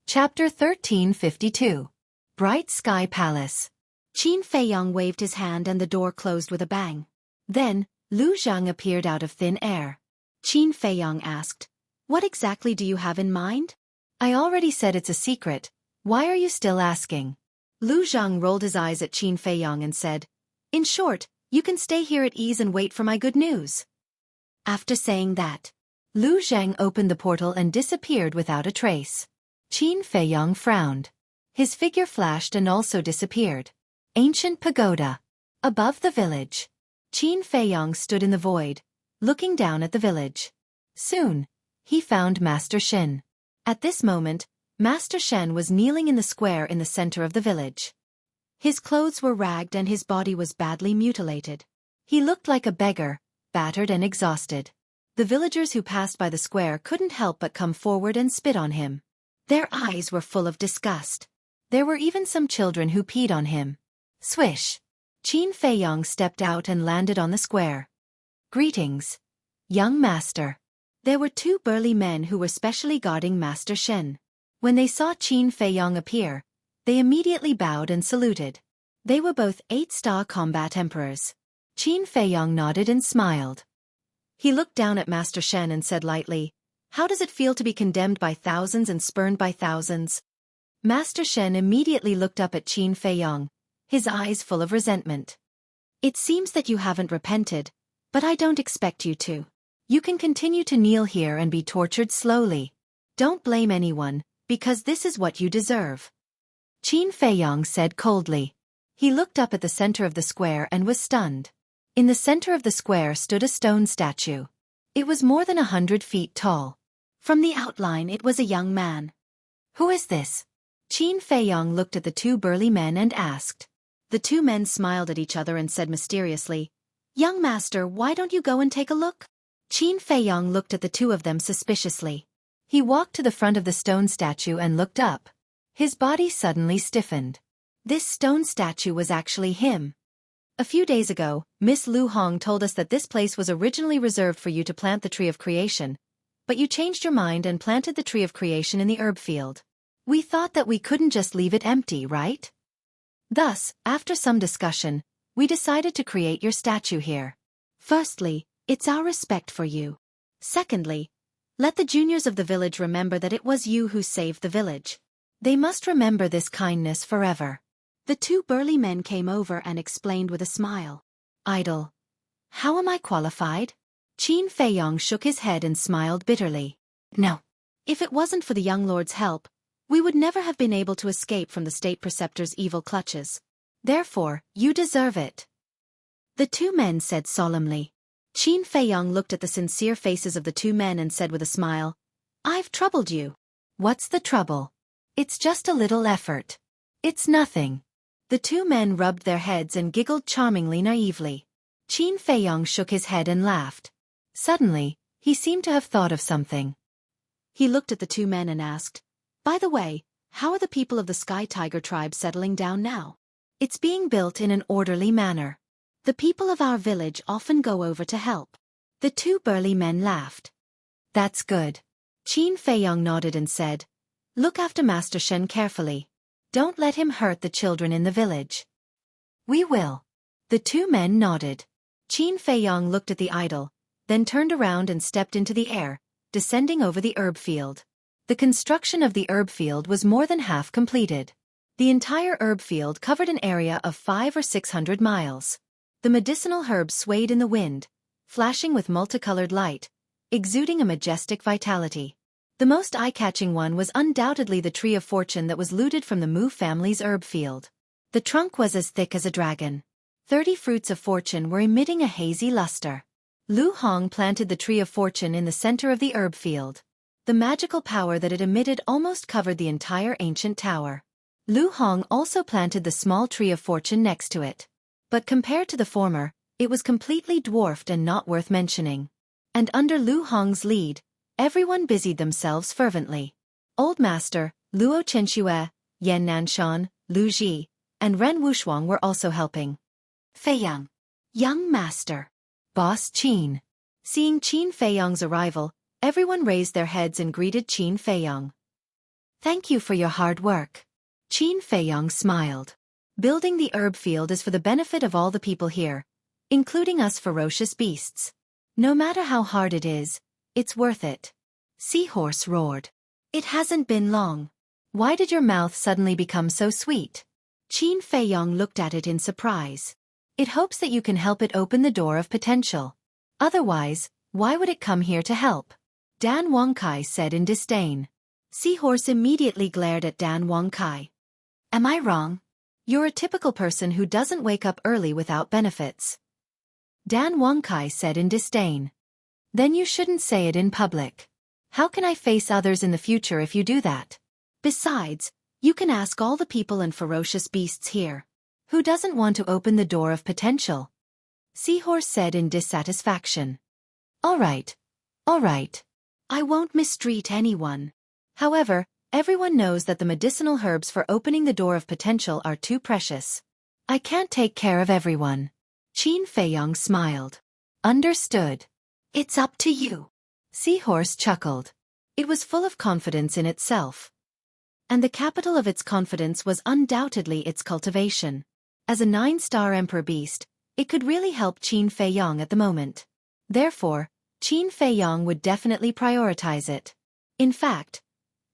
Chapter 1352. Bright Sky Palace. Qin Feiyong waved his hand and the door closed with a bang. Then, Lu Zhang appeared out of thin air. Qin Feiyong asked, "What exactly do you have in mind?" I already said it's a secret. Why are you still asking? Lu Zhang rolled his eyes at Qin Feiyong and said, "In short, you can stay here at ease and wait for my good news." After saying that, Lu Zhang opened the portal and disappeared without a trace. Qin Feiyong frowned. His figure flashed and also disappeared. Ancient pagoda. Above the village. Qin Feiyong stood in the void, looking down at the village. Soon, he found Master Shen. At this moment, Master Shen was kneeling in the square in the center of the village. His clothes were ragged and his body was badly mutilated. He looked like a beggar, battered and exhausted. The villagers who passed by the square couldn't help but come forward and spit on him. Their eyes were full of disgust. There were even some children who peed on him. Swish! Qin Feiyong stepped out and landed on the square. "Greetings, young master." There were two burly men who were specially guarding Master Shen. When they saw Qin Feiyong appear, they immediately bowed and saluted. They were both 8-star combat emperors. Qin Feiyong nodded and smiled. He looked down at Master Shen and said lightly, "How does it feel to be condemned by thousands and spurned by thousands?" Master Shen immediately looked up at Qin Feiyong, his eyes full of resentment. "It seems that you haven't repented, but I don't expect you to. You can continue to kneel here and be tortured slowly. Don't blame anyone, because this is what you deserve." Qin Feiyong said coldly. He looked up at the center of the square and was stunned. In the center of the square stood a stone statue. It was more than 100 feet tall. From the outline it was a young man. "Who is this?" Qin Feiyong looked at the two burly men and asked. The two men smiled at each other and said mysteriously, "Young master, why don't you go and take a look?" Qin Feiyong looked at the two of them suspiciously. He walked to the front of the stone statue and looked up. His body suddenly stiffened. This stone statue was actually him. "A few days ago, Miss Lu Hong told us that this place was originally reserved for you to plant the Tree of Creation, but you changed your mind and planted the Tree of Creation in the herb field. We thought that we couldn't just leave it empty, right? Thus, after some discussion, we decided to create your statue here. Firstly, it's our respect for you. Secondly, let the juniors of the village remember that it was you who saved the village. They must remember this kindness forever." The two burly men came over and explained with a smile. "Idle. How am I qualified?" Qin Feiyong shook his head and smiled bitterly. "No. If it wasn't for the young lord's help, we would never have been able to escape from the state preceptor's evil clutches. Therefore, you deserve it." The two men said solemnly. Qin Feiyong looked at the sincere faces of the two men and said with a smile, "I've troubled you." "What's the trouble? It's just a little effort. It's nothing." The two men rubbed their heads and giggled charmingly naively. Qin Feiyong shook his head and laughed. Suddenly, he seemed to have thought of something. He looked at the two men and asked, "By the way, how are the people of the Sky Tiger tribe settling down now?" "It's being built in an orderly manner. The people of our village often go over to help." The two burly men laughed. "That's good." Qin Feiyong nodded and said, "Look after Master Shen carefully. Don't let him hurt the children in the village." "We will." The two men nodded. Qin Feiyong looked at the idol, then turned around and stepped into the air, descending over the herb field. The construction of the herb field was more than half completed. The entire herb field covered an area of 500 or 600 miles. The medicinal herbs swayed in the wind, flashing with multicolored light, exuding a majestic vitality. The most eye-catching one was undoubtedly the Tree of Fortune that was looted from the Mu family's herb field. The trunk was as thick as a dragon. 30 fruits of fortune were emitting a hazy luster. Lu Hong planted the Tree of Fortune in the center of the herb field. The magical power that it emitted almost covered the entire ancient tower. Lu Hong also planted the small Tree of Fortune next to it. But compared to the former, it was completely dwarfed and not worth mentioning. And under Lu Hong's lead, everyone busied themselves fervently. Old Master, Luo Chenxue, Yan Nanshan, Lu Ji, and Ren Wushuang were also helping. "Feiyong. Young Master." "Boss Qin." Seeing Qin Feiyong's arrival, everyone raised their heads and greeted Qin Feiyong. Thank you for your hard work. Qin Feiyong smiled. Building the herb field is for the benefit of all the people here, including us ferocious beasts. No matter how hard it is, it's worth it. Seahorse roared. It hasn't been long. Why did your mouth suddenly become so sweet? Qin Feiyong looked at it in surprise. It hopes that you can help it open the door of potential. Otherwise, why would it come here to help? Dan Wangkai said in disdain. Seahorse immediately glared at Dan Wangkai. Am I wrong? You're a typical person who doesn't wake up early without benefits. Dan Wangkai said in disdain. Then you shouldn't say it in public. How can I face others in the future if you do that? Besides, you can ask all the people and ferocious beasts here. Who doesn't want to open the door of potential? Seahorse said in dissatisfaction. All right. I won't mistreat anyone. However, everyone knows that the medicinal herbs for opening the door of potential are too precious. I can't take care of everyone. Qin Feiyong smiled. Understood. It's up to you. Seahorse chuckled. It was full of confidence in itself. And the capital of its confidence was undoubtedly its cultivation. As a 9-star emperor beast, it could really help Qin Feiyong at the moment. Therefore, Qin Feiyong would definitely prioritize it. In fact,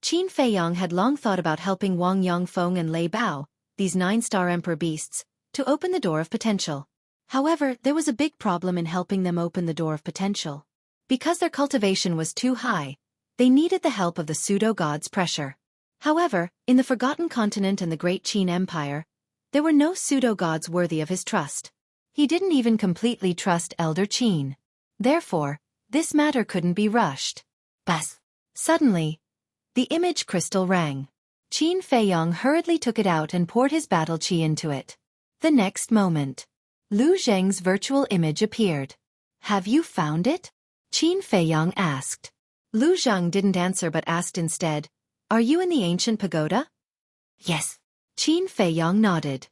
Qin Feiyong had long thought about helping Wang Yongfeng and Lei Bao, these 9-star emperor beasts, to open the door of potential. However, there was a big problem in helping them open the door of potential. Because their cultivation was too high, they needed the help of the pseudo-god's pressure. However, in the Forgotten Continent and the Great Qin Empire, there were no pseudo-gods worthy of his trust. He didn't even completely trust Elder Qin. Therefore, this matter couldn't be rushed. Bas. Suddenly, the image crystal rang. Qin Feiyong hurriedly took it out and poured his battle qi into it. The next moment, Lu Zheng's virtual image appeared. Have you found it? Qin Feiyong asked. Lu Zheng didn't answer but asked instead, Are you in the ancient pagoda? Yes. Qin Feiyong nodded.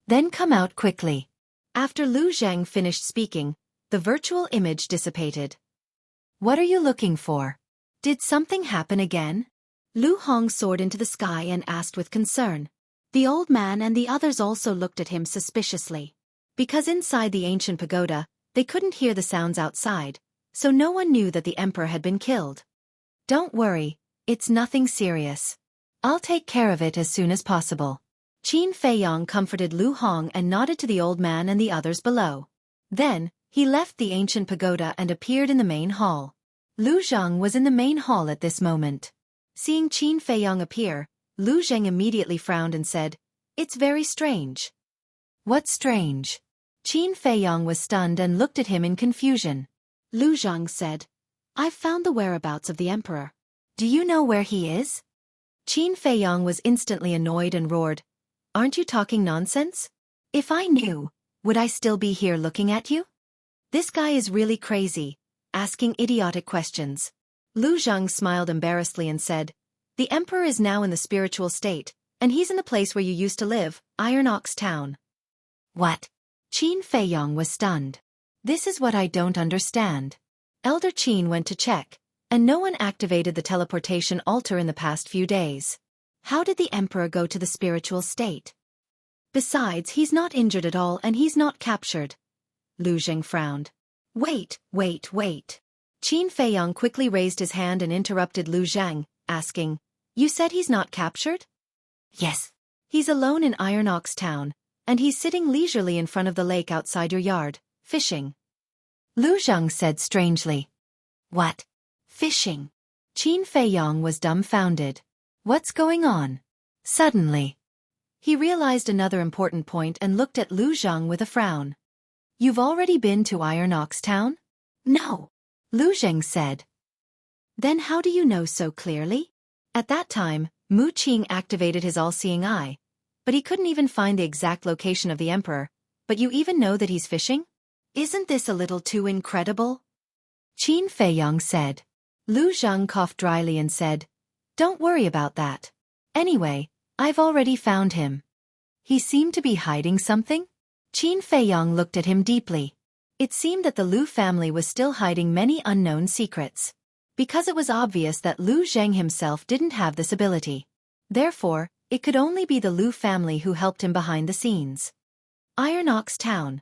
Then come out quickly. After Lu Zheng finished speaking, the virtual image dissipated. What are you looking for? Did something happen again? Lu Hong soared into the sky and asked with concern. The old man and the others also looked at him suspiciously. Because inside the ancient pagoda, they couldn't hear the sounds outside, so no one knew that the emperor had been killed. Don't worry, it's nothing serious. I'll take care of it as soon as possible. Qin Feiyong comforted Lu Hong and nodded to the old man and the others below. Then, he left the ancient pagoda and appeared in the main hall. Lu Zheng was in the main hall at this moment. Seeing Qin Feiyong appear, Lu Zheng immediately frowned and said, It's very strange. What's strange? Qin Feiyong was stunned and looked at him in confusion. Lu Zheng said, I've found the whereabouts of the emperor. Do you know where he is? Qin Feiyong was instantly annoyed and roared, Aren't you talking nonsense? If I knew, would I still be here looking at you? This guy is really crazy, asking idiotic questions. Lu Zheng smiled embarrassedly and said, The emperor is now in the spiritual state, and he's in the place where you used to live, Iron Ox Town. What? Qin Feiyong was stunned. This is what I don't understand. Elder Qin went to check, and no one activated the teleportation altar in the past few days. How did the emperor go to the spiritual state? Besides, he's not injured at all and he's not captured. Lu Zheng frowned. Wait. Qin Feiyong quickly raised his hand and interrupted Lu Zheng, asking, You said he's not captured? Yes. He's alone in Iron Ox Town, and he's sitting leisurely in front of the lake outside your yard, fishing. Lu Zheng said strangely. What? Fishing? Qin Feiyong was dumbfounded. What's going on? Suddenly, he realized another important point and looked at Lu Zheng with a frown. You've already been to Iron Ox Town? No. Lu Zheng said. Then how do you know so clearly? At that time, Mu Qing activated his all-seeing eye, but he couldn't even find the exact location of the emperor. But you even know that he's fishing? Isn't this a little too incredible? Qin Feiyong said. Lu Zheng coughed dryly and said, Don't worry about that. Anyway, I've already found him. He seemed to be hiding something? Qin Feiyong looked at him deeply. It seemed that the Lu family was still hiding many unknown secrets. because it was obvious that Lu Zheng himself didn't have this ability. Therefore, it could only be the Lu family who helped him behind the scenes. Iron Ox Town.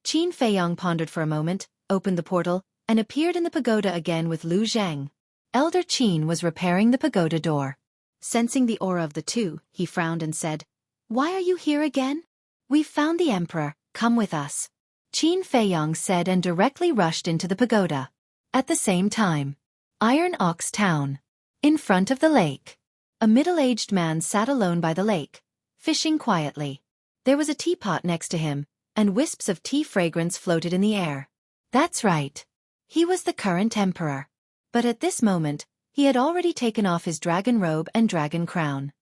Qin Feiyong pondered for a moment, opened the portal, and appeared in the pagoda again with Lu Zheng. Elder Qin was repairing the pagoda door. Sensing the aura of the two, he frowned and said, "Why are you here again?" "We've found the emperor, come with us," Qin Feiyong said and directly rushed into the pagoda. At the same time, Iron Ox Town. In front of the lake. A middle-aged man sat alone by the lake, fishing quietly. There was a teapot next to him, and wisps of tea fragrance floated in the air. That's right. He was the current emperor. But at this moment, he had already taken off his dragon robe and dragon crown.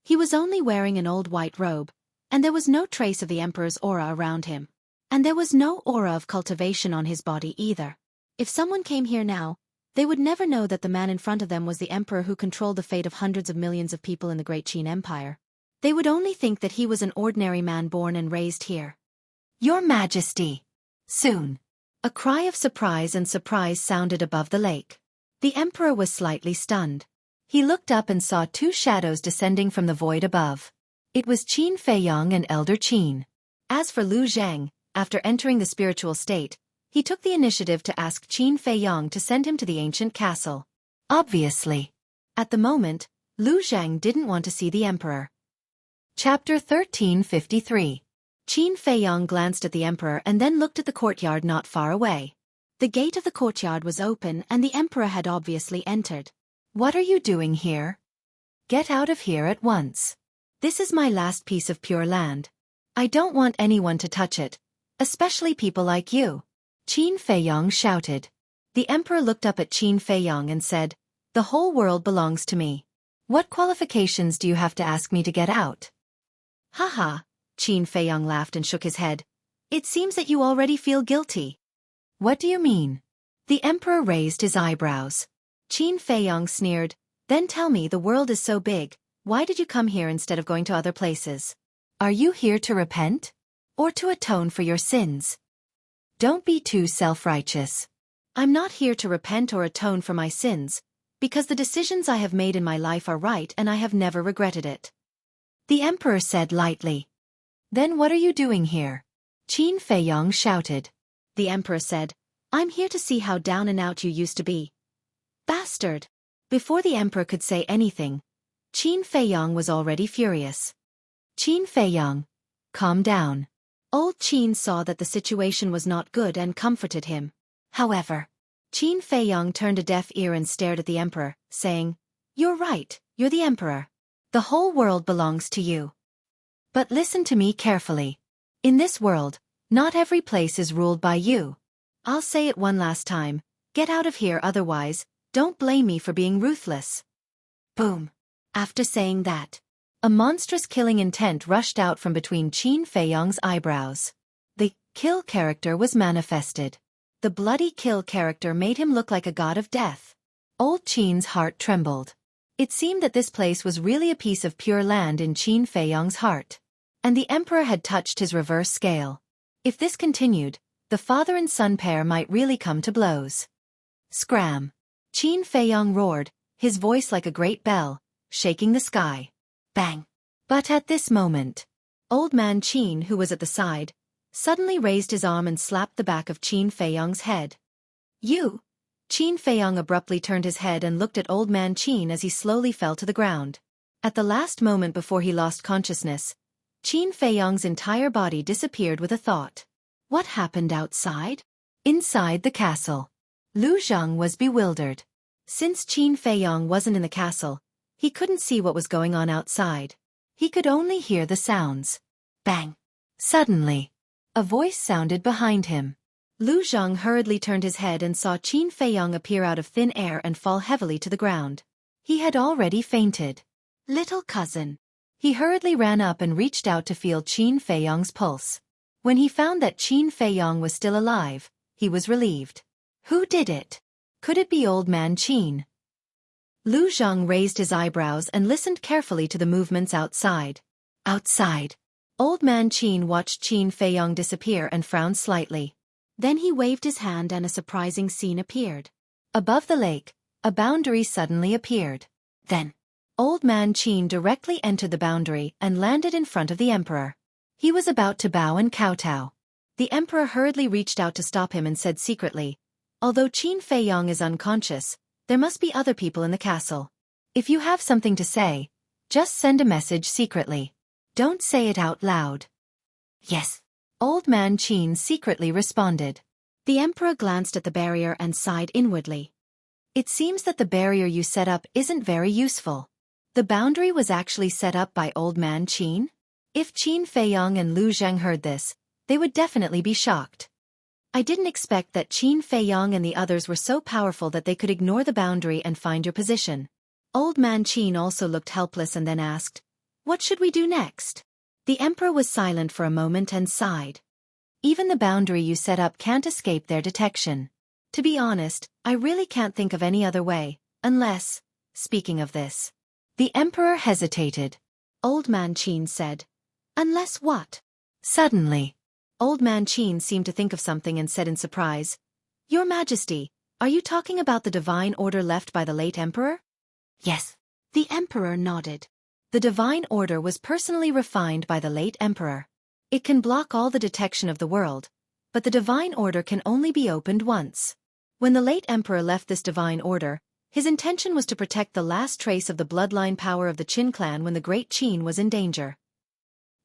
He was only wearing an old white robe, and there was no trace of the emperor's aura around him. And there was no aura of cultivation on his body either. If someone came here now, they would never know that the man in front of them was the emperor who controlled the fate of hundreds of millions of people in the Great Qin Empire. They would only think that he was an ordinary man born and raised here. "Your Majesty!" Soon. A cry of surprise sounded above the lake. The emperor was slightly stunned. He looked up and saw two shadows descending from the void above. It was Qin Feiyong and Elder Qin. As for Lu Zheng, after entering the spiritual state, he took the initiative to ask Qin Feiyong to send him to the ancient castle. Obviously. At the moment, Lu Zheng didn't want to see the emperor. Chapter 1353. Qin Feiyong glanced at the emperor and then looked at the courtyard not far away. The gate of the courtyard was open and the emperor had obviously entered. "What are you doing here? Get out of here at once. This is my last piece of pure land. I don't want anyone to touch it, especially people like you," Qin Feiyong shouted. The emperor looked up at Qin Feiyong and said, "The whole world belongs to me. What qualifications do you have to ask me to get out?" "Haha," Qin Feiyong laughed and shook his head. "It seems that you already feel guilty." "What do you mean?" The emperor raised his eyebrows. Qin Feiyong sneered, "Then tell me, the world is so big, why did you come here instead of going to other places?" "Are you here to repent? Or to atone for your sins? Don't be too self-righteous." "I'm not here to repent or atone for my sins, because the decisions I have made in my life are right and I have never regretted it," the emperor said lightly. "Then what are you doing here?" Qin Feiyong shouted. The emperor said, "I'm here to see how down and out you used to be." "Bastard!" Before the emperor could say anything, Qin Feiyong was already furious. "Qin Feiyong, calm down." Old Qin saw that the situation was not good and comforted him. However, Qin Feiyong turned a deaf ear and stared at the emperor, saying, "You're right, you're the emperor. The whole world belongs to you. But listen to me carefully. In this world, not every place is ruled by you. I'll say it one last time, get out of here, otherwise, don't blame me for being ruthless." Boom. After saying that, a monstrous killing intent rushed out from between Qin Feiyong's eyebrows. The kill character was manifested. The bloody kill character made him look like a god of death. Old Qin's heart trembled. It seemed that this place was really a piece of pure land in Qin Feiyong's heart. And the emperor had touched his reverse scale. If this continued, the father and son pair might really come to blows. Scram! Qin Feiyong roared, his voice like a great bell, shaking the sky. Bang! But at this moment, Old Man Qin, who was at the side, suddenly raised his arm and slapped the back of Qin Feiyong's head. "You!" Qin Feiyong abruptly turned his head and looked at Old Man Qin as he slowly fell to the ground. At the last moment before he lost consciousness, Qin Feiyong's entire body disappeared with a thought. What happened outside? Inside the castle. Lu Zheng was bewildered. Since Qin Feiyong wasn't in the castle, he couldn't see what was going on outside. He could only hear the sounds. Bang! Suddenly, a voice sounded behind him. Lu Zheng hurriedly turned his head and saw Qin Feiyong appear out of thin air and fall heavily to the ground. He had already fainted. "Little cousin." He hurriedly ran up and reached out to feel Qin Feiyong's pulse. When he found that Qin Feiyong was still alive, he was relieved. Who did it? Could it be Old Man Qin? Lu Zheng raised his eyebrows and listened carefully to the movements outside. Outside. Old Man Qin watched Qin Feiyong disappear and frowned slightly. Then he waved his hand and a surprising scene appeared. Above the lake, a boundary suddenly appeared. Then, Old Man Qin directly entered the boundary and landed in front of the emperor. He was about to bow and kowtow. The emperor hurriedly reached out to stop him and said secretly, "Although Qin Feiyong is unconscious, there must be other people in the castle. If you have something to say, just send a message secretly. Don't say it out loud." "Yes," Old Man Qin secretly responded. The emperor glanced at the barrier and sighed inwardly. "It seems that the barrier you set up isn't very useful." The boundary was actually set up by Old Man Qin? If Qin Feiyong and Lu Zheng heard this, they would definitely be shocked. "I didn't expect that Qin Feiyong and the others were so powerful that they could ignore the boundary and find your position." Old Man Qin also looked helpless and then asked, "What should we do next?" The emperor was silent for a moment and sighed. "Even the boundary you set up can't escape their detection. To be honest, I really can't think of any other way, unless, speaking of this." The emperor hesitated. Old Man Qin said, "Unless what?" Suddenly, Old Man Qin seemed to think of something and said in surprise, "Your Majesty, are you talking about the divine order left by the late emperor?" "Yes." The emperor nodded. The divine order was personally refined by the late emperor. It can block all the detection of the world, but the divine order can only be opened once. When the late emperor left this divine order, his intention was to protect the last trace of the bloodline power of the Qin clan when the great Qin was in danger.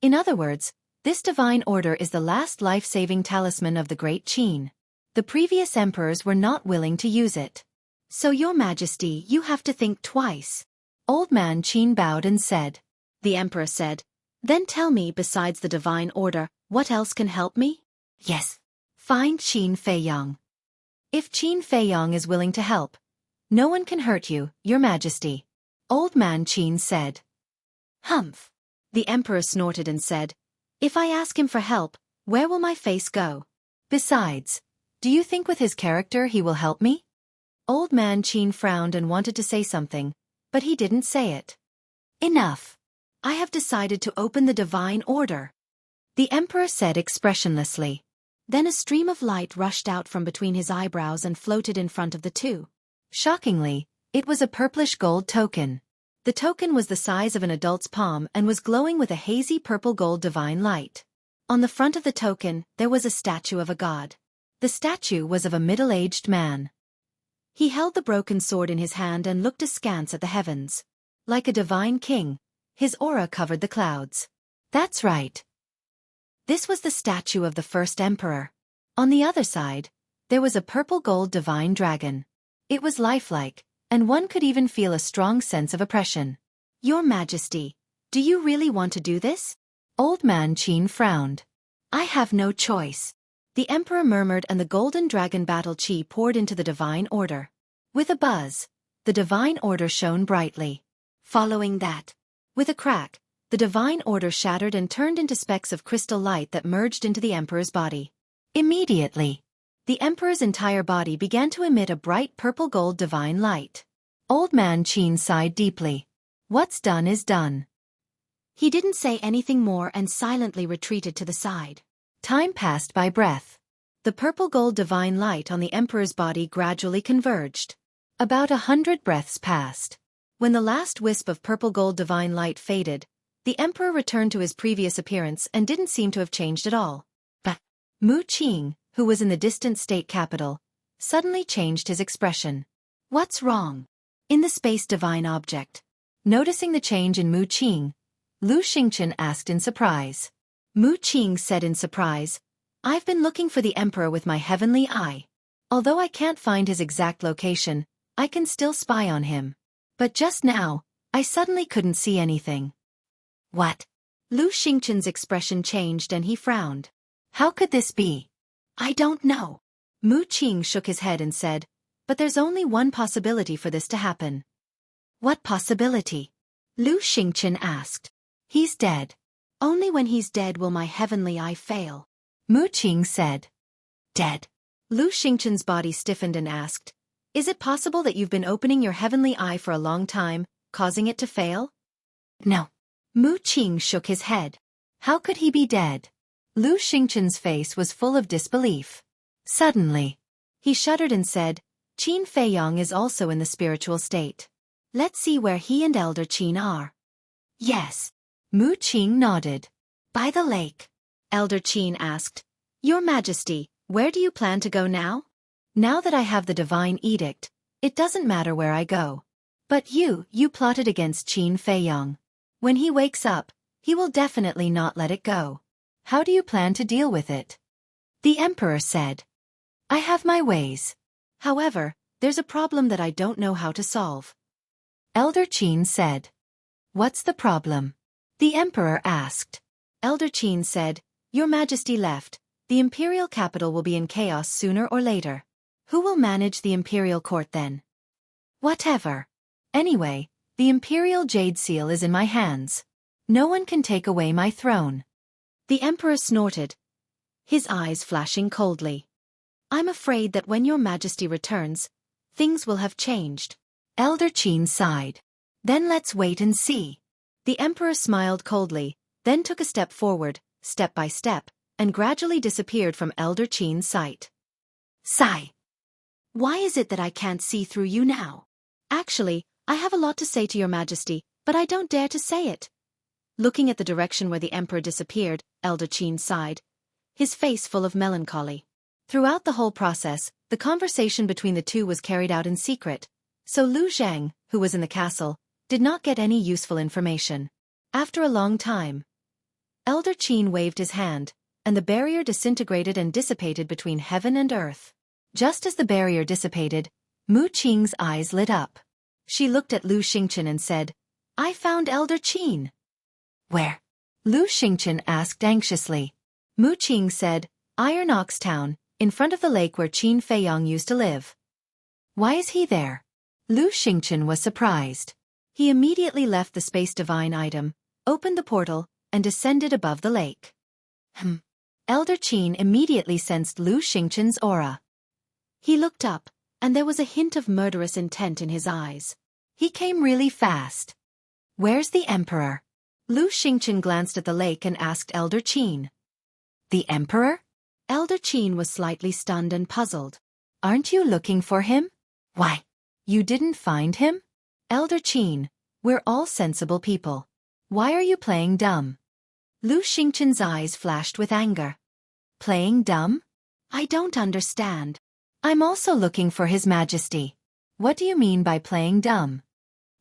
In other words, this divine order is the last life-saving talisman of the great Qin. The previous emperors were not willing to use it. "So your Majesty, you have to think twice." Old Man Qin bowed and said. The emperor said, "Then tell me, besides the divine order, what else can help me?" "Yes. Find Qin Feiyong. If Qin Feiyong is willing to help, no one can hurt you, your Majesty." Old Man Qin said. "Humph." The emperor snorted and said, "If I ask him for help, where will my face go? Besides, do you think with his character he will help me?" Old Man Qin frowned and wanted to say something, but he didn't say it. "Enough. I have decided to open the divine order," the emperor said expressionlessly. Then a stream of light rushed out from between his eyebrows and floated in front of the two. Shockingly, it was a purplish gold token. The token was the size of an adult's palm and was glowing with a hazy purple gold divine light. On the front of the token, there was a statue of a god. The statue was of a middle-aged man. He held the broken sword in his hand and looked askance at the heavens. Like a divine king, his aura covered the clouds. That's right. This was the statue of the first emperor. On the other side, there was a purple gold divine dragon. It was lifelike, and one could even feel a strong sense of oppression. "Your Majesty, do you really want to do this?" Old Man Qin frowned. "I have no choice," the emperor murmured, and the golden dragon battle chi poured into the divine order. With a buzz, the divine order shone brightly. Following that, with a crack, the divine order shattered and turned into specks of crystal light that merged into the emperor's body. Immediately, the emperor's entire body began to emit a bright purple gold divine light. Old Man Qin sighed deeply. What's done is done. He didn't say anything more and silently retreated to the side. Time passed by breath. The purple gold divine light on the emperor's body gradually converged. About 100 breaths passed. When the last wisp of purple gold divine light faded, the emperor returned to his previous appearance and didn't seem to have changed at all. But Mu Qing, who was in the distant state capital, suddenly changed his expression. "What's wrong?" In the space divine object. Noticing the change in Mu Qing, Lu Xingchen asked in surprise. Mu Qing said in surprise, "I've been looking for the emperor with my heavenly eye. Although I can't find his exact location, I can still spy on him. But just now, I suddenly couldn't see anything." "What?" Lu Xingchen's expression changed and he frowned. "How could this be?" "I don't know." Mu Qing shook his head and said, "But there's only one possibility for this to happen." "What possibility?" Lu Xingchen asked. "He's dead." "Only when he's dead will my heavenly eye fail," Mu Qing said. "Dead?" Lu Xingchen's body stiffened and asked, "Is it possible that you've been opening your heavenly eye for a long time, causing it to fail?" "No." Mu Qing shook his head. How could he be dead? Lu Xingchen's face was full of disbelief. Suddenly, he shuddered and said, Qin Feiyong is also in the spiritual state. Let's see where he and Elder Qin are. Yes. Mu Qing nodded. By the lake. Elder Qin asked, Your Majesty, where do you plan to go now? Now that I have the divine edict, it doesn't matter where I go. But you plotted against Qin Feiyong. When he wakes up, he will definitely not let it go. How do you plan to deal with it? The Emperor said. I have my ways. However, there's a problem that I don't know how to solve. Elder Qin said. What's the problem? The Emperor asked. Elder Qin said, Your Majesty left. The imperial capital will be in chaos sooner or later. Who will manage the imperial court then? Whatever. Anyway, the imperial jade seal is in my hands. No one can take away my throne. The Emperor snorted, his eyes flashing coldly. I'm afraid that when Your Majesty returns, things will have changed. Elder Qin sighed. Then let's wait and see. The Emperor smiled coldly, then took a step forward, step by step, and gradually disappeared from Elder Qin's sight. Sigh. Why is it that I can't see through you now? Actually, I have a lot to say to Your Majesty, but I don't dare to say it. Looking at the direction where the Emperor disappeared, Elder Qin sighed, his face full of melancholy. Throughout the whole process, the conversation between the two was carried out in secret, so Lu Zhang, who was in the castle, did not get any useful information. After a long time, Elder Qin waved his hand, and the barrier disintegrated and dissipated between heaven and earth. Just as the barrier dissipated, Mu Qing's eyes lit up. She looked at Lu Xingqian and said, I found Elder Qin. Where? Lu Xingqian asked anxiously. Mu Qing said, Iron Ox Town, in front of the lake where Qin Feiyong used to live. Why is he there? Lu Xingqian was surprised. He immediately left the space divine item, opened the portal, and descended above the lake. Elder Qin immediately sensed Lu Xingqian's aura. He looked up, and there was a hint of murderous intent in his eyes. He came really fast. Where's the Emperor? Lu Xingqian glanced at the lake and asked Elder Qin. The Emperor? Elder Qin was slightly stunned and puzzled. Aren't you looking for him? Why? You didn't find him? Elder Qin, we're all sensible people. Why are you playing dumb? Lu Xingqian's eyes flashed with anger. Playing dumb? I don't understand. I'm also looking for His Majesty. What do you mean by playing dumb?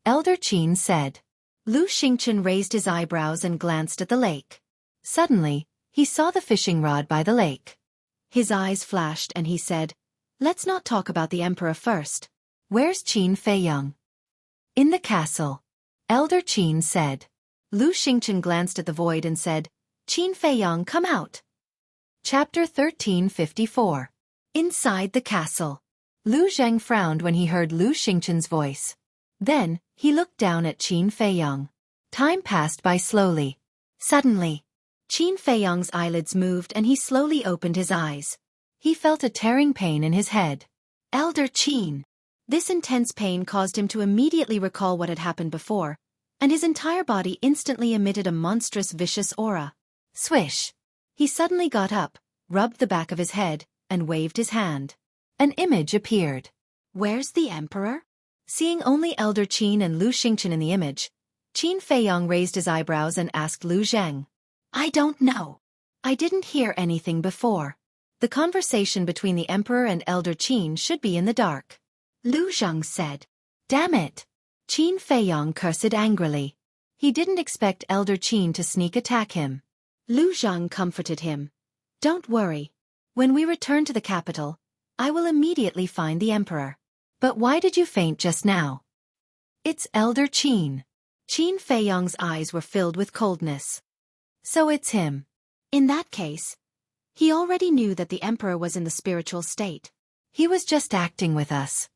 Elder Qin said. Lu Xingqian raised his eyebrows and glanced at the lake. Suddenly, he saw the fishing rod by the lake. His eyes flashed and he said, Let's not talk about the Emperor first. Where's Qin Feiyong? In the castle. Elder Qin said. Lu Xingqian glanced at the void and said, Qin Feiyong, come out. Chapter 1354. Inside the castle. Lu Zhang frowned when he heard Lu Xingqian's voice. Then, he looked down at Qin Feiyong. Time passed by slowly. Suddenly, Qin Feiyong's eyelids moved and he slowly opened his eyes. He felt a tearing pain in his head. Elder Qin. This intense pain caused him to immediately recall what had happened before, and his entire body instantly emitted a monstrous vicious aura. Swish! He suddenly got up, rubbed the back of his head, and waved his hand. An image appeared. Where's the Emperor? Seeing only Elder Qin and Lu Xingqian in the image, Qin Feiyong raised his eyebrows and asked Lu Zhang. I don't know. I didn't hear anything before. The conversation between the Emperor and Elder Qin should be in the dark. Lu Zhang said. Damn it! Qin Feiyong cursed angrily. He didn't expect Elder Qin to sneak attack him. Lu Zhang comforted him. Don't worry. When we return to the capital, I will immediately find the Emperor. But why did you faint just now? It's Elder Qin. Qin Feiyong's eyes were filled with coldness. So it's him. In that case, he already knew that the Emperor was in the spiritual state. He was just acting with us.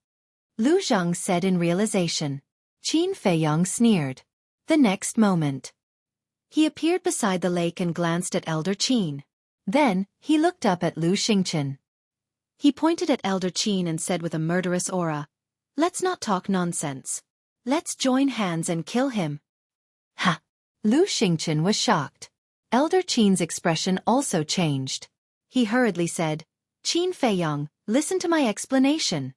Lu Zhang said in realization. Qin Feiyong sneered. The next moment, he appeared beside the lake and glanced at Elder Qin. Then, he looked up at Lu Xingqian. He pointed at Elder Qin and said with a murderous aura, Let's not talk nonsense. Let's join hands and kill him. Ha! Lu Xingqian was shocked. Elder Qin's expression also changed. He hurriedly said, Qin Feiyong, listen to my explanation.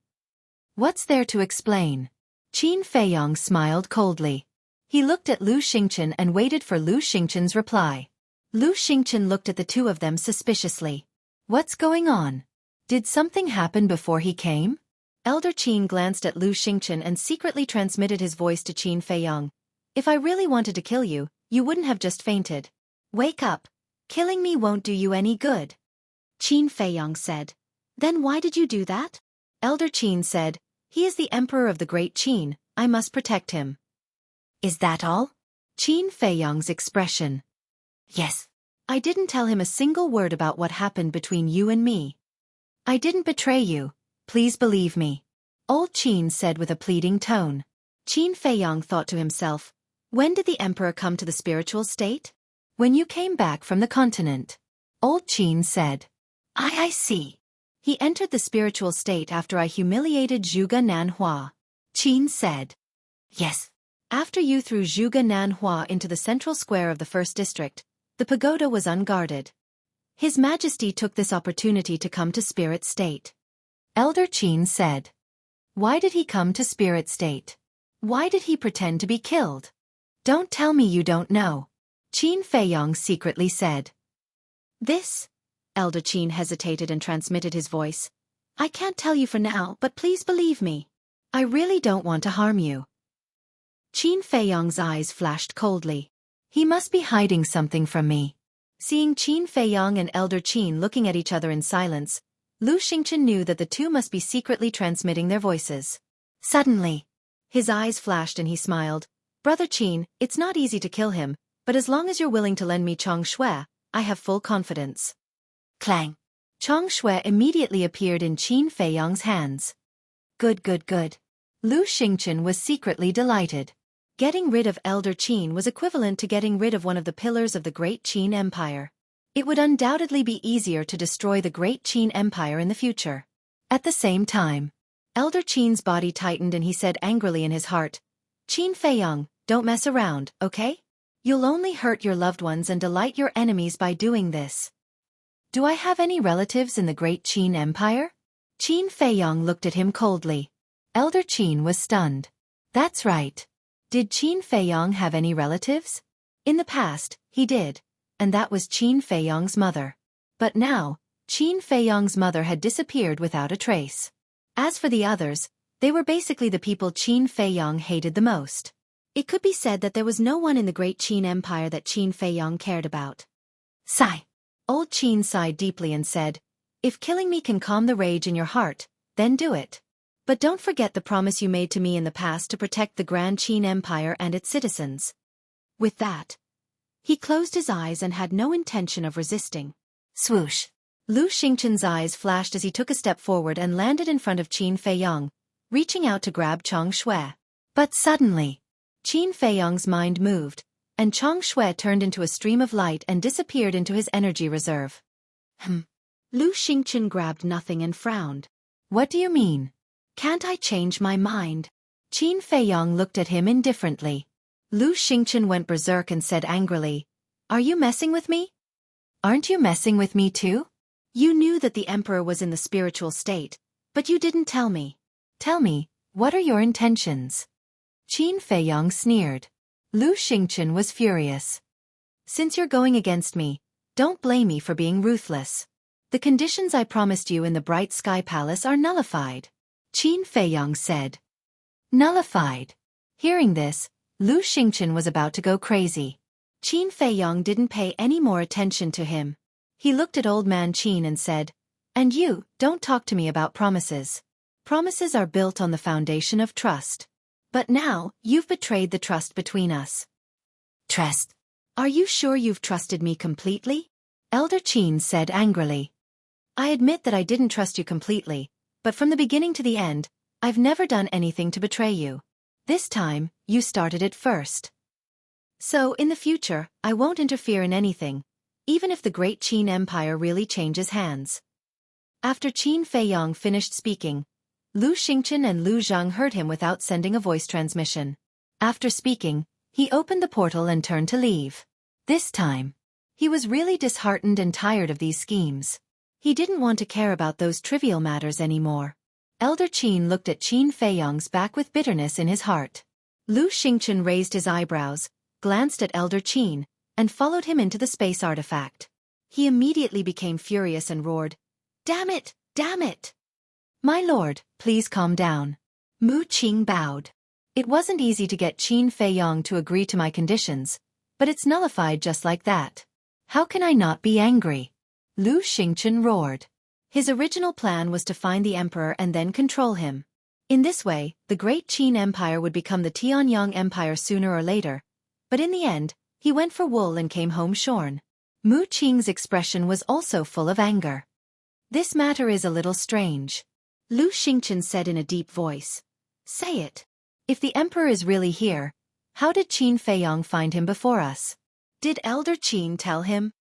What's there to explain? Qin Feiyong smiled coldly. He looked at Lu Xingchen and waited for Lu Xingchen's reply. Lu Xingchen looked at the two of them suspiciously. What's going on? Did something happen before he came? Elder Qin glanced at Lu Xingchen and secretly transmitted his voice to Qin Feiyong. If I really wanted to kill you, you wouldn't have just fainted. Wake up. Killing me won't do you any good. Qin Feiyong said. Then why did you do that? Elder Qin said, he is the emperor of the great Qin, I must protect him. Is that all? Qin Feiyong's expression. Yes. I didn't tell him a single word about what happened between you and me. I didn't betray you, please believe me. Old Qin said with a pleading tone. Qin Feiyong thought to himself, when did the emperor come to the spiritual state? When you came back from the continent. Old Qin said. I see. He entered the spiritual state after I humiliated Zhuge Nanhua. Qin said. Yes. After you threw Zhuge Nanhua into the central square of the first district, the pagoda was unguarded. His Majesty took this opportunity to come to spirit state. Elder Qin said. Why did he come to spirit state? Why did he pretend to be killed? Don't tell me you don't know. Qin Feiyong secretly said. This? Elder Qin hesitated and transmitted his voice. I can't tell you for now, but please believe me. I really don't want to harm you. Qin Feiyong's eyes flashed coldly. He must be hiding something from me. Seeing Qin Feiyong and Elder Qin looking at each other in silence, Lu Xingchen knew that the two must be secretly transmitting their voices. Suddenly, his eyes flashed and he smiled. Brother Qin, it's not easy to kill him, but as long as you're willing to lend me Chong Xue, I have full confidence. Clang. Chong Xue immediately appeared in Qin Feiyong's hands. Good. Lu Xingchen was secretly delighted. Getting rid of Elder Qin was equivalent to getting rid of one of the pillars of the Great Qin Empire. It would undoubtedly be easier to destroy the Great Qin Empire in the future. At the same time, Elder Qin's body tightened and he said angrily in his heart, Qin Feiyong, don't mess around, okay? You'll only hurt your loved ones and delight your enemies by doing this. Do I have any relatives in the Great Qin Empire? Qin Feiyong looked at him coldly. Elder Qin was stunned. That's right. Did Qin Feiyong have any relatives? In the past, he did, and that was Qin Feiyong's mother. But now, Qin Feiyong's mother had disappeared without a trace. As for the others, they were basically the people Qin Feiyong hated the most. It could be said that there was no one in the Great Qin Empire that Qin Feiyong cared about. Sigh. Old Qin sighed deeply and said, if killing me can calm the rage in your heart, then do it. But don't forget the promise you made to me in the past to protect the Grand Qin Empire and its citizens. With that, he closed his eyes and had no intention of resisting. Swoosh. Lu Xingchen's eyes flashed as he took a step forward and landed in front of Qin Feiyong, reaching out to grab Chong Xue. But suddenly, Qin Feiyong's mind moved, and Chong Xue turned into a stream of light and disappeared into his energy reserve. Lu Xingchen grabbed nothing and frowned. What do you mean? Can't I change my mind? Qin Feiyong looked at him indifferently. Lu Xingchen went berserk and said angrily, are you messing with me? Aren't you messing with me too? You knew that the emperor was in the spiritual state, but you didn't tell me. Tell me, what are your intentions? Qin Feiyong sneered. Lu Xingchen was furious. Since you're going against me, don't blame me for being ruthless. The conditions I promised you in the Bright Sky Palace are nullified. Qin Feiyong said. Nullified. Hearing this, Lu Xingchen was about to go crazy. Qin Feiyong didn't pay any more attention to him. He looked at old man Qin and said, and you, don't talk to me about promises. Promises are built on the foundation of trust. But now, you've betrayed the trust between us. Trust? Are you sure you've trusted me completely? Elder Qin said angrily. I admit that I didn't trust you completely, but from the beginning to the end, I've never done anything to betray you. This time, you started it first. So, in the future, I won't interfere in anything, even if the Great Qin Empire really changes hands. After Qin Feiyong finished speaking, Lu Xingchen and Lu Zhang heard him without sending a voice transmission. After speaking, he opened the portal and turned to leave. This time, he was really disheartened and tired of these schemes. He didn't want to care about those trivial matters anymore. Elder Qin looked at Qin Feiyong's back with bitterness in his heart. Lu Xingchen raised his eyebrows, glanced at Elder Qin, and followed him into the space artifact. He immediately became furious and roared, "Damn it! Damn it!" "My lord, please calm down." Mu Qing bowed. "It wasn't easy to get Qin Feiyong to agree to my conditions, but it's nullified just like that. How can I not be angry?" Lu Xingchen roared. His original plan was to find the emperor and then control him. In this way, the Great Qin Empire would become the Tianyang Empire sooner or later, but in the end, he went for wool and came home shorn. Mu Qing's expression was also full of anger. "This matter is a little strange," Lu Xingchen said in a deep voice. "Say it. If the emperor is really here, how did Qin Feiyong find him before us? Did Elder Qin tell him?"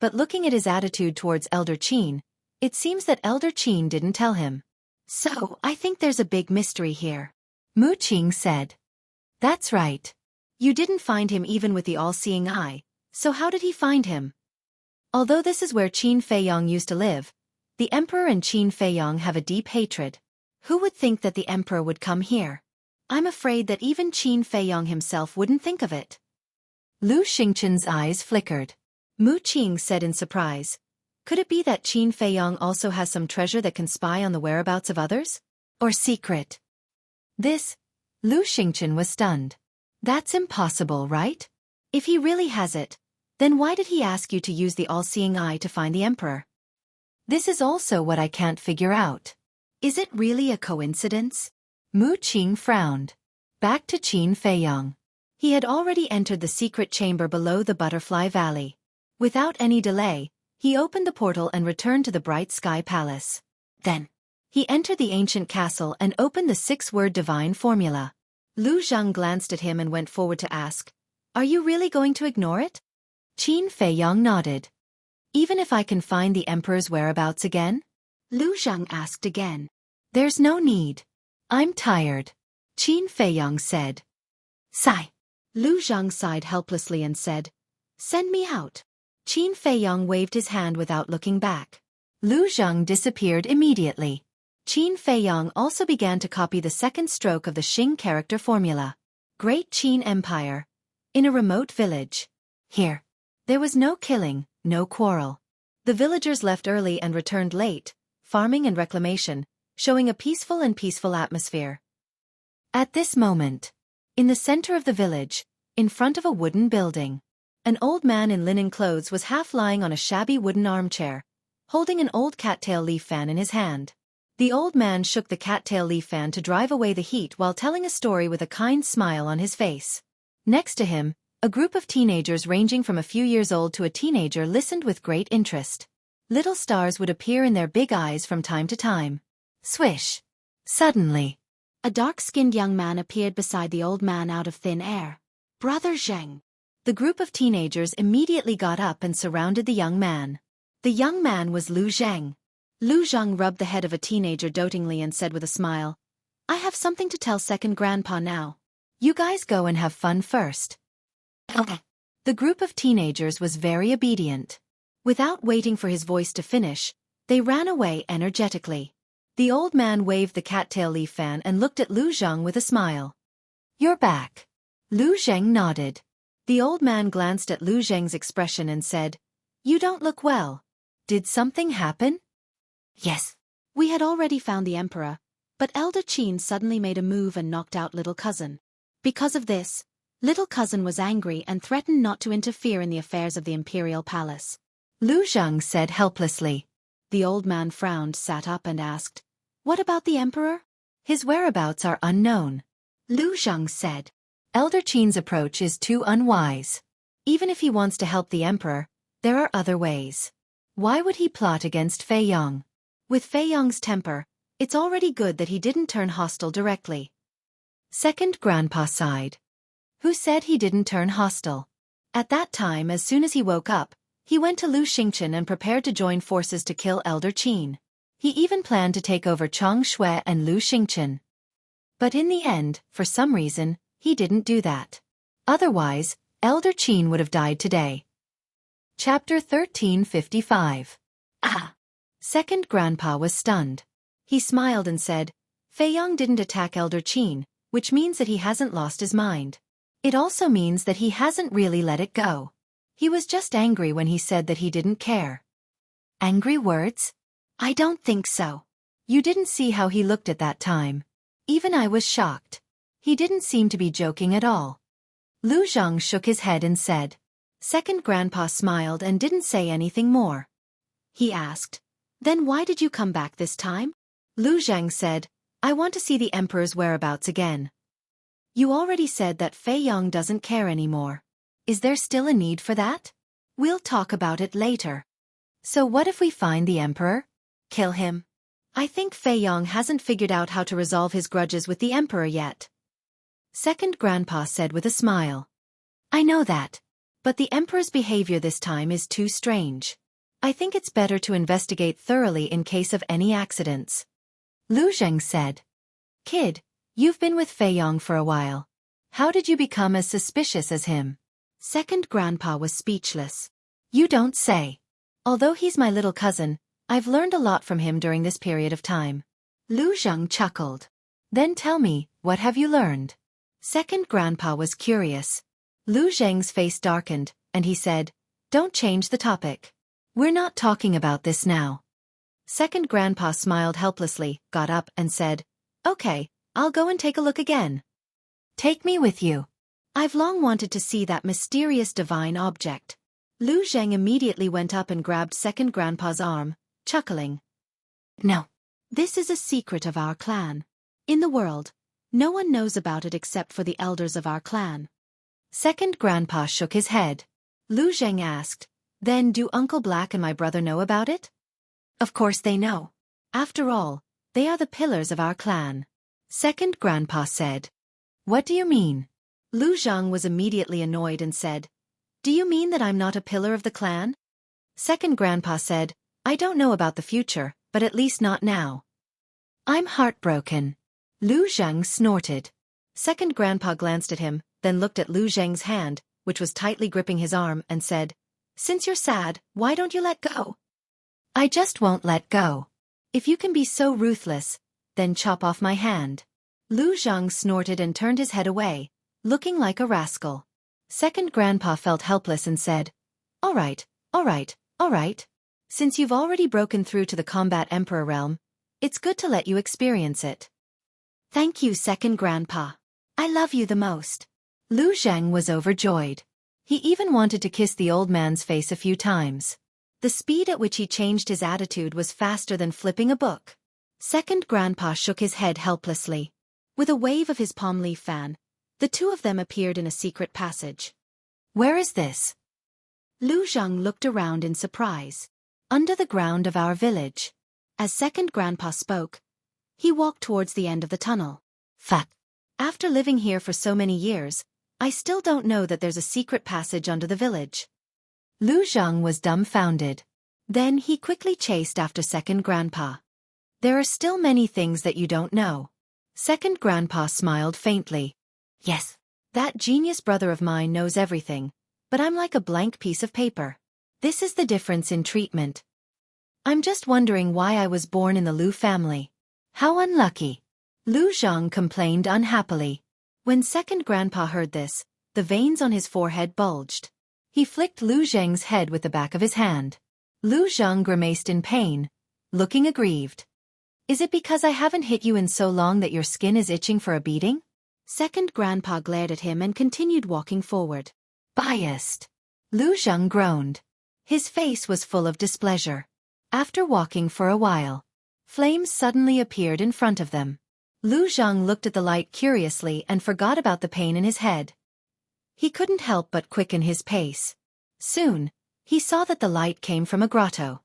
But looking at his attitude towards Elder Qin, it seems that Elder Qin didn't tell him. "So, I think there's a big mystery here," Mu Qing said. "That's right. You didn't find him even with the all-seeing eye, so how did he find him?" Although this is where Qin Feiyong used to live, the emperor and Qin Feiyong have a deep hatred. Who would think that the emperor would come here? I'm afraid that even Qin Feiyong himself wouldn't think of it. Lu Xingchen's eyes flickered. Mu Qing said in surprise, "Could it be that Qin Feiyong also has some treasure that can spy on the whereabouts of others? Or secret?" Lu Xingchen was stunned. "That's impossible, right? If he really has it, then why did he ask you to use the all-seeing eye to find the emperor? This is also what I can't figure out. Is it really a coincidence?" Mu Qing frowned. Back to Qin Feiyong. He had already entered the secret chamber below the Butterfly Valley. Without any delay, he opened the portal and returned to the Bright Sky Palace. Then, he entered the ancient castle and opened the 6-word divine formula. Lu Zhang glanced at him and went forward to ask, "Are you really going to ignore it?" Qin Feiyong nodded. "Even if I can find the emperor's whereabouts again?" Lu Zhang asked again. "There's no need. I'm tired," Qin Feiyong said. "Sigh." Lu Zhang sighed helplessly and said, "Send me out." Qin Feiyong waved his hand without looking back. Lu Zhang disappeared immediately. Qin Feiyong also began to copy the second stroke of the Xing character formula. Great Qin Empire. In a remote village. Here. There was no killing, no quarrel. The villagers left early and returned late, farming and reclamation, showing a peaceful atmosphere. At this moment, in the center of the village, in front of a wooden building, an old man in linen clothes was half lying on a shabby wooden armchair, holding an old cattail leaf fan in his hand. The old man shook the cattail leaf fan to drive away the heat while telling a story with a kind smile on his face. Next to him, a group of teenagers ranging from a few years old to a teenager listened with great interest. Little stars would appear in their big eyes from time to time. Swish! Suddenly, a dark-skinned young man appeared beside the old man out of thin air. "Brother Zheng." The group of teenagers immediately got up and surrounded the young man. The young man was Lu Zheng. Lu Zheng rubbed the head of a teenager dotingly and said with a smile, "I have something to tell second grandpa now. You guys go and have fun first." The group of teenagers was very obedient. Without waiting for his voice to finish, they ran away energetically. The old man waved the cattail leaf fan and looked at Lu Zheng with a smile. "You're back." Lu Zheng nodded. The old man glanced at Lu Zheng's expression and said, "You don't look well. Did something happen?" "Yes. We had already found the emperor, but Elder Qin suddenly made a move and knocked out little cousin. Because of this, little cousin was angry and threatened not to interfere in the affairs of the imperial palace." Lu Zheng said helplessly. The old man frowned, sat up and asked, "What about the emperor?" "His whereabouts are unknown," Lu Zheng said. "Elder Qin's approach is too unwise. Even if he wants to help the emperor, there are other ways. Why would he plot against Feiyong? With Feiyong's temper, it's already good that he didn't turn hostile directly." Second grandpa sighed. "Who said he didn't turn hostile?" At that time, as soon as he woke up, he went to Lu Xingchen and prepared to join forces to kill Elder Qin. He even planned to take over Chang Shui and Lu Xingchen. But in the end, for some reason, he didn't do that. Otherwise, Elder Qin would have died today. Chapter 1355. Second grandpa was stunned. He smiled and said, Feiyong didn't attack Elder Qin, which means that he hasn't lost his mind. It also means that he hasn't really let it go. He was just angry when he said that he didn't care. Angry words? I don't think so. You didn't see how he looked at that time. Even I was shocked. He didn't seem to be joking at all. Lu Zhang shook his head and said. Second Grandpa smiled and didn't say anything more. He asked, "Then why did you come back this time?" Lu Zhang said, "I want to see the Emperor's whereabouts again." You already said that Feiyong doesn't care anymore. Is there still a need for that? We'll talk about it later. So what if we find the Emperor? Kill him? I think Feiyong hasn't figured out how to resolve his grudges with the Emperor yet. Second Grandpa said with a smile. I know that. But the Emperor's behavior this time is too strange. I think it's better to investigate thoroughly in case of any accidents. Lu Zheng said. Kid, you've been with Feiyong for a while. How did you become as suspicious as him? Second Grandpa was speechless. You don't say. Although he's my little cousin, I've learned a lot from him during this period of time. Lu Zheng chuckled. Then tell me, what have you learned? Second Grandpa was curious. Lu Zheng's face darkened, and he said, Don't change the topic. We're not talking about this now. Second Grandpa smiled helplessly, got up, and said, Okay, I'll go and take a look again. Take me with you. I've long wanted to see that mysterious divine object. Lu Zheng immediately went up and grabbed Second Grandpa's arm, chuckling. No. This is a secret of our clan. In the world, no one knows about it except for the elders of our clan. Second Grandpa shook his head. Lu Zheng asked, Then do Uncle Black and my brother know about it? Of course they know. After all, they are the pillars of our clan. Second Grandpa said. What do you mean? Lu Zhang was immediately annoyed and said, Do you mean that I'm not a pillar of the clan? Second Grandpa said, I don't know about the future, but at least not now. I'm heartbroken. Lu Zhang snorted. Second Grandpa glanced at him, then looked at Lu Zheng's hand, which was tightly gripping his arm, and said, Since you're sad, why don't you let go? I just won't let go. If you can be so ruthless, then chop off my hand. Lu Zhang snorted and turned his head away, looking like a rascal. Second Grandpa felt helpless and said, All right, all right, all right. Since you've already broken through to the combat Emperor realm, it's good to let you experience it. Thank you, Second Grandpa. I love you the most. Lu Zheng was overjoyed. He even wanted to kiss the old man's face a few times. The speed at which he changed his attitude was faster than flipping a book. Second Grandpa shook his head helplessly. With a wave of his palm leaf fan, the two of them appeared in a secret passage. Where is this? Lu Zheng looked around in surprise. Under the ground of our village. As Second Grandpa spoke, he walked towards the end of the tunnel. Fuck. After living here for so many years, I still don't know that there's a secret passage under the village. Lu Zheng was dumbfounded. Then he quickly chased after Second Grandpa. There are still many things that you don't know. Second Grandpa smiled faintly. Yes, that genius brother of mine knows everything, but I'm like a blank piece of paper. This is the difference in treatment. I'm just wondering why I was born in the Lu family. How unlucky. Lu Zhang complained unhappily. When Second Grandpa heard this, the veins on his forehead bulged. He flicked Lu Zheng's head with the back of his hand. Lu Zhang grimaced in pain, looking aggrieved. Is it because I haven't hit you in so long that your skin is itching for a beating? Second Grandpa glared at him and continued walking forward. Biased. Lu Zhang groaned. His face was full of displeasure. After walking for a while, flames suddenly appeared in front of them. Lu Zhang looked at the light curiously and forgot about the pain in his head. He couldn't help but quicken his pace. Soon, he saw that the light came from a grotto.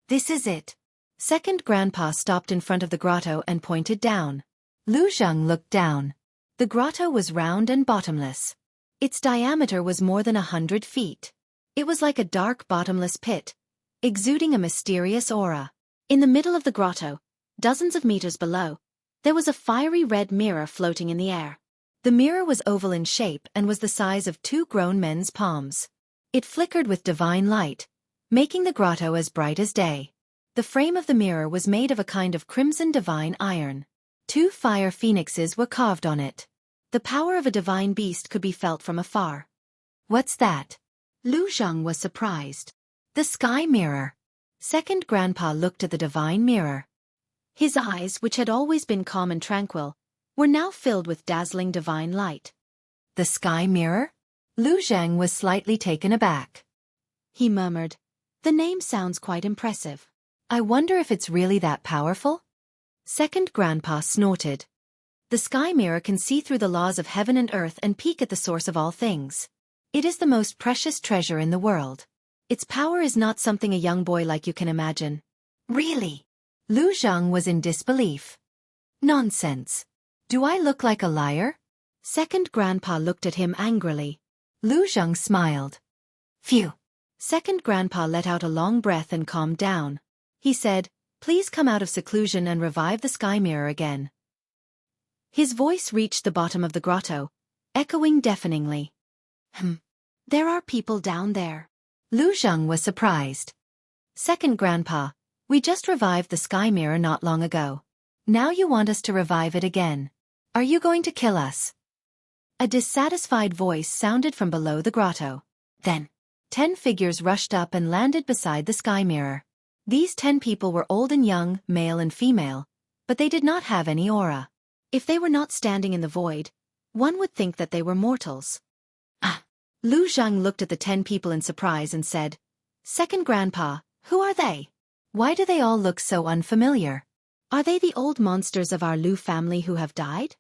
This is it. Second Grandpa stopped in front of the grotto and pointed down. Lu Zhang looked down. The grotto was round and bottomless. Its diameter was more than 100 feet. It was like a dark bottomless pit, exuding a mysterious aura. In the middle of the grotto, dozens of meters below, there was a fiery red mirror floating in the air. The mirror was oval in shape and was the size of 2 grown men's palms. It flickered with divine light, making the grotto as bright as day. The frame of the mirror was made of a kind of crimson divine iron. 2 fire phoenixes were carved on it. The power of a divine beast could be felt from afar. What's that? Lu Zhang was surprised. The sky mirror. Second Grandpa looked at the divine mirror. His eyes, which had always been calm and tranquil, were now filled with dazzling divine light. The sky mirror? Lu Zhang was slightly taken aback. He murmured, "The name sounds quite impressive. I wonder if it's really that powerful?" Second Grandpa snorted. The sky mirror can see through the laws of heaven and earth and peek at the source of all things. It is the most precious treasure in the world. Its power is not something a young boy like you can imagine. Really? Lu Zhang was in disbelief. Nonsense. Do I look like a liar? Second Grandpa looked at him angrily. Lu Zhang smiled. Phew. Second Grandpa let out a long breath and calmed down. He said, "Please come out of seclusion and revive the sky mirror again." His voice reached the bottom of the grotto, echoing deafeningly. There are people down there. Lu Zhang was surprised. Second Grandpa, we just revived the sky mirror not long ago. Now you want us to revive it again. Are you going to kill us? A dissatisfied voice sounded from below the grotto. Then, 10 figures rushed up and landed beside the sky mirror. These 10 people were old and young, male and female, but they did not have any aura. If they were not standing in the void, one would think that they were mortals. Lu Zhang looked at the 10 people in surprise and said, "Second Grandpa, who are they? Why do they all look so unfamiliar? Are they the old monsters of our Lu family who have died?"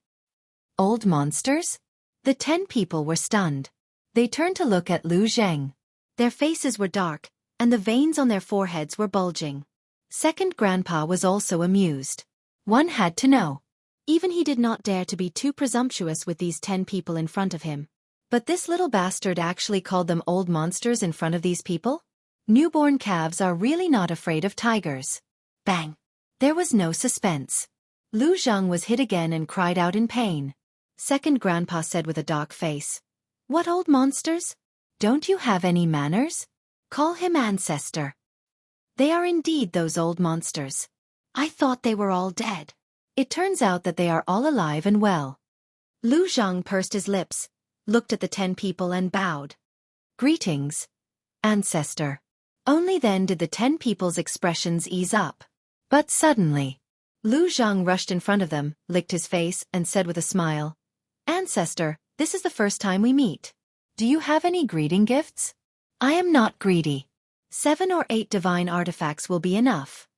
Old monsters? The 10 people were stunned. They turned to look at Lu Zhang. Their faces were dark, and the veins on their foreheads were bulging. Second Grandpa was also amused. One had to know. Even he did not dare to be too presumptuous with these 10 people in front of him. But this little bastard actually called them old monsters in front of these people? Newborn calves are really not afraid of tigers. Bang! There was no suspense. Lu Zhang was hit again and cried out in pain. Second Grandpa said with a dark face, "What old monsters? Don't you have any manners? Call him ancestor." They are indeed those old monsters. I thought they were all dead. It turns out that they are all alive and well. Lu Zhang pursed his lips, looked at the 10 people and bowed. "Greetings, ancestor." Only then did the 10 people's expressions ease up. But suddenly, Lu Zhang rushed in front of them, licked his face, and said with a smile, "Ancestor, this is the first time we meet. Do you have any greeting gifts? I am not greedy. 7 or 8 divine artifacts will be enough."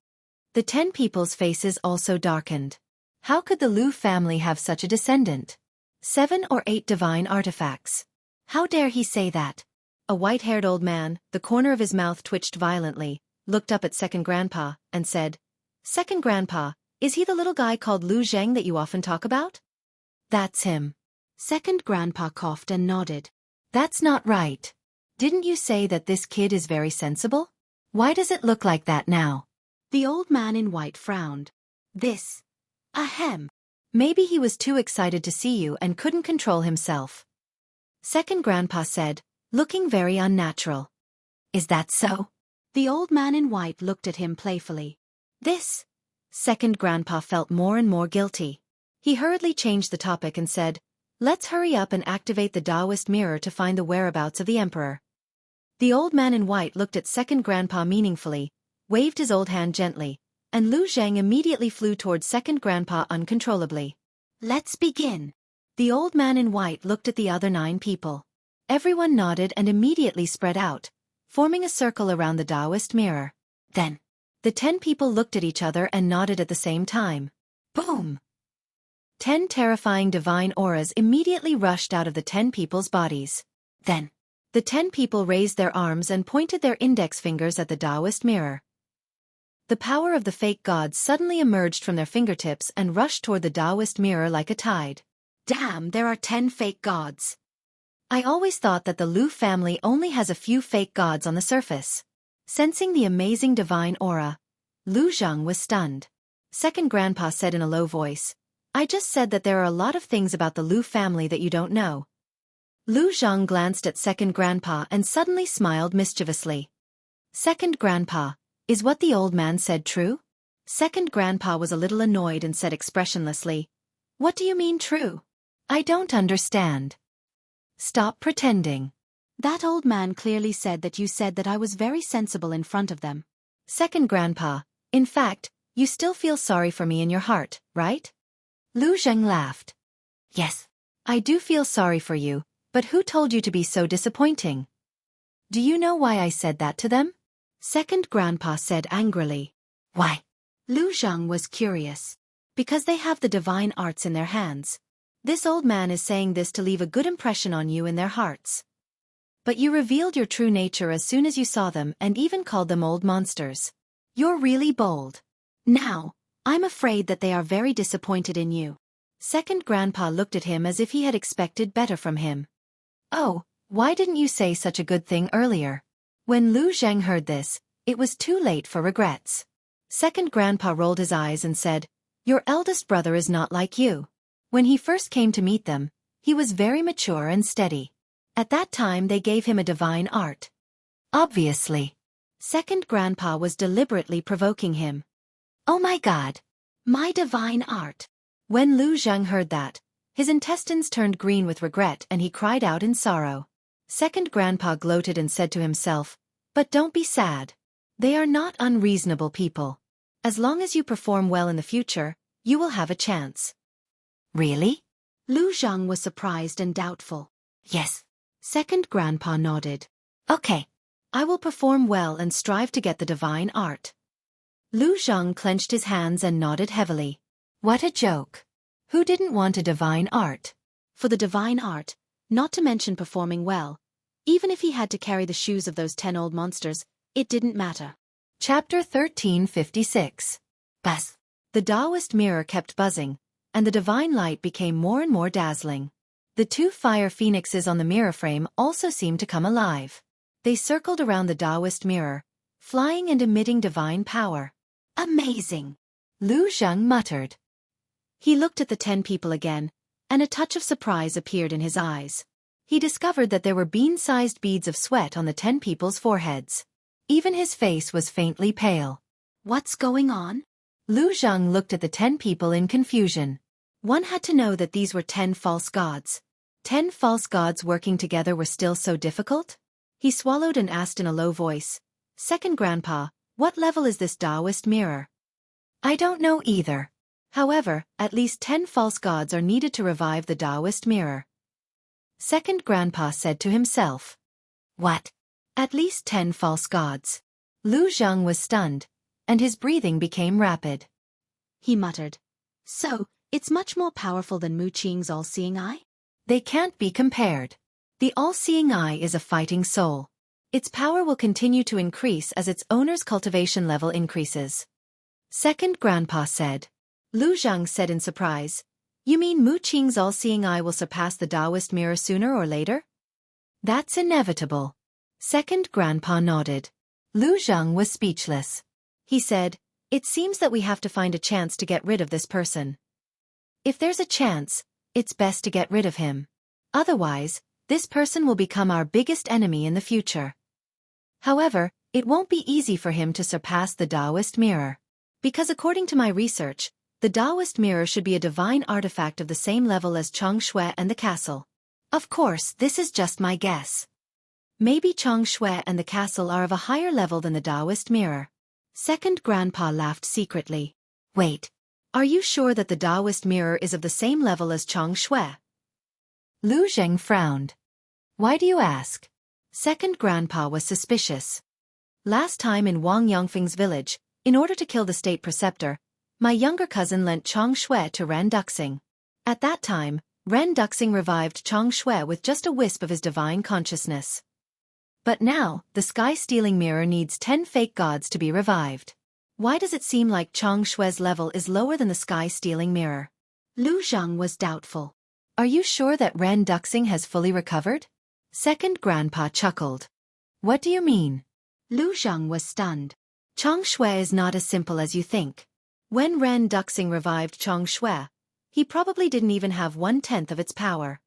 The 10 people's faces also darkened. How could the Lu family have such a descendant? 7 or 8 divine artifacts. How dare he say that? A white-haired old man, the corner of his mouth twitched violently, looked up at Second Grandpa, and said, "Second Grandpa, is he the little guy called Lu Zhang that you often talk about?" That's him. Second Grandpa coughed and nodded. That's not right. Didn't you say that this kid is very sensible? Why does it look like that now? The old man in white frowned. This. Ahem. Maybe he was too excited to see you and couldn't control himself. Second Grandpa said, looking very unnatural. Is that so? The old man in white looked at him playfully. This. Second Grandpa felt more and more guilty. He hurriedly changed the topic and said, "Let's hurry up and activate the Taoist mirror to find the whereabouts of the Emperor." The old man in white looked at Second Grandpa meaningfully, waved his old hand gently, and Lu Zhang immediately flew towards Second Grandpa uncontrollably. "Let's begin." The old man in white looked at the other 9 people. Everyone nodded and immediately spread out, forming a circle around the Taoist mirror. Then, the 10 people looked at each other and nodded at the same time. Boom! 10 terrifying divine auras immediately rushed out of the 10 people's bodies. Then, the 10 people raised their arms and pointed their index fingers at the Taoist mirror. The power of the fake gods suddenly emerged from their fingertips and rushed toward the Taoist mirror like a tide. Damn, there are 10 fake gods. I always thought that the Lu family only has a few fake gods on the surface. Sensing the amazing divine aura, Lu Zhang was stunned. Second Grandpa said in a low voice, "I just said that there are a lot of things about the Lu family that you don't know." Lu Zhang glanced at Second Grandpa and suddenly smiled mischievously. "Second Grandpa, is what the old man said true?" Second grandpa was a little annoyed and said expressionlessly, "What do you mean true? I don't understand. Stop pretending. That old man clearly said that you said that I was very sensible in front of them." Second grandpa, in fact, you still feel sorry for me in your heart, right? Lu Zheng laughed. Yes, I do feel sorry for you, but who told you to be so disappointing? Do you know why I said that to them? Second grandpa said angrily. Why? Lu Zheng was curious. Because they have the divine arts in their hands. This old man is saying this to leave a good impression on you in their hearts. But you revealed your true nature as soon as you saw them and even called them old monsters. You're really bold. Now, I'm afraid that they are very disappointed in you. Second grandpa looked at him as if he had expected better from him. Oh, why didn't you say such a good thing earlier? When Lu Zheng heard this, it was too late for regrets. Second grandpa rolled his eyes and said, Your eldest brother is not like you. When he first came to meet them, he was very mature and steady. At that time they gave him a divine art. Obviously. Second grandpa was deliberately provoking him. Oh my God. My divine art. When Lu Zheng heard that, his intestines turned green with regret and he cried out in sorrow. Second grandpa gloated and said to himself, But don't be sad. They are not unreasonable people. As long as you perform well in the future, you will have a chance. Really? Lu Zheng was surprised and doubtful. Yes. Second grandpa nodded. Okay. I will perform well and strive to get the divine art. Lu Zheng clenched his hands and nodded heavily. What a joke. Who didn't want a divine art? For the divine art, not to mention performing well, even if he had to carry the shoes of those 10 old monsters, it didn't matter. Chapter 1356. Buzz. The Taoist mirror kept buzzing, and the divine light became more and more dazzling. The 2 fire phoenixes on the mirror frame also seemed to come alive. They circled around the Taoist mirror, flying and emitting divine power. Amazing! Lu Zheng muttered. He looked at the 10 people again, and a touch of surprise appeared in his eyes. He discovered that there were bean-sized beads of sweat on the 10 people's foreheads. Even his face was faintly pale. What's going on? Lu Zheng looked at the 10 people in confusion. One had to know that these were 10 false gods. 10 false gods working together were still so difficult? He swallowed and asked in a low voice, Second grandpa, what level is this Taoist mirror? I don't know either. However, at least 10 false gods are needed to revive the Taoist mirror. Second grandpa said to himself. What? At least 10 false gods. Lu Zheng was stunned, and his breathing became rapid. He muttered. So, it's much more powerful than Mu Qing's all-seeing eye? They can't be compared. The all-seeing eye is a fighting soul. Its power will continue to increase as its owner's cultivation level increases. Second grandpa said. Lu Zheng said in surprise, You mean Mu Qing's all-seeing eye will surpass the Taoist mirror sooner or later? That's inevitable. Second grandpa nodded. Lu Zheng was speechless. He said, It seems that we have to find a chance to get rid of this person. If there's a chance, it's best to get rid of him. Otherwise, this person will become our biggest enemy in the future. However, it won't be easy for him to surpass the Taoist mirror. Because according to my research, the Taoist mirror should be a divine artifact of the same level as Xueqi and the castle. Of course, this is just my guess. Maybe Xueqi and the castle are of a higher level than the Taoist mirror. Second grandpa laughed secretly. Wait. Are you sure that the Taoist mirror is of the same level as Xueqi? Lu Zheng frowned. Why do you ask? Second grandpa was suspicious. Last time in Wang Yongfeng's village, in order to kill the state preceptor, my younger cousin lent Xueqi to Ren Duxing. At that time, Ren Duxing revived Xueqi with just a wisp of his divine consciousness. But now, the sky-stealing mirror needs 10 fake gods to be revived. Why does it seem like Xueqi's level is lower than the sky-stealing mirror? Lu Zheng was doubtful. Are you sure that Ren Duxing has fully recovered? Second grandpa chuckled. What do you mean? Lu Zheng was stunned. Xueqi is not as simple as you think. When Ren Duxing revived Xueqi, he probably didn't even have 1/10 of its power.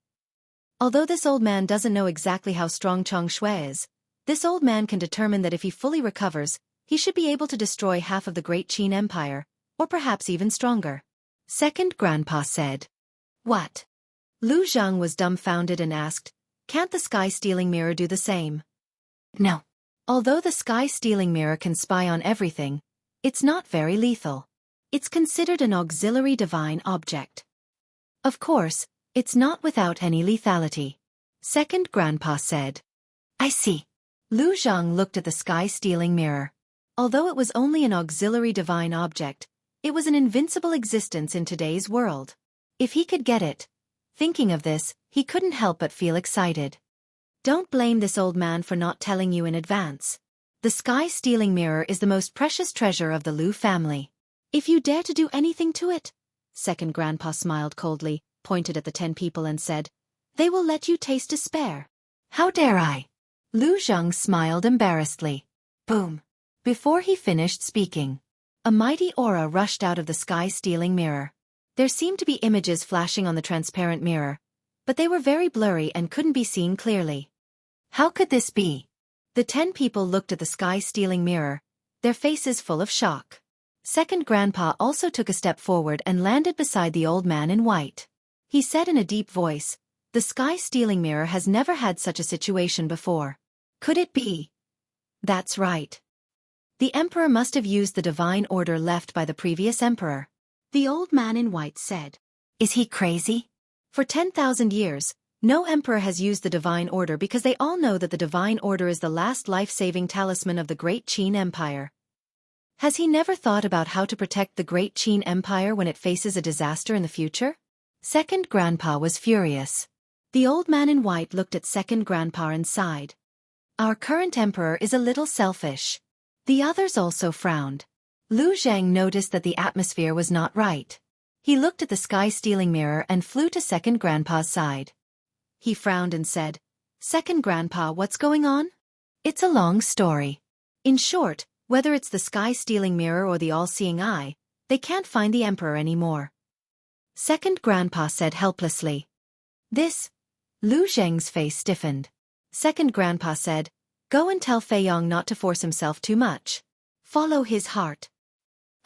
Although this old man doesn't know exactly how strong Xueqi is, this old man can determine that if he fully recovers, he should be able to destroy half of the Great Qin Empire, or perhaps even stronger. Second Grandpa said. What? Lu Zhang was dumbfounded and asked, can't the sky-stealing mirror do the same? No. Although the sky-stealing mirror can spy on everything, it's not very lethal. It's considered an auxiliary divine object. Of course, it's not without any lethality. Second Grandpa said. I see. Lu Zhang looked at the sky-stealing mirror. Although it was only an auxiliary divine object, it was an invincible existence in today's world. If he could get it. Thinking of this, he couldn't help but feel excited. Don't blame this old man for not telling you in advance. The sky-stealing mirror is the most precious treasure of the Lu family. If you dare to do anything to it, Second Grandpa smiled coldly, pointed at the 10 people and said, they will let you taste despair. How dare I? Lu Zhang smiled embarrassedly. Boom. Before he finished speaking, a mighty aura rushed out of the sky-stealing mirror. There seemed to be images flashing on the transparent mirror, but they were very blurry and couldn't be seen clearly. How could this be? The 10 people looked at the sky-stealing mirror, their faces full of shock. Second Grandpa also took a step forward and landed beside the old man in white. He said in a deep voice, the sky-stealing mirror has never had such a situation before. Could it be? That's right. The Emperor must have used the divine order left by the previous Emperor. The old man in white said. Is he crazy? For 10,000 years, no Emperor has used the divine order because they all know that the divine order is the last life-saving talisman of the Great Qin Empire. Has he never thought about how to protect the Great Qin Empire when it faces a disaster in the future? Second Grandpa was furious. The old man in white looked at Second Grandpa and sighed. Our current Emperor is a little selfish. The others also frowned. Lu Zhang noticed that the atmosphere was not right. He looked at the sky-stealing mirror and flew to Second Grandpa's side. He frowned and said, Second Grandpa, what's going on? It's a long story. In short, whether it's the sky-stealing mirror or the all-seeing eye, they can't find the Emperor anymore. Second Grandpa said helplessly. This? Lu Zhang's face stiffened. Second Grandpa said, go and tell Fei Yong not to force himself too much. Follow his heart.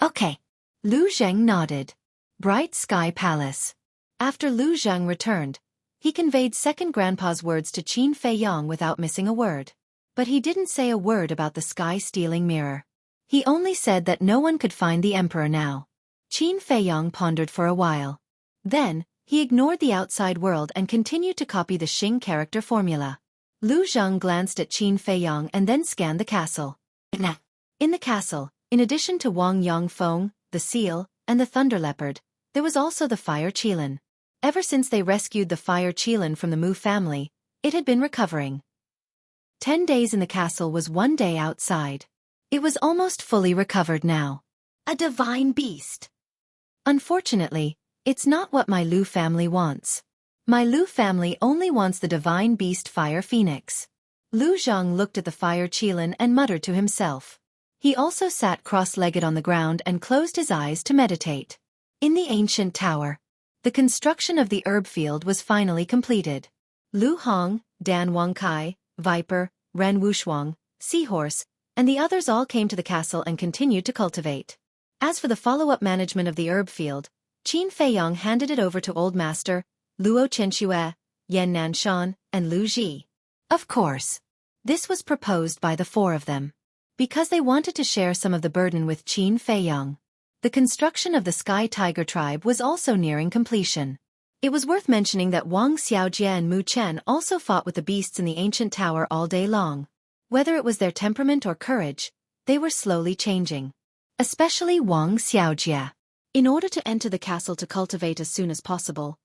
Okay. Lu Zhang nodded. Bright Sky Palace. After Lu Zhang returned, he conveyed Second Grandpa's words to Qin Fei Yong without missing a word. But he didn't say a word about the sky-stealing mirror. He only said that no one could find the Emperor now. Qin Fei Yong pondered for a while. Then, he ignored the outside world and continued to copy the Xing character formula. Lu Zhang glanced at Qin Fei Yong and then scanned the castle. Nah. In the castle, in addition to Wang Yongfeng, the seal, and the thunder leopard, there was also the fire qilin. Ever since they rescued the fire qilin from the Mu family, it had been recovering. 10 days in the castle was 1 day outside. It was almost fully recovered now. A divine beast. Unfortunately, it's not what my Lu family wants. My Lu family only wants the divine beast Fire Phoenix. Lu Zhang looked at the fire qilin and muttered to himself. He also sat cross-legged on the ground and closed his eyes to meditate. In the ancient tower, the construction of the herb field was finally completed. Lu Hong, Dan Wangkai, Viper, Ren Wushuang, Seahorse, and the others all came to the castle and continued to cultivate. As for the follow-up management of the herb field, Qin Fei Yong handed it over to Old Master, Luo Chenxue, Yan Nanshan, and Lu Ji. Of course, this was proposed by the 4 of them. Because they wanted to share some of the burden with Qin Fei Yong. The construction of the Sky Tiger tribe was also nearing completion. It was worth mentioning that Wang Xiaojie and Mu Chen also fought with the beasts in the ancient tower all day long. Whether it was their temperament or courage, they were slowly changing. Especially Wang Xiaojie. In order to enter the castle to cultivate as soon as possible,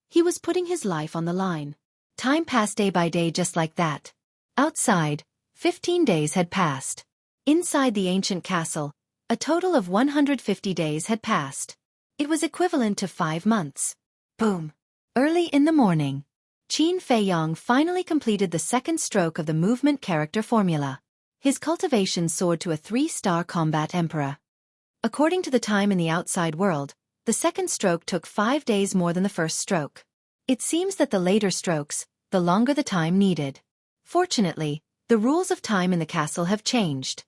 he was putting his life on the line. Time passed day by day just like that. Outside, 15 days had passed. Inside the ancient castle, a total of 150 days had passed. It was equivalent to 5 months. Boom. Early in the morning, Qin Fei Yong finally completed the second stroke of the movement character formula. His cultivation soared to a 3-star combat emperor. According to the time in the outside world, the second stroke took 5 days more than the first stroke. It seems that the later strokes, the longer the time needed. Fortunately, the rules of time in the castle have changed.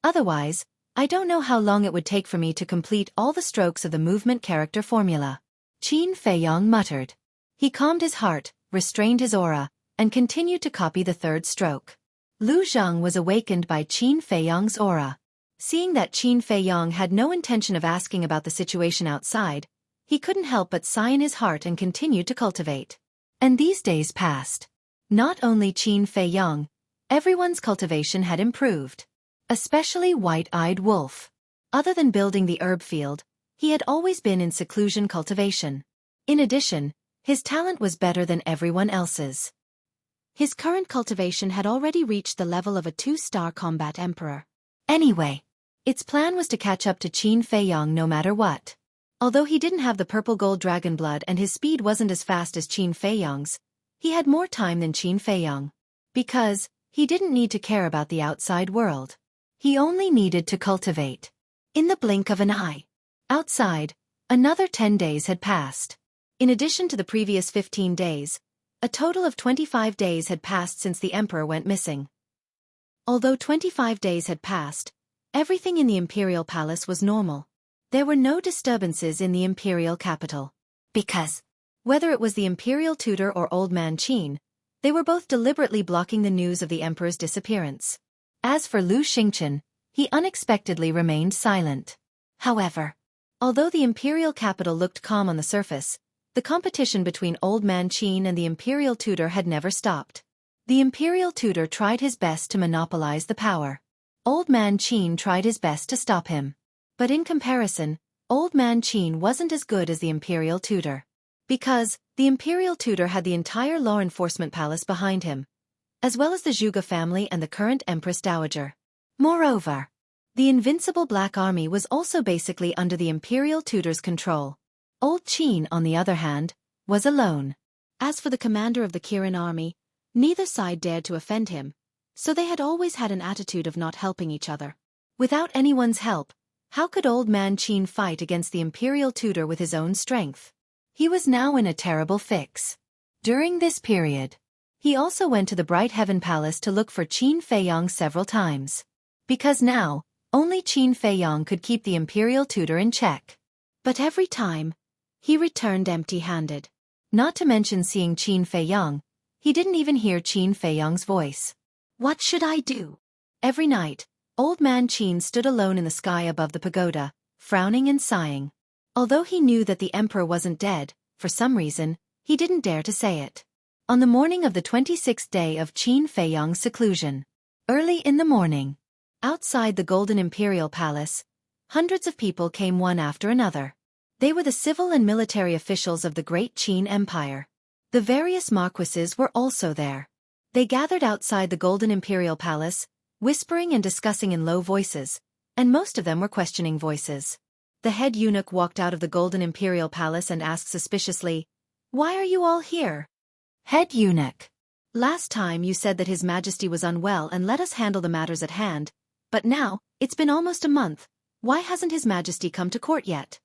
Otherwise, I don't know how long it would take for me to complete all the strokes of the movement character formula. Qin Feiyong muttered. He calmed his heart, restrained his aura, and continued to copy the third stroke. Lu Zhang was awakened by Qin Feiyong's aura. Seeing that Qin Feiyong had no intention of asking about the situation outside, he couldn't help but sigh in his heart and continued to cultivate. And these days passed. Not only Qin Feiyong, everyone's cultivation had improved. Especially White-Eyed Wolf. Other than building the herb field, he had always been in seclusion cultivation. In addition, his talent was better than everyone else's. His current cultivation had already reached the level of a 2-star combat emperor. Anyway, its plan was to catch up to Qin Feiyong no matter what. Although he didn't have the purple gold dragon blood and his speed wasn't as fast as Qin Feiyong's, he had more time than Qin Feiyong. Because he didn't need to care about the outside world. He only needed to cultivate. In the blink of an eye. Outside, another 10 days had passed. In addition to the previous 15 days, a total of 25 days had passed since the emperor went missing. Although 25 days had passed, everything in the imperial palace was normal. There were no disturbances in the imperial capital. Because, whether it was the imperial tutor or old man Qin, they were both deliberately blocking the news of the emperor's disappearance. As for Lu Xingchen, he unexpectedly remained silent. However, although the imperial capital looked calm on the surface, the competition between old man Qin and the imperial tutor had never stopped. The imperial tutor tried his best to monopolize the power. Old man Qin tried his best to stop him. But in comparison, old man Qin wasn't as good as the imperial tutor. Because the imperial tutor had the entire law enforcement palace behind him, as well as the Xueqi family and the current Empress Dowager. Moreover, the invincible Black Army was also basically under the imperial tutor's control. Old Qin, on the other hand, was alone. As for the commander of the Kirin army, neither side dared to offend him, so they had always had an attitude of not helping each other. Without anyone's help, how could old man Qin fight against the imperial tutor with his own strength? He was now in a terrible fix. During this period, he also went to the Bright Heaven Palace to look for Qin Feiyong several times. Because now, only Qin Feiyong could keep the imperial tutor in check. But every time, he returned empty-handed. Not to mention seeing Qin Feiyong, he didn't even hear Qin Feiyong's voice. What should I do? Every night, old man Qin stood alone in the sky above the pagoda, frowning and sighing. Although he knew that the emperor wasn't dead, for some reason, he didn't dare to say it. On the morning of the 26th day of Qin Feiyong's seclusion, early in the morning, outside the Golden Imperial Palace, hundreds of people came one after another. They were the civil and military officials of the Great Qin Empire. The various marquises were also there. They gathered outside the Golden Imperial Palace, whispering and discussing in low voices, and most of them were questioning voices. The head eunuch walked out of the Golden Imperial Palace and asked suspiciously, "Why are you all here?" Head eunuch. Last time you said that His Majesty was unwell and let us handle the matters at hand, but now, it's been almost a month. Why hasn't His Majesty come to court yet?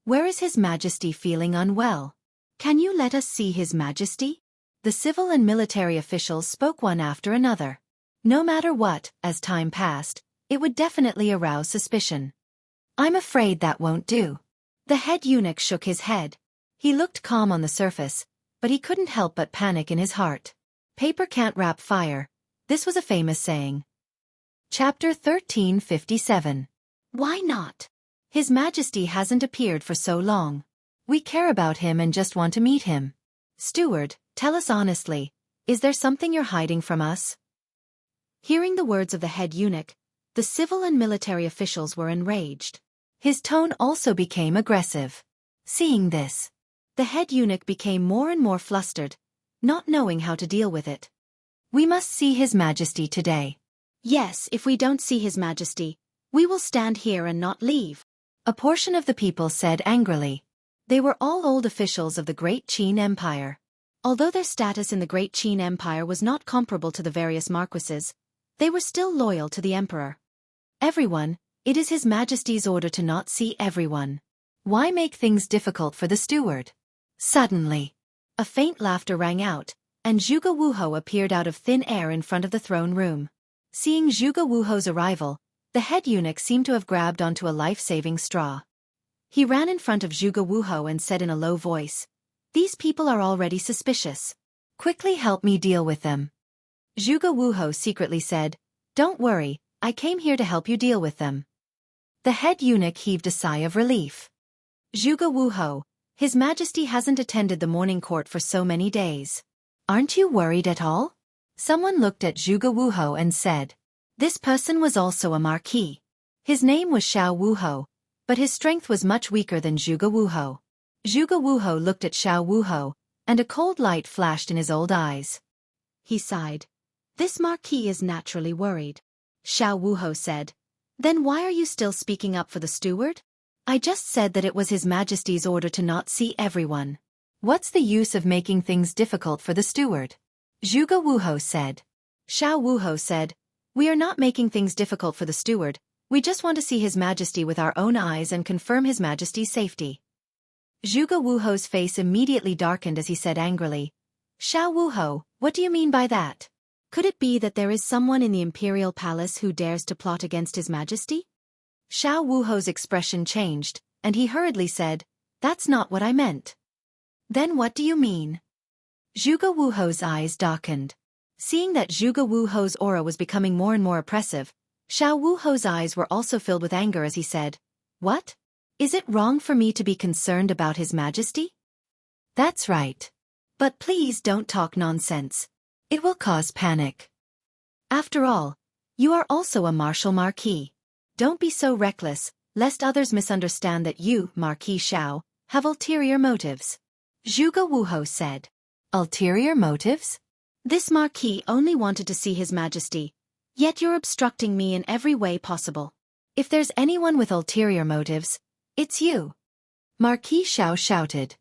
Where is His Majesty feeling unwell? Can you let us see His Majesty? The civil and military officials spoke one after another. No matter what, as time passed, it would definitely arouse suspicion. I'm afraid that won't do. The head eunuch shook his head. He looked calm on the surface, but he couldn't help but panic in his heart. Paper can't wrap fire. This was a famous saying. Chapter 1357. Why not? His Majesty hasn't appeared for so long. We care about him and just want to meet him. Steward, tell us honestly, is there something you're hiding from us? Hearing the words of the head eunuch, the civil and military officials were enraged. His tone also became aggressive. Seeing this, the head eunuch became more and more flustered, not knowing how to deal with it. We must see His Majesty today. Yes, if we don't see His Majesty, we will stand here and not leave. A portion of the people said angrily. They were all old officials of the Great Qin Empire. Although their status in the Great Qin Empire was not comparable to the various marquises, they were still loyal to the emperor. Everyone, it is His Majesty's order to not see everyone. Why make things difficult for the steward? Suddenly, a faint laughter rang out, and Zhuge Wuhou appeared out of thin air in front of the throne room. Seeing Zhuge Wuhou's arrival, The head eunuch seemed to have grabbed onto a life-saving straw. He ran in front of Zhuge Wuhou and said in a low voice, "These people are already suspicious. Quickly help me deal with them." Zhuge Wuhou secretly said, "Don't worry, I came here to help you deal with them." The head eunuch heaved a sigh of relief. "Zhuge Wuhou, His Majesty hasn't attended the morning court for so many days. Aren't you worried at all?" Someone looked at Zhuge Wuhou and said. This person was also a marquis. His name was Xiao Wuhou, but his strength was much weaker than Zhuge Wuhou. Zhuge Wuhou looked at Xiao Wuhou, and a cold light flashed in his old eyes. He sighed. "This marquis is naturally worried." Xiao Wuhou said, "Then why are you still speaking up for the steward?" "I just said that it was His Majesty's order to not see everyone. What's the use of making things difficult for the steward?" Zhuge Wuhou said. Xiao Wuhou said, "We are not making things difficult for the steward, we just want to see His Majesty with our own eyes and confirm His Majesty's safety." Zhuge Wuhou's face immediately darkened as he said angrily, "Xiao Wuhou, what do you mean by that? Could it be that there is someone in the imperial palace who dares to plot against His Majesty?" Xiao Wuhou's expression changed, and he hurriedly said, "That's not what I meant." "Then what do you mean?" Zhuge Wuhou's eyes darkened. Seeing that Zhuge Wuhou's aura was becoming more and more oppressive, Xiao Wuhou's eyes were also filled with anger as he said, "What? Is it wrong for me to be concerned about His Majesty?" "That's right. But please don't talk nonsense. It will cause panic. After all, you are also a martial marquis. Don't be so reckless, lest others misunderstand that you, Marquis Xiao, have ulterior motives." Zhuge Wuhou said. "Ulterior motives? This marquis only wanted to see His Majesty, yet you're obstructing me in every way possible." "If there's anyone with ulterior motives, it's you," Marquis Xiao shouted.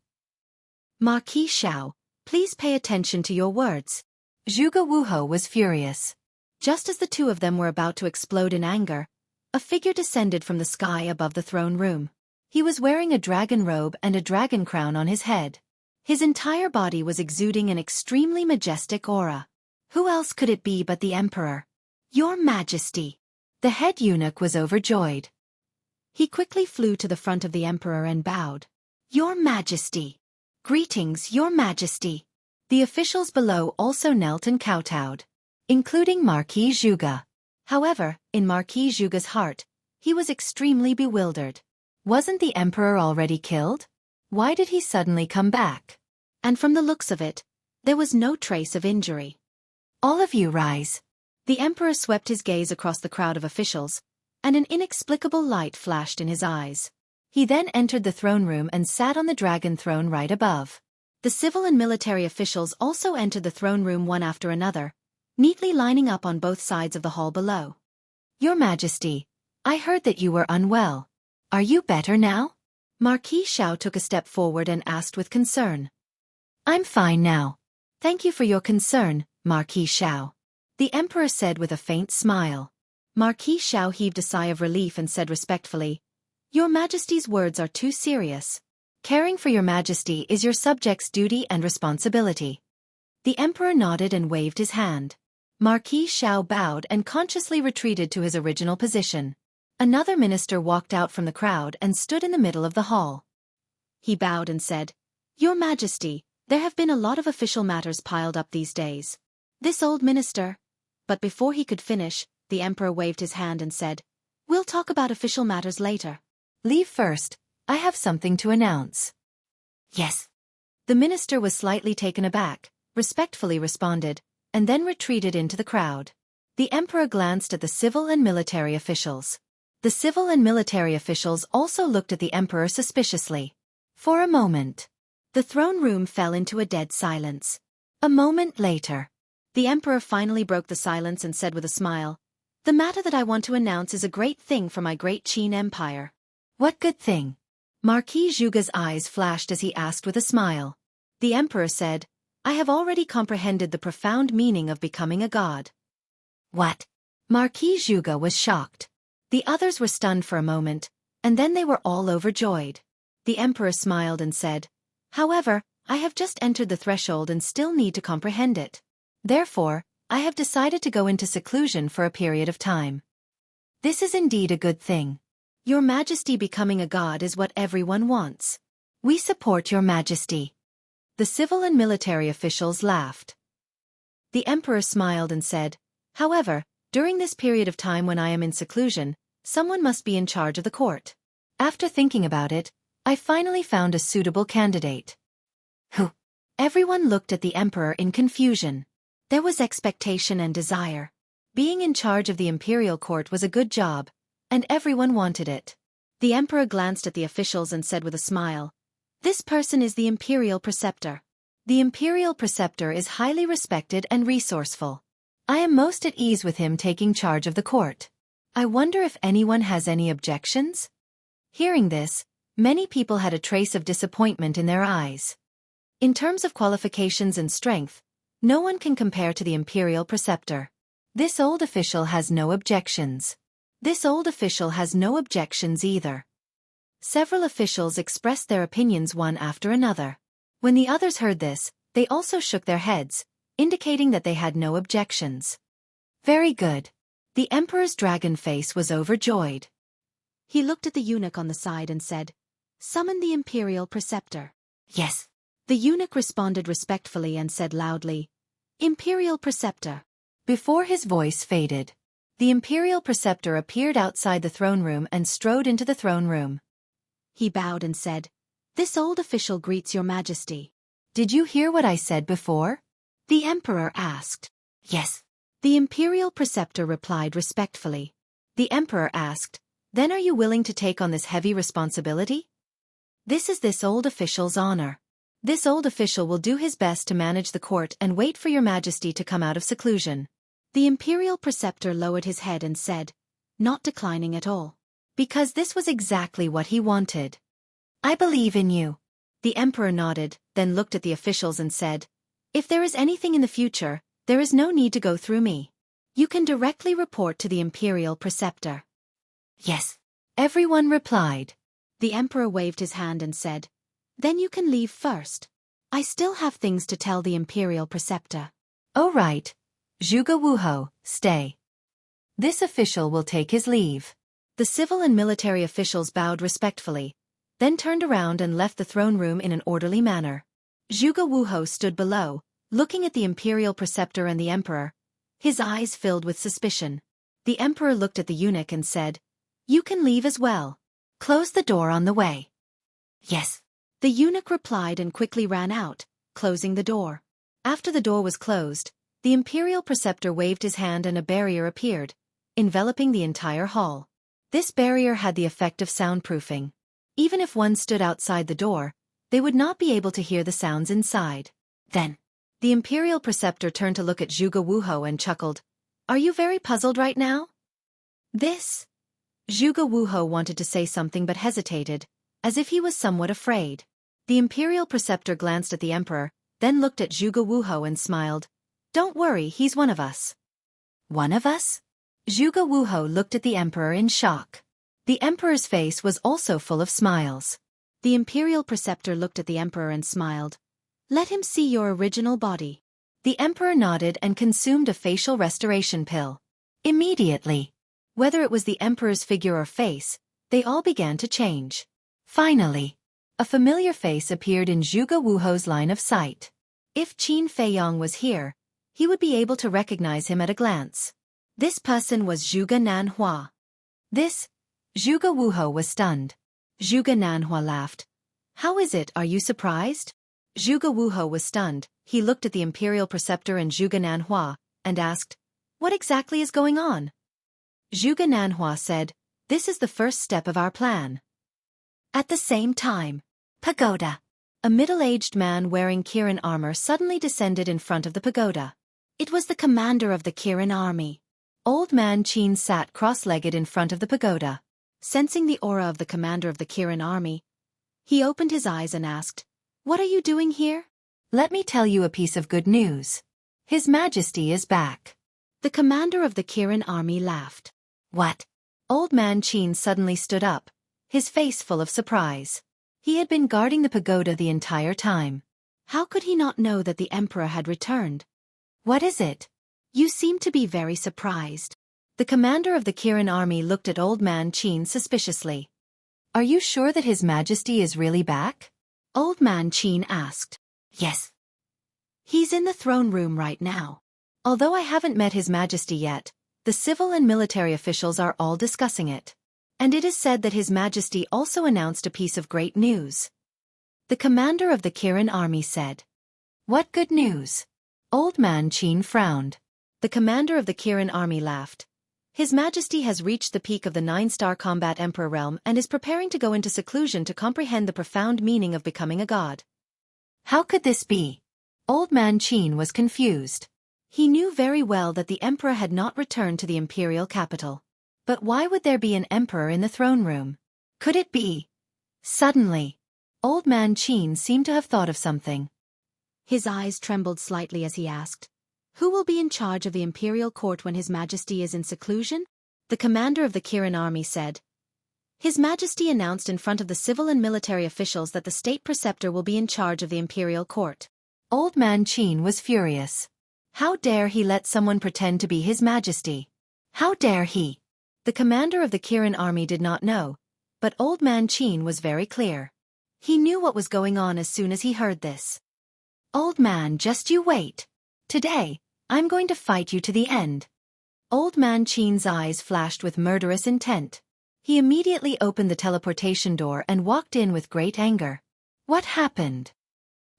"Marquis Xiao, please pay attention to your words." Zhuge Wuhou was furious. Just as the two of them were about to explode in anger, a figure descended from the sky above the throne room. He was wearing a dragon robe and a dragon crown on his head. His entire body was exuding an extremely majestic aura. Who else could it be but the Emperor? "Your Majesty!" The head eunuch was overjoyed. He quickly flew to the front of the Emperor and bowed. "Your Majesty!" "Greetings, Your Majesty!" The officials below also knelt and kowtowed, including Marquis Zhuge. However, in Marquis Zhuge's heart, he was extremely bewildered. Wasn't the Emperor already killed? Why did he suddenly come back? And from the looks of it, there was no trace of injury. "All of you rise." The Emperor swept his gaze across the crowd of officials, and an inexplicable light flashed in his eyes. He then entered the throne room and sat on the dragon throne right above. The civil and military officials also entered the throne room one after another, neatly lining up on both sides of the hall below. "Your Majesty, I heard that you were unwell. Are you better now?" Marquis Xiao took a step forward and asked with concern. "I'm fine now. Thank you for your concern, Marquis Xiao," the Emperor said with a faint smile. Marquis Xiao heaved a sigh of relief and said respectfully, "Your Majesty's words are too serious." "Caring for Your Majesty is your subjects' duty and responsibility." The Emperor nodded and waved his hand. Marquis Xiao bowed and consciously retreated to his original position. Another minister walked out from the crowd and stood in the middle of the hall. He bowed and said, "Your Majesty, there have been a lot of official matters piled up these days. This old minister..." But before he could finish, the Emperor waved his hand and said, "We'll talk about official matters later. Leave first, I have something to announce." "Yes." The minister was slightly taken aback, respectfully responded, and then retreated into the crowd. The Emperor glanced at the civil and military officials. The civil and military officials also looked at the Emperor suspiciously. For a moment, the throne room fell into a dead silence. A moment later, the Emperor finally broke the silence and said with a smile, "The matter that I want to announce is a great thing for my great Qin Empire." "What good thing?" Marquis Zhuge's eyes flashed as he asked with a smile. The Emperor said, "I have already comprehended the profound meaning of becoming a god." "What?" Marquis Zhuge was shocked. The others were stunned for a moment, and then they were all overjoyed. The Emperor smiled and said, "However, I have just entered the threshold and still need to comprehend it. Therefore, I have decided to go into seclusion for a period of time." This is indeed a good thing. Your Majesty becoming a god is what everyone wants. We support your Majesty. The civil and military officials laughed. The emperor smiled and said, "However, during this period of time when I am in seclusion, someone must be in charge of the court. After thinking about it, I finally found a suitable candidate." Who? Everyone looked at the emperor in confusion. There was expectation and desire. Being in charge of the imperial court was a good job, and everyone wanted it. The emperor glanced at the officials and said with a smile, "This person is the imperial preceptor. The imperial preceptor is highly respected and resourceful. I am most at ease with him taking charge of the court. I wonder if anyone has any objections?" Hearing this, many people had a trace of disappointment in their eyes. In terms of qualifications and strength, no one can compare to the imperial preceptor. This old official has no objections. This old official has no objections either. Several officials expressed their opinions one after another. When the others heard this, they also shook their heads, indicating that they had no objections. Very good. The emperor's dragon face was overjoyed. He looked at the eunuch on the side and said, "Summon the imperial preceptor." Yes. The eunuch responded respectfully and said loudly, "Imperial preceptor." Before his voice faded, the imperial preceptor appeared outside the throne room and strode into the throne room. He bowed and said, "This old official greets your Majesty." Did you hear what I said before? The emperor asked. Yes. The imperial preceptor replied respectfully. The emperor asked, "Then are you willing to take on this heavy responsibility?" "This is this old official's honor. This old official will do his best to manage the court and wait for your Majesty to come out of seclusion." The imperial preceptor lowered his head and said, not declining at all, because this was exactly what he wanted. "I believe in you." The emperor nodded, then looked at the officials and said, "If there is anything in the future, there is no need to go through me. You can directly report to the imperial preceptor." Yes. Everyone replied. The emperor waved his hand and said, "Then you can leave first. I still have things to tell the imperial preceptor." "Oh right. Xueqi, stay. This official will take his leave." The civil and military officials bowed respectfully, then turned around and left the throne room in an orderly manner. Xueqi stood below, looking at the imperial preceptor and the emperor, his eyes filled with suspicion. The emperor looked at the eunuch and said, "You can leave as well. Close the door on the way." "Yes." The eunuch replied and quickly ran out, closing the door. After the door was closed, the imperial preceptor waved his hand and a barrier appeared, enveloping the entire hall. This barrier had the effect of soundproofing. Even if one stood outside the door, they would not be able to hear the sounds inside. Then, the imperial preceptor turned to look at Xueqi and chuckled, "Are you very puzzled right now?" "This?" Xueqi wanted to say something but hesitated, as if he was somewhat afraid. The imperial preceptor glanced at the emperor, then looked at Xueqi and smiled. "Don't worry, he's one of us." "One of us?" Xueqi looked at the emperor in shock. The emperor's face was also full of smiles. The imperial preceptor looked at the emperor and smiled. "Let him see your original body." The emperor nodded and consumed a facial restoration pill. Immediately, whether it was the emperor's figure or face, they all began to change. Finally, a familiar face appeared in Xueqi's line of sight. If Qin Feiyang was here, he would be able to recognize him at a glance. This person was Zhuge Nanhua. This? Xueqi was stunned. Zhuge Nanhua laughed. "How is it, are you surprised?" Xueqi was stunned. He looked at the imperial preceptor and Zhuge Nanhua, and asked, "What exactly is going on?" Zhuge Nanhua said, "This is the first step of our plan." At the same time, pagoda. A middle-aged man wearing Kirin armor suddenly descended in front of the pagoda. It was the commander of the Kirin army. Old man Qin sat cross-legged in front of the pagoda. Sensing the aura of the commander of the Kirin army, he opened his eyes and asked, "What are you doing here?" "Let me tell you a piece of good news. His Majesty is back." The commander of the Kirin army laughed. "What?" Old man Qin suddenly stood up, his face full of surprise. He had been guarding the pagoda the entire time. How could he not know that the emperor had returned? "What is it?" "You seem to be very surprised." The commander of the Kirin army looked at Old Man Qin suspiciously. Are you sure that His Majesty is really back? Old Man Qin asked. Yes. He's in the throne room right now. Although I haven't met His Majesty yet, the civil and military officials are all discussing it. And it is said that His Majesty also announced a piece of great news. The commander of the Kirin army said. What good news? Old Man Qin frowned. The commander of the Kirin army laughed. His Majesty has reached the peak of the 9-star combat emperor realm and is preparing to go into seclusion to comprehend the profound meaning of becoming a god. How could this be? Old Man Qin was confused. He knew very well that the emperor had not returned to the imperial capital. But why would there be an emperor in the throne room? Could it be? Suddenly, Old Man Qin seemed to have thought of something. His eyes trembled slightly as he asked, Who will be in charge of the imperial court when His Majesty is in seclusion? The commander of the Kirin army said. His Majesty announced in front of the civil and military officials that the state preceptor will be in charge of the imperial court. Old Man Qin was furious. How dare he let someone pretend to be His Majesty? How dare he? The commander of the Kirin army did not know, but Old Man Qin was very clear. He knew what was going on as soon as he heard this. Old man, just you wait. Today, I'm going to fight you to the end. Old Man Qin's eyes flashed with murderous intent. He immediately opened the teleportation door and walked in with great anger. What happened?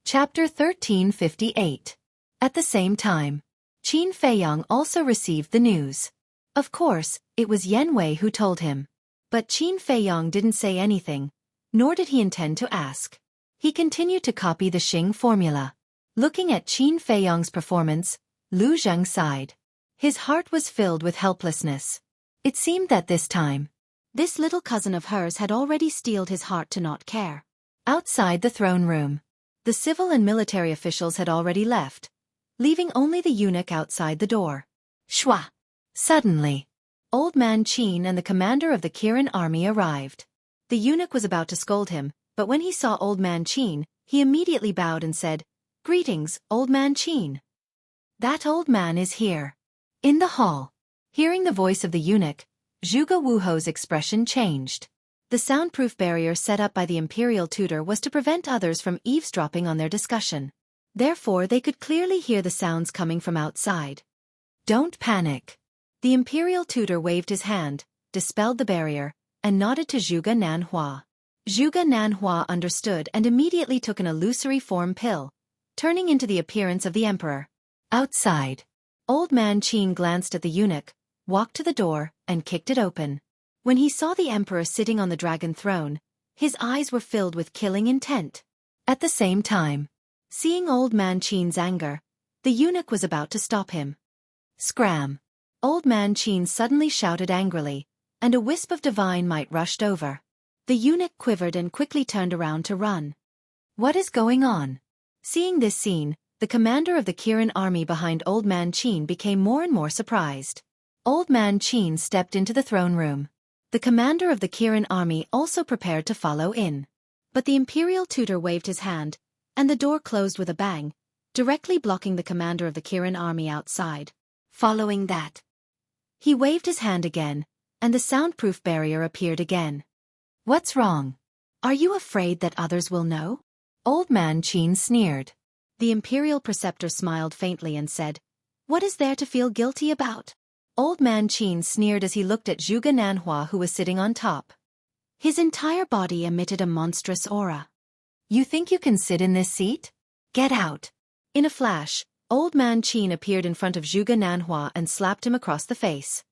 Chapter 1358. At the same time, Qin Feiyang also received the news. Of course, it was Yan Wei who told him. But Qin Feiyang didn't say anything, nor did he intend to ask. He continued to copy the Xing formula. Looking at Qin Feiyang's performance, Lu Zheng sighed. His heart was filled with helplessness. It seemed that this time, this little cousin of hers had already steeled his heart to not care. Outside the throne room, the civil and military officials had already left, leaving only the eunuch outside the door. Shua! Suddenly, Old Man Qin and the commander of the Kirin army arrived. The eunuch was about to scold him, but when he saw Old Man Qin, he immediately bowed and said, Greetings, Old Man Qin. That old man is here. In the hall. Hearing the voice of the eunuch, Zhuge Wuho's expression changed. The soundproof barrier set up by the imperial tutor was to prevent others from eavesdropping on their discussion. Therefore they could clearly hear the sounds coming from outside. Don't panic. The imperial tutor waved his hand, dispelled the barrier, and nodded to Zhuge Nanhua. Zhuge Nanhua understood and immediately took an illusory form pill, turning into the appearance of the emperor. Outside, Old Man Qin glanced at the eunuch, walked to the door, and kicked it open. When he saw the emperor sitting on the dragon throne, his eyes were filled with killing intent. At the same time, seeing Old Man Qin's anger, the eunuch was about to stop him. Scram! Old Man Qin suddenly shouted angrily, and a wisp of divine might rushed over. The eunuch quivered and quickly turned around to run. What is going on? Seeing this scene, the commander of the Kirin army behind Old Man Qin became more and more surprised. Old Man Qin stepped into the throne room. The commander of the Kirin army also prepared to follow in. But the imperial tutor waved his hand, and the door closed with a bang, directly blocking the commander of the Kirin army outside. Following that, he waved his hand again, and the soundproof barrier appeared again. What's wrong? Are you afraid that others will know? Old Man Qin sneered. The imperial preceptor smiled faintly and said, What is there to feel guilty about? Old Man Qin sneered as he looked at Zhuge Nanhua who was sitting on top. His entire body emitted a monstrous aura. You think you can sit in this seat? Get out. In a flash, Old Man Qin appeared in front of Zhuge Nanhua and slapped him across the face.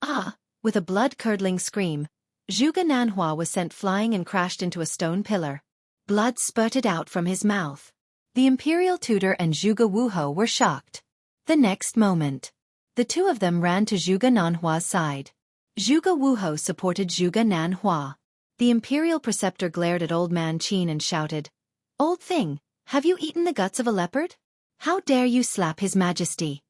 Ah! With a blood-curdling scream, Zhuge Nanhua was sent flying and crashed into a stone pillar. Blood spurted out from his mouth. The imperial tutor and Zhuge Wuho were shocked. The next moment, the two of them ran to Zhuge Nanhua's side. Zhuge Wuho supported Zhuge Nanhua. The imperial preceptor glared at Old Man Qin and shouted, Old thing, have you eaten the guts of a leopard? How dare you slap His Majesty?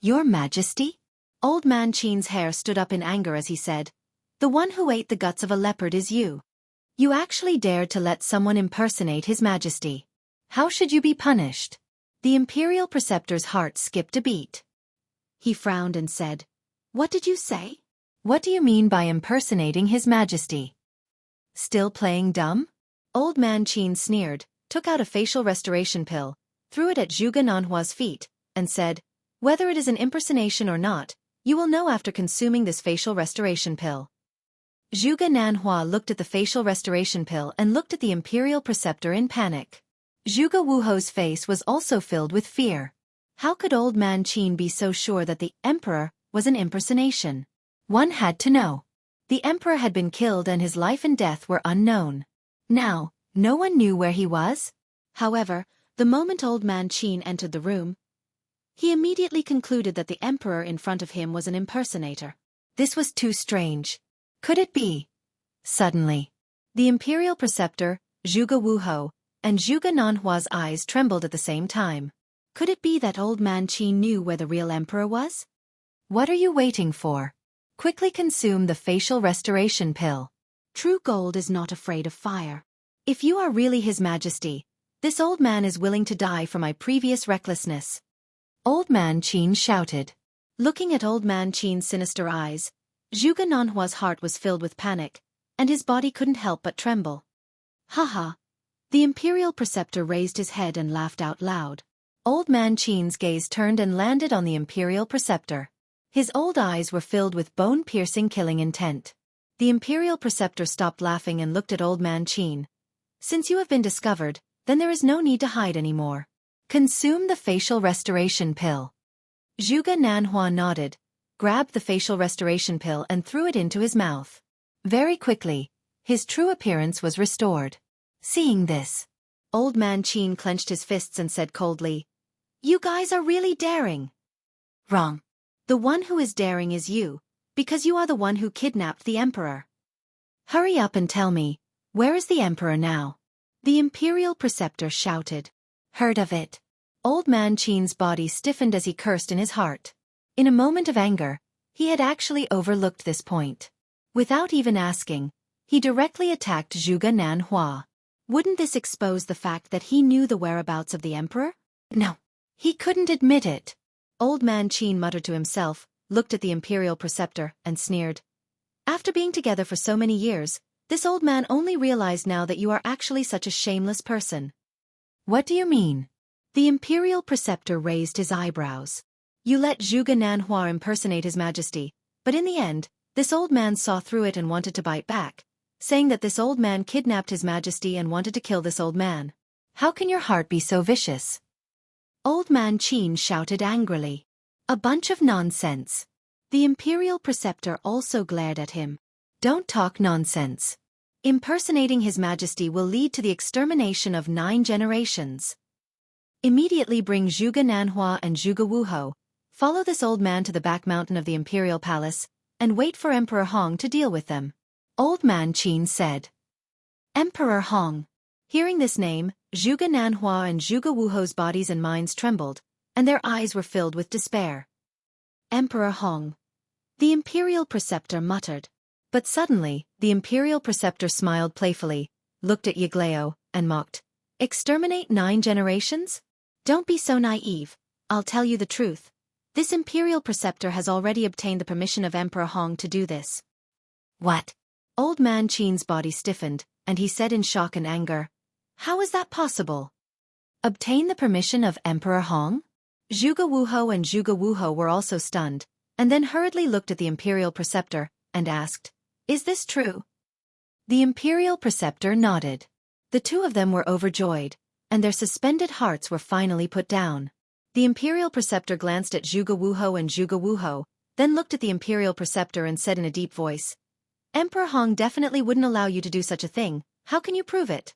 Your Majesty? Old Man Qin's hair stood up in anger as he said, The one who ate the guts of a leopard is you. You actually dared to let someone impersonate His Majesty. How should you be punished? The imperial preceptor's heart skipped a beat. He frowned and said, What did you say? What do you mean by impersonating His Majesty? Still playing dumb? Old man Qin sneered, took out a facial restoration pill, threw it at Zhuge Nanhua's feet, and said, "Whether it is an impersonation or not, you will know after consuming this facial restoration pill." Zhuge Nanhua looked at the facial restoration pill and looked at the imperial preceptor in panic. Zhuge Wuho's face was also filled with fear. How could old man Qin be so sure that the emperor was an impersonation? One had to know. The emperor had been killed and his life and death were unknown. Now, no one knew where he was. However, the moment old man Qin entered the room, he immediately concluded that the emperor in front of him was an impersonator. This was too strange. Could it be? Suddenly, the imperial preceptor, Zhuge Wuho, and Zhuge Nanhua's eyes trembled at the same time. Could it be that old man Qin knew where the real emperor was? What are you waiting for? Quickly consume the facial restoration pill. True gold is not afraid of fire. If you are really His Majesty, this old man is willing to die for my previous recklessness. Old man Qin shouted. Looking at old man Qin's sinister eyes, Zhuge Nanhua's heart was filled with panic, and his body couldn't help but tremble. Haha! The imperial preceptor raised his head and laughed out loud. Old man Qin's gaze turned and landed on the imperial preceptor. His old eyes were filled with bone-piercing killing intent. The imperial preceptor stopped laughing and looked at old man Qin. Since you have been discovered, then there is no need to hide anymore. Consume the facial restoration pill. Zhuge Nanhua nodded, grabbed the facial restoration pill and threw it into his mouth. Very quickly, his true appearance was restored. Seeing this, old man Qin clenched his fists and said coldly, "You guys are really daring." Wrong. The one who is daring is you, because you are the one who kidnapped the emperor. Hurry up and tell me, where is the emperor now? The imperial preceptor shouted. Heard of it. Old man Qin's body stiffened as he cursed in his heart. In a moment of anger, he had actually overlooked this point. Without even asking, he directly attacked Zhuge Nanhua. Wouldn't this expose the fact that he knew the whereabouts of the emperor? No. He couldn't admit it. Old man Qin muttered to himself, looked at the imperial preceptor, and sneered. After being together for so many years, this old man only realized now that you are actually such a shameless person. What do you mean? The imperial preceptor raised his eyebrows. You let Zhuge Nanhua impersonate His Majesty, but in the end, this old man saw through it and wanted to bite back, saying that this old man kidnapped His Majesty and wanted to kill this old man. How can your heart be so vicious? Old man Qin shouted angrily. A bunch of nonsense. The imperial preceptor also glared at him. Don't talk nonsense. Impersonating His Majesty will lead to the extermination of 9 generations. Immediately bring Zhuge Nanhua and Zhuge Wuho, follow this old man to the back mountain of the imperial palace, and wait for Emperor Hong to deal with them. Old man Qin said. Emperor Hong. Hearing this name, Zhuge Nanhua and Zhuge Wuho's bodies and minds trembled, and their eyes were filled with despair. Emperor Hong. The imperial preceptor muttered. But suddenly, the imperial preceptor smiled playfully, looked at Yagleo, and mocked. Exterminate 9 generations? Don't be so naive. I'll tell you the truth. This imperial preceptor has already obtained the permission of Emperor Hong to do this. What? Old man Qin's body stiffened, and he said in shock and anger, "How is that possible?" Obtain the permission of Emperor Hong? Zhuge Wuho and Zhuge Wuho were also stunned, and then hurriedly looked at the imperial preceptor, and asked, "Is this true?" The imperial preceptor nodded. The two of them were overjoyed, and their suspended hearts were finally put down. The imperial preceptor glanced at Zhuge Wuho and Zhuge Wuho, then looked at the imperial preceptor and said in a deep voice, "Emperor Hong definitely wouldn't allow you to do such a thing. How can you prove it?"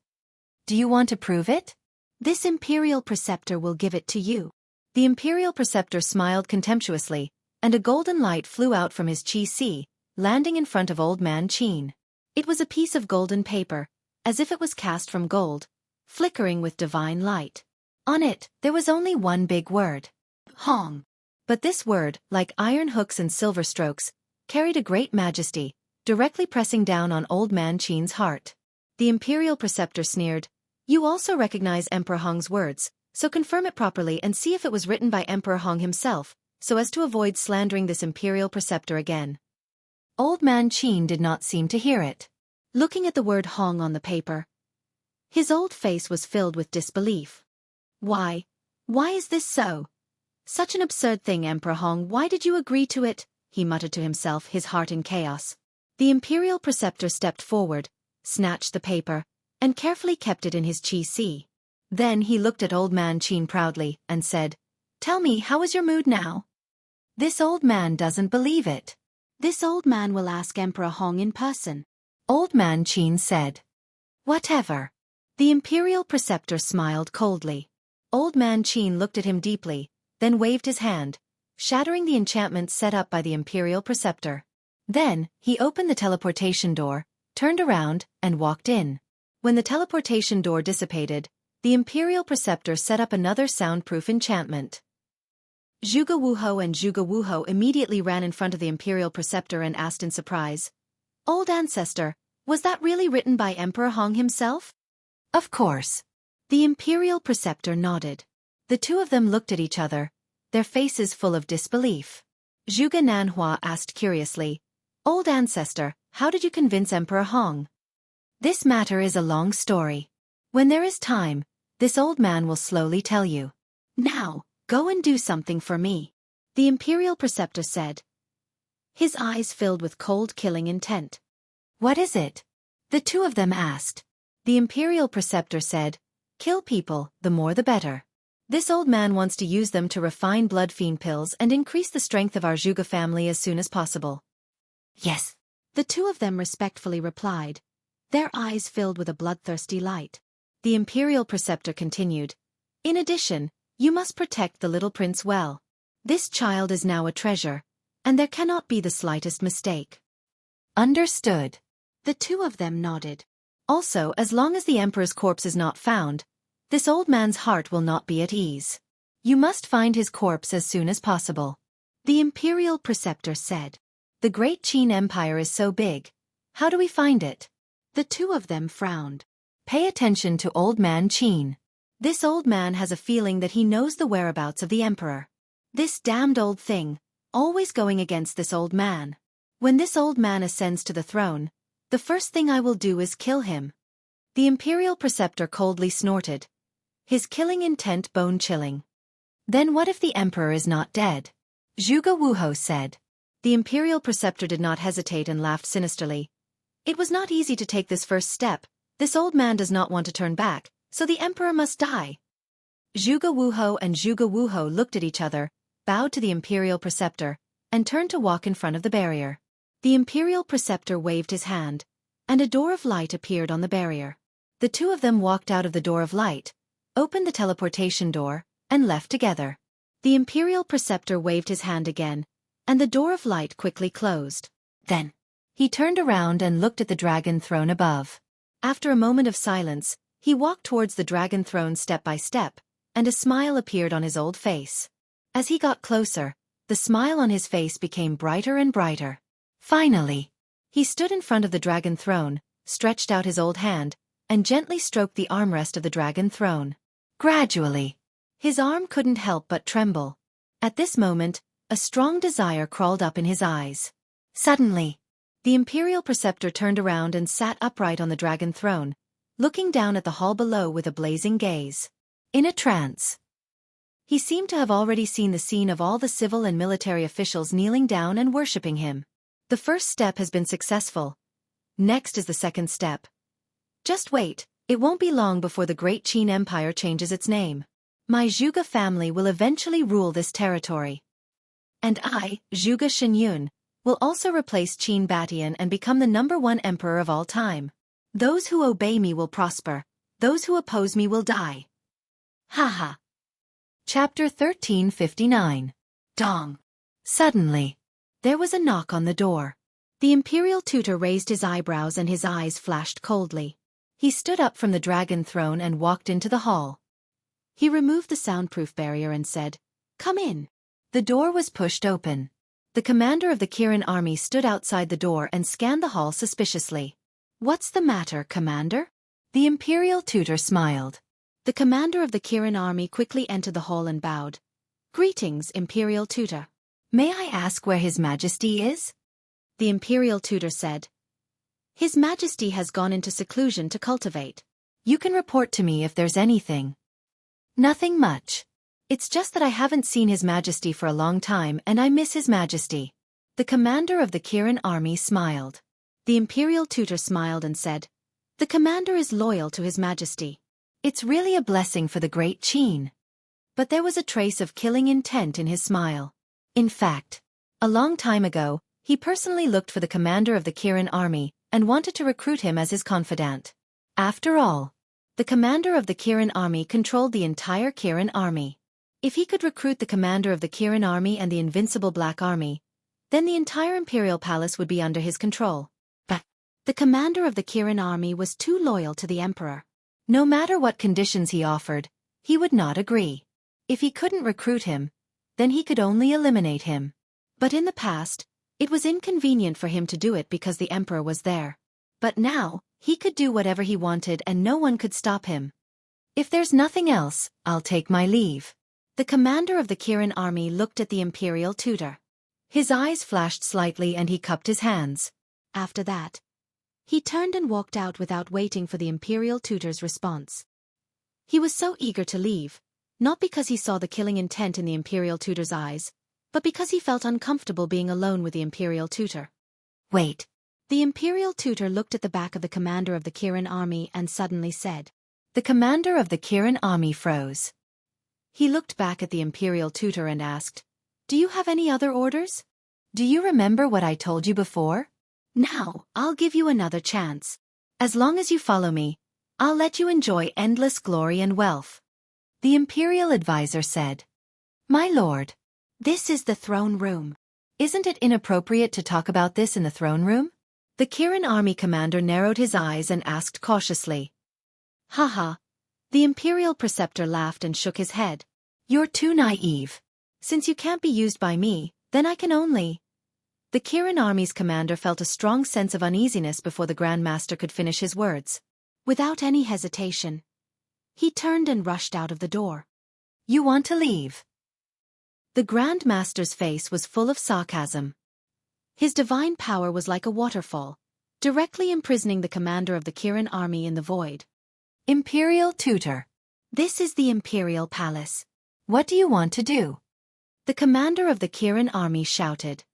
Do you want to prove it? This imperial preceptor will give it to you. The imperial preceptor smiled contemptuously, and a golden light flew out from his chi-si, landing in front of old man Qin. It was a piece of golden paper, as if it was cast from gold, flickering with divine light. On it, there was only one big word. Hong. But this word, like iron hooks and silver strokes, carried a great majesty, directly pressing down on old man Qin's heart. The imperial preceptor sneered, "You also recognize Emperor Hong's words, so confirm it properly and see if it was written by Emperor Hong himself, so as to avoid slandering this imperial preceptor again. Old man Qin did not seem to hear it. Looking at the word Hong on the paper, his old face was filled with disbelief. Why is this so? Such an absurd thing, Emperor Hong, why did you agree to it? He muttered to himself, his heart in chaos. The imperial preceptor stepped forward, snatched the paper, and carefully kept it in his chi. Then he looked at old man Qin proudly and said, "Tell me, how is your mood now?" This old man doesn't believe it. This old man will ask Emperor Hong in person. Old man Qin said. Whatever. The imperial preceptor smiled coldly. Old man Qin looked at him deeply, then waved his hand, shattering the enchantment set up by the imperial preceptor. Then, he opened the teleportation door, turned around, and walked in. When the teleportation door dissipated, the imperial preceptor set up another soundproof enchantment. Zhuge Wuhou and Zhuge Wuhou immediately ran in front of the imperial preceptor and asked in surprise, "Old ancestor, was that really written by Emperor Hong himself?" Of course. The imperial preceptor nodded. The two of them looked at each other, their faces full of disbelief. Zhuge Nanhua asked curiously, "Old ancestor, how did you convince Emperor Hong?" This matter is a long story. When there is time, this old man will slowly tell you. Now, go and do something for me, the imperial preceptor said, his eyes filled with cold killing intent. What is it? The two of them asked. The imperial preceptor said, "Kill people, the more the better. This old man wants to use them to refine blood fiend pills and increase the strength of our Zhuge family as soon as possible." Yes. The two of them respectfully replied, their eyes filled with a bloodthirsty light. The imperial preceptor continued, "In addition, you must protect the little prince well. This child is now a treasure, and there cannot be the slightest mistake." Understood. The two of them nodded. Also, as long as the emperor's corpse is not found, this old man's heart will not be at ease. You must find his corpse as soon as possible. The imperial preceptor said, "The great Qin Empire is so big. How do we find it?" The two of them frowned. Pay attention to old man Qin. This old man has a feeling that he knows the whereabouts of the emperor. This damned old thing, always going against this old man. When this old man ascends to the throne, the first thing I will do is kill him. The imperial preceptor coldly snorted, his killing intent bone-chilling. Then what if the emperor is not dead? Zhuge Wuhou said. The imperial preceptor did not hesitate and laughed sinisterly. It was not easy to take this first step. This old man does not want to turn back, so the emperor must die. Zhuge Wuhou and Zhuge Wuhou looked at each other, bowed to the imperial preceptor, and turned to walk in front of the barrier. The imperial preceptor waved his hand, and a door of light appeared on the barrier. The two of them walked out of the door of light, opened the teleportation door, and left together. The imperial preceptor waved his hand again, and the door of light quickly closed. Then, he turned around and looked at the dragon throne above. After a moment of silence, he walked towards the dragon throne step by step, and a smile appeared on his old face. As he got closer, the smile on his face became brighter and brighter. Finally, he stood in front of the dragon throne, stretched out his old hand, and gently stroked the armrest of the dragon throne. Gradually, his arm couldn't help but tremble. At this moment, a strong desire crawled up in his eyes. Suddenly, the imperial preceptor turned around and sat upright on the dragon throne, looking down at the hall below with a blazing gaze. In a trance, he seemed to have already seen the scene of all the civil and military officials kneeling down and worshipping him. The first step has been successful. Next is the second step. Just wait, it won't be long before the great Qin Empire changes its name. My Zhuge family will eventually rule this territory. And I, Zhuge Shenyun, will also replace Qin Batian and become the #1 emperor of all time. Those who obey me will prosper, those who oppose me will die. Haha. Chapter 1359. Dong. Suddenly, there was a knock on the door. The imperial tutor raised his eyebrows and his eyes flashed coldly. He stood up from the dragon throne and walked into the hall. He removed the soundproof barrier and said, "Come in." The door was pushed open. The commander of the Kirin army stood outside the door and scanned the hall suspiciously. "What's the matter, Commander?" The imperial tutor smiled. The commander of the Kirin army quickly entered the hall and bowed. Greetings, Imperial Tutor. May I ask where His Majesty is? The Imperial Tutor said. His Majesty has gone into seclusion to cultivate. You can report to me if there's anything. Nothing much. It's just that I haven't seen His Majesty for a long time and I miss His Majesty. The commander of the Kirin army smiled. The Imperial Tutor smiled and said, The commander is loyal to His Majesty. It's really a blessing for the great Qin. But there was a trace of killing intent in his smile. In fact, a long time ago, he personally looked for the commander of the Kirin army and wanted to recruit him as his confidant. After all, the commander of the Kirin army controlled the entire Kirin army. If he could recruit the commander of the Kirin army and the invincible Black army, then the entire imperial palace would be under his control. But the commander of the Kirin army was too loyal to the emperor. No matter what conditions he offered, he would not agree. If he couldn't recruit him, then he could only eliminate him. But in the past, it was inconvenient for him to do it because the emperor was there. But now, he could do whatever he wanted and no one could stop him. If there's nothing else, I'll take my leave. The commander of the Kirin army looked at the Imperial Tutor. His eyes flashed slightly and he cupped his hands. After that, he turned and walked out without waiting for the Imperial Tutor's response. He was so eager to leave, not because he saw the killing intent in the Imperial Tutor's eyes, but because he felt uncomfortable being alone with the Imperial Tutor. Wait. The Imperial Tutor looked at the back of the commander of the Kirin army and suddenly said. The commander of the Kirin army froze. He looked back at the Imperial Tutor and asked, Do you have any other orders? Do you remember what I told you before? Now, I'll give you another chance. As long as you follow me, I'll let you enjoy endless glory and wealth. The Imperial Advisor said. My lord. This is the throne room. Isn't it inappropriate to talk about this in the throne room? The Kirin army commander narrowed his eyes and asked cautiously. Haha. The Imperial Preceptor laughed and shook his head. You're too naive. Since you can't be used by me, then I can only. The Kirin army's commander felt a strong sense of uneasiness before the Grand Master could finish his words. Without any hesitation, he turned and rushed out of the door. You want to leave? The Grand Master's face was full of sarcasm. His divine power was like a waterfall, directly imprisoning the commander of the Kirin army in the void. Imperial Tutor. This is the Imperial Palace. What do you want to do? The commander of the Kirin army shouted.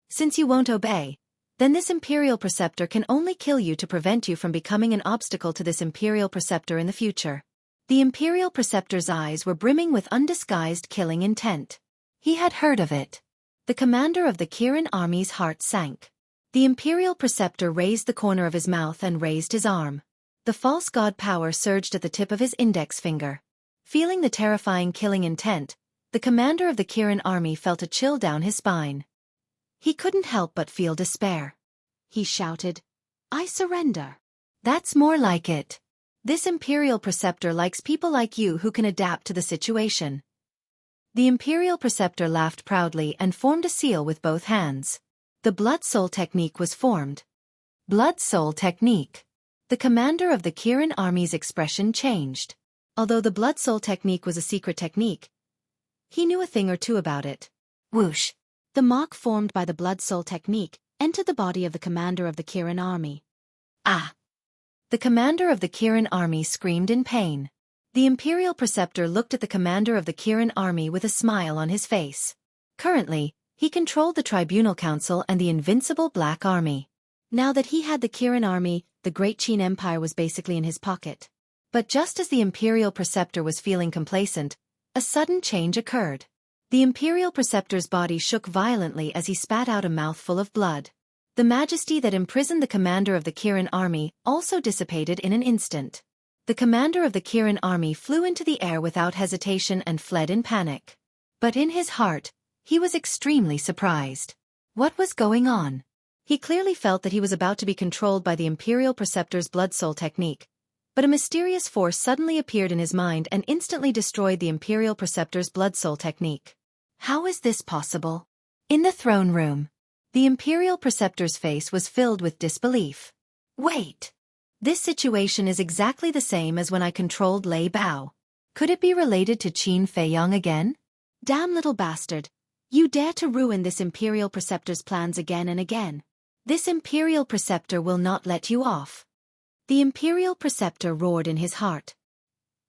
Since you won't obey, then this Imperial Preceptor can only kill you to prevent you from becoming an obstacle to this Imperial Preceptor in the future. The Imperial Preceptor's eyes were brimming with undisguised killing intent. He had heard of it. The commander of the Kirin army's heart sank. The Imperial Preceptor raised the corner of his mouth and raised his arm. The false god power surged at the tip of his index finger. Feeling the terrifying killing intent, the commander of the Kirin army felt a chill down his spine. He couldn't help but feel despair. He shouted, I surrender. That's more like it. This Imperial Preceptor likes people like you who can adapt to the situation. The Imperial Preceptor laughed proudly and formed a seal with both hands. The Blood Soul technique was formed. Blood Soul technique. The commander of the Kirin army's expression changed. Although the Blood Soul technique was a secret technique, he knew a thing or two about it. Whoosh. The mark formed by the Blood Soul technique entered the body of the commander of the Kirin army. Ah! The commander of the Kirin army screamed in pain. The Imperial Preceptor looked at the commander of the Kirin army with a smile on his face. Currently, he controlled the Tribunal Council and the invincible Black Army. Now that he had the Kirin army, the Great Qin Empire was basically in his pocket. But just as the Imperial Preceptor was feeling complacent, a sudden change occurred. The Imperial Preceptor's body shook violently as he spat out a mouthful of blood. The majesty that imprisoned the commander of the Kirin army also dissipated in an instant. The commander of the Kirin army flew into the air without hesitation and fled in panic. But in his heart, he was extremely surprised. What was going on? He clearly felt that he was about to be controlled by the Imperial Preceptor's Blood Soul technique. But a mysterious force suddenly appeared in his mind and instantly destroyed the Imperial Preceptor's Blood Soul technique. How is this possible? In the throne room, the Imperial Preceptor's face was filled with disbelief. Wait! This situation is exactly the same as when I controlled Lei Bao. Could it be related to Qin Feiyang again? Damn little bastard. You dare to ruin this Imperial Preceptor's plans again and again. This Imperial Preceptor will not let you off. The Imperial Preceptor roared in his heart.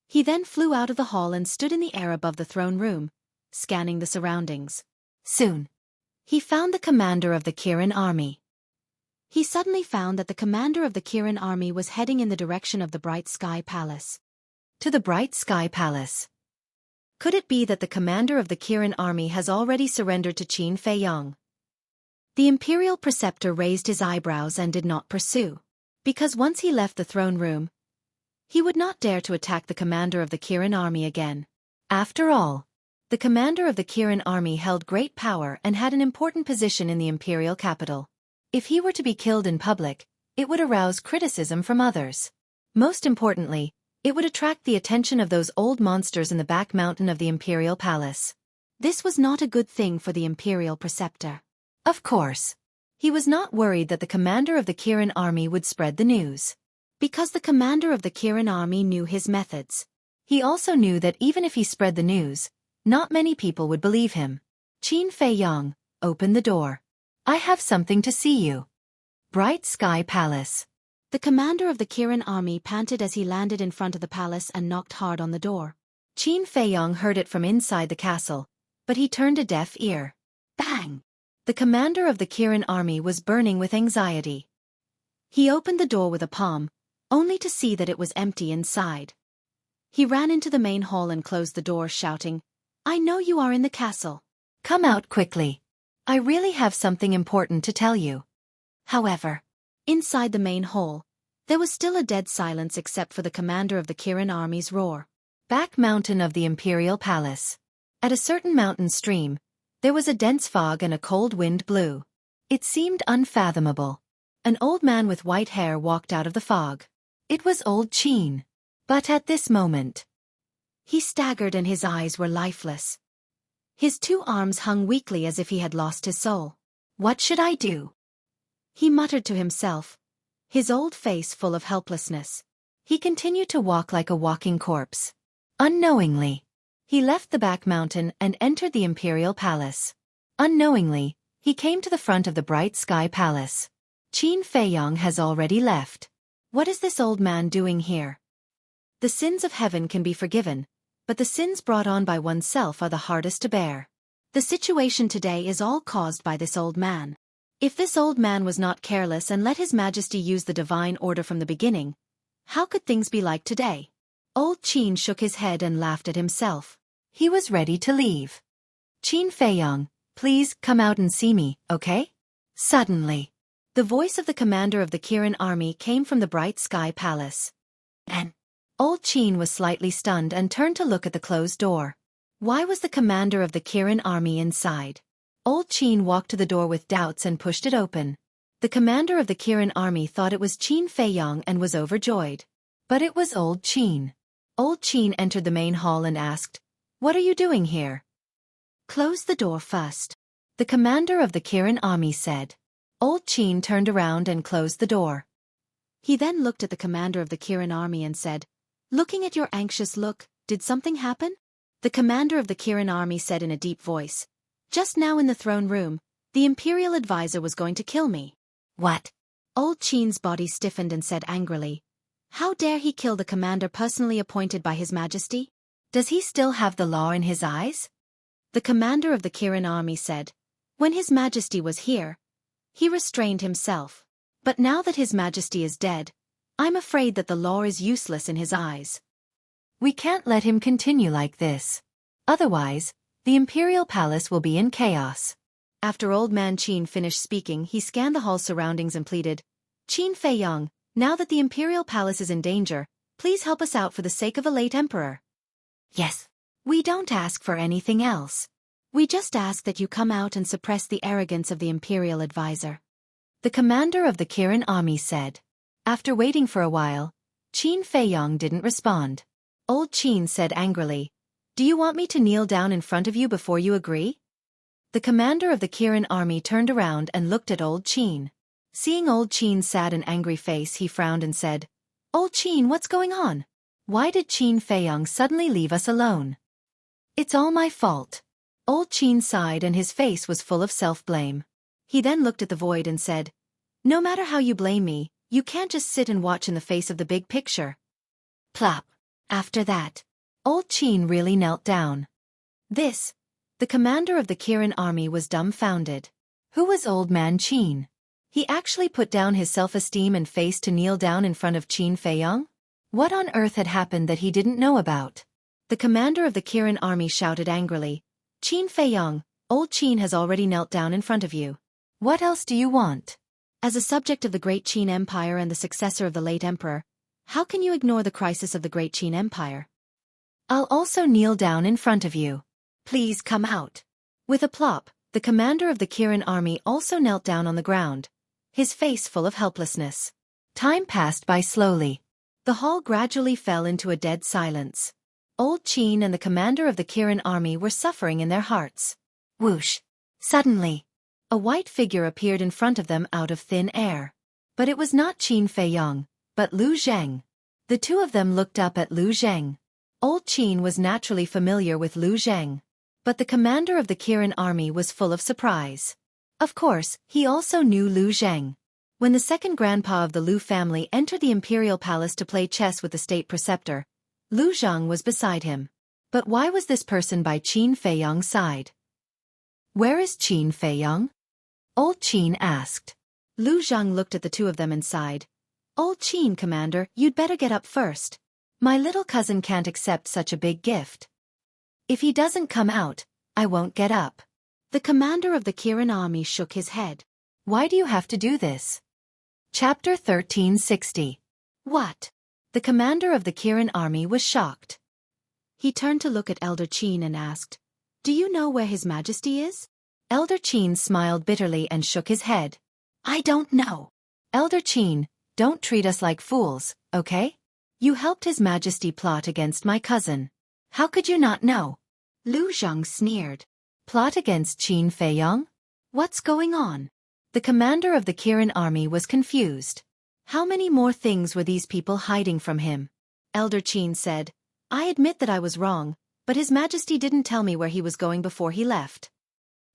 He then flew out of the hall and stood in the air above the throne room, scanning the surroundings. Soon, he found the commander of the Kirin army. He suddenly found that the commander of the Kirin army was heading in the direction of the Bright Sky Palace. To the Bright Sky Palace. Could it be that the commander of the Kirin army has already surrendered to Qin Feiyang? The Imperial Preceptor raised his eyebrows and did not pursue, because once he left the throne room, he would not dare to attack the commander of the Kirin army again. After all, the commander of the Kirin army held great power and had an important position in the imperial capital. If he were to be killed in public, it would arouse criticism from others. Most importantly, it would attract the attention of those old monsters in the back mountain of the imperial palace. This was not a good thing for the Imperial Preceptor. Of course, he was not worried that the commander of the Kirin army would spread the news. Because the commander of the Kirin army knew his methods. He also knew that even if he spread the news, not many people would believe him. Qin Feiyang, open the door. I have something to see you. Bright Sky Palace. The commander of the Kirin army panted as he landed in front of the palace and knocked hard on the door. Qin Feiyang heard it from inside the castle, but he turned a deaf ear. Bang! The commander of the Kirin army was burning with anxiety. He opened the door with a palm, only to see that it was empty inside. He ran into the main hall and closed the door, shouting, I know you are in the castle. Come out quickly. I really have something important to tell you. However, inside the main hall, there was still a dead silence except for the commander of the Kirin army's roar. Back mountain of the imperial palace. At a certain mountain stream, there was a dense fog and a cold wind blew. It seemed unfathomable. An old man with white hair walked out of the fog. It was old Qin. But at this moment, he staggered and his eyes were lifeless. His two arms hung weakly as if he had lost his soul. What should I do? He muttered to himself, his old face full of helplessness. He continued to walk like a walking corpse. Unknowingly, he left the back mountain and entered the imperial palace. Unknowingly, he came to the front of the Bright Sky Palace. Qin Feiyang has already left. What is this old man doing here? The sins of heaven can be forgiven, but the sins brought on by oneself are the hardest to bear. The situation today is all caused by this old man. If this old man was not careless and let His Majesty use the divine order from the beginning, how could things be like today? Old Qin shook his head and laughed at himself. He was ready to leave. Qin Feiyang, please come out and see me, okay? Suddenly, the voice of the commander of the Kirin army came from the Bright Sky Palace. And old Qin was slightly stunned and turned to look at the closed door. Why was the commander of the Kirin army inside? Old Qin walked to the door with doubts and pushed it open. The commander of the Kirin army thought it was Qin Feiyang and was overjoyed. But it was old Qin. Old Qin entered the main hall and asked, "What are you doing here?" "Close the door first," the commander of the Kirin army said. Old Qin turned around and closed the door. He then looked at the commander of the Kirin army and said, "Looking at your anxious look, did something happen?" The commander of the Kirin army said in a deep voice, "Just now in the throne room, the imperial advisor was going to kill me." "What?" Old Qin's body stiffened and said angrily, "How dare he kill the commander personally appointed by His Majesty? Does he still have the law in his eyes?" The commander of the Kirin army said, "When His Majesty was here, he restrained himself. But now that His Majesty is dead, I'm afraid that the law is useless in his eyes. We can't let him continue like this. Otherwise, the imperial palace will be in chaos." After old man Qin finished speaking, he scanned the hall's surroundings and pleaded, "Qin Feiyang, now that the imperial palace is in danger, please help us out for the sake of a late emperor." "Yes. We don't ask for anything else. We just ask that you come out and suppress the arrogance of the imperial advisor," the commander of the Kirin army said. After waiting for a while, Qin Feiyang didn't respond. Old Qin said angrily, "Do you want me to kneel down in front of you before you agree?" The commander of the Kirin army turned around and looked at old Qin. Seeing old Qin's sad and angry face, he frowned and said, "Old Qin, what's going on? Why did Qin Feiyang suddenly leave us alone?" "It's all my fault. Old Qin sighed and his face was full of self-blame. He then looked at the void and said, "No matter how you blame me, you can't just sit and watch in the face of the big picture." Plop. After that, Old Qin really knelt down. The commander of the Kirin army was dumbfounded. Who was Old Man Qin? He actually put down his self-esteem and face to kneel down in front of Qin Feiyang? What on earth had happened that he didn't know about? The commander of the Kirin army shouted angrily, "Qin Feiyang, Old Qin has already knelt down in front of you. What else do you want?" As a subject of the Great Qin Empire and the successor of the late emperor, how can you ignore the crisis of the Great Qin Empire? "I'll also kneel down in front of you. Please come out." With a plop, the commander of the Kirin army also knelt down on the ground, his face full of helplessness. Time passed by slowly. The hall gradually fell into a dead silence. Old Qin and the commander of the Kirin army were suffering in their hearts. Whoosh! Suddenly, a white figure appeared in front of them out of thin air. But it was not Qin Feiyang, but Lu Zheng. The two of them looked up at Lu Zheng. Old Qin was naturally familiar with Lu Zheng, but the commander of the Kirin army was full of surprise. Of course, he also knew Lu Zheng. When the second grandpa of the Lu family entered the imperial palace to play chess with the state preceptor, Lu Zheng was beside him. But why was this person by Qin Feiyang's side? "Where is Qin Feiyang?" Old Qin asked. Lu Zheng looked at the two of them and sighed. "Old Qin, commander, you'd better get up first. My little cousin can't accept such a big gift. If he doesn't come out, I won't get up." The commander of the Kirin army shook his head. "Why do you have to do this?" Chapter 1360. What? The commander of the Kirin army was shocked. He turned to look at Elder Qin and asked, "Do you know where His Majesty is?" Elder Qin smiled bitterly and shook his head. "I don't know." "Elder Qin, don't treat us like fools, okay? You helped His Majesty plot against my cousin. How could you not know?" Lu Zheng sneered. "Plot against Qin Feiyang? What's going on?" The commander of the Kirin army was confused. How many more things were these people hiding from him? Elder Qin said, "I admit that I was wrong, but His Majesty didn't tell me where he was going before he left."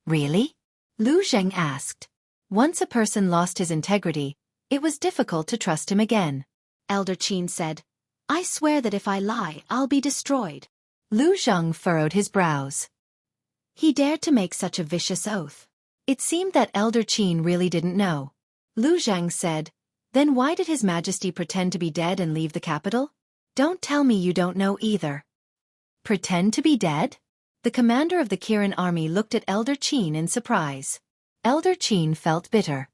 "Really?" Lu Zheng asked. Once a person lost his integrity, it was difficult to trust him again. Elder Qin said, "I swear that if I lie, I'll be destroyed." Lu Zheng furrowed his brows. He dared to make such a vicious oath. It seemed that Elder Qin really didn't know. Lu Zheng said, "Then why did His Majesty pretend to be dead and leave the capital? Don't tell me you don't know either." "Pretend to be dead?" The commander of the Kirin army looked at Elder Qin in surprise. Elder Qin felt bitter.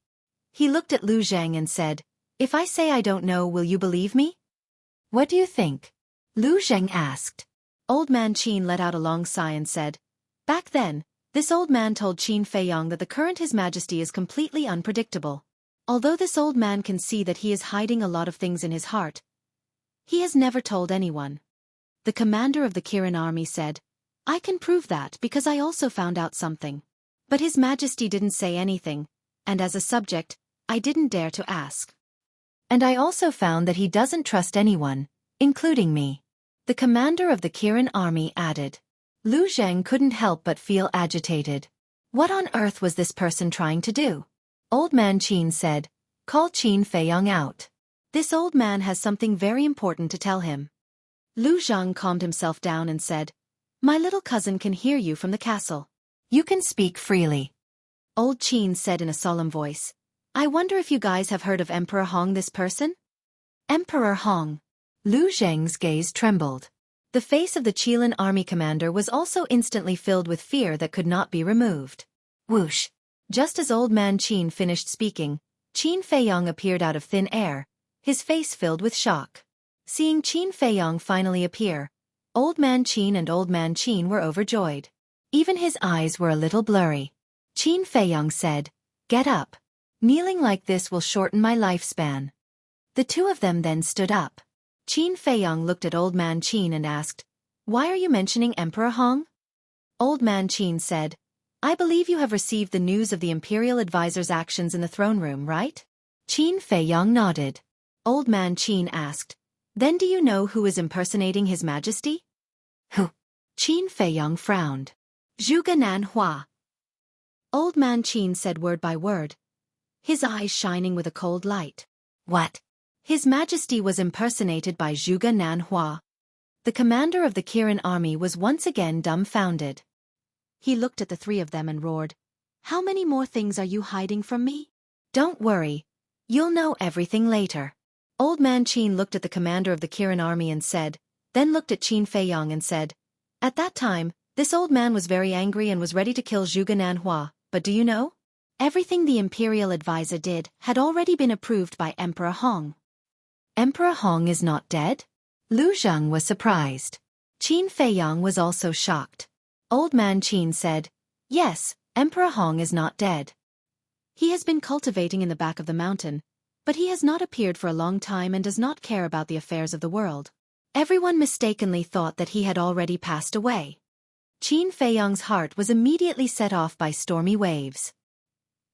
He looked at Lu Zheng and said, "If I say I don't know, will you believe me?" "What do you think?" Lu Zheng asked. Old Man Qin let out a long sigh and said, "Back then, this old man told Qin Feiyang that the current His Majesty is completely unpredictable. Although this old man can see that he is hiding a lot of things in his heart, he has never told anyone." The commander of the Kirin army said, "I can prove that because I also found out something. But His Majesty didn't say anything, and as a subject, I didn't dare to ask. And I also found that he doesn't trust anyone, including me." The commander of the Kirin army added. Lu Zheng couldn't help but feel agitated. What on earth was this person trying to do? Old Man Qin said, "Call Qin Feiyang out. This old man has something very important to tell him." Lu Zheng calmed himself down and said, "My little cousin can hear you from the castle. You can speak freely." Old Qin said in a solemn voice, "I wonder if you guys have heard of Emperor Hong, this person?" Emperor Hong. Lu Zheng's gaze trembled. The face of the Qilin army commander was also instantly filled with fear that could not be removed. Whoosh! Just as Old Man Qin finished speaking, Qin Feiyang appeared out of thin air, his face filled with shock. Seeing Qin Feiyang finally appear, Old Man Qin and Old Man Qin were overjoyed. Even his eyes were a little blurry. Qin Feiyang said, "Get up. Kneeling like this will shorten my lifespan." The two of them then stood up. Qin Feiyang looked at Old Man Qin and asked, "Why are you mentioning Emperor Hong?" Old Man Qin said, "I believe you have received the news of the Imperial Advisor's actions in the throne room, right?" Qin Feiyang nodded. Old Man Qin asked, "Then do you know who is impersonating His Majesty?" Who? Qin Feiyang frowned. Zhuge Nanhua. Old Man Qin said word by word, his eyes shining with a cold light. What? His Majesty was impersonated by Zhuge Nanhua. The commander of the Kirin army was once again dumbfounded. He looked at the three of them and roared, "How many more things are you hiding from me?" Don't worry. You'll know everything later. Old Man Qin looked at the commander of the Kirin army and said, then looked at Qin Feiyang and said, "At that time, this old man was very angry and was ready to kill Zhuge Nanhua, but do you know? Everything the imperial advisor did had already been approved by Emperor Hong." Emperor Hong is not dead? Lu Zheng was surprised. Qin Feiyang was also shocked. Old Man Qin said, "Yes, Emperor Hong is not dead. He has been cultivating in the back of the mountain, but he has not appeared for a long time and does not care about the affairs of the world." Everyone mistakenly thought that he had already passed away. Qin Feiyang's heart was immediately set off by stormy waves.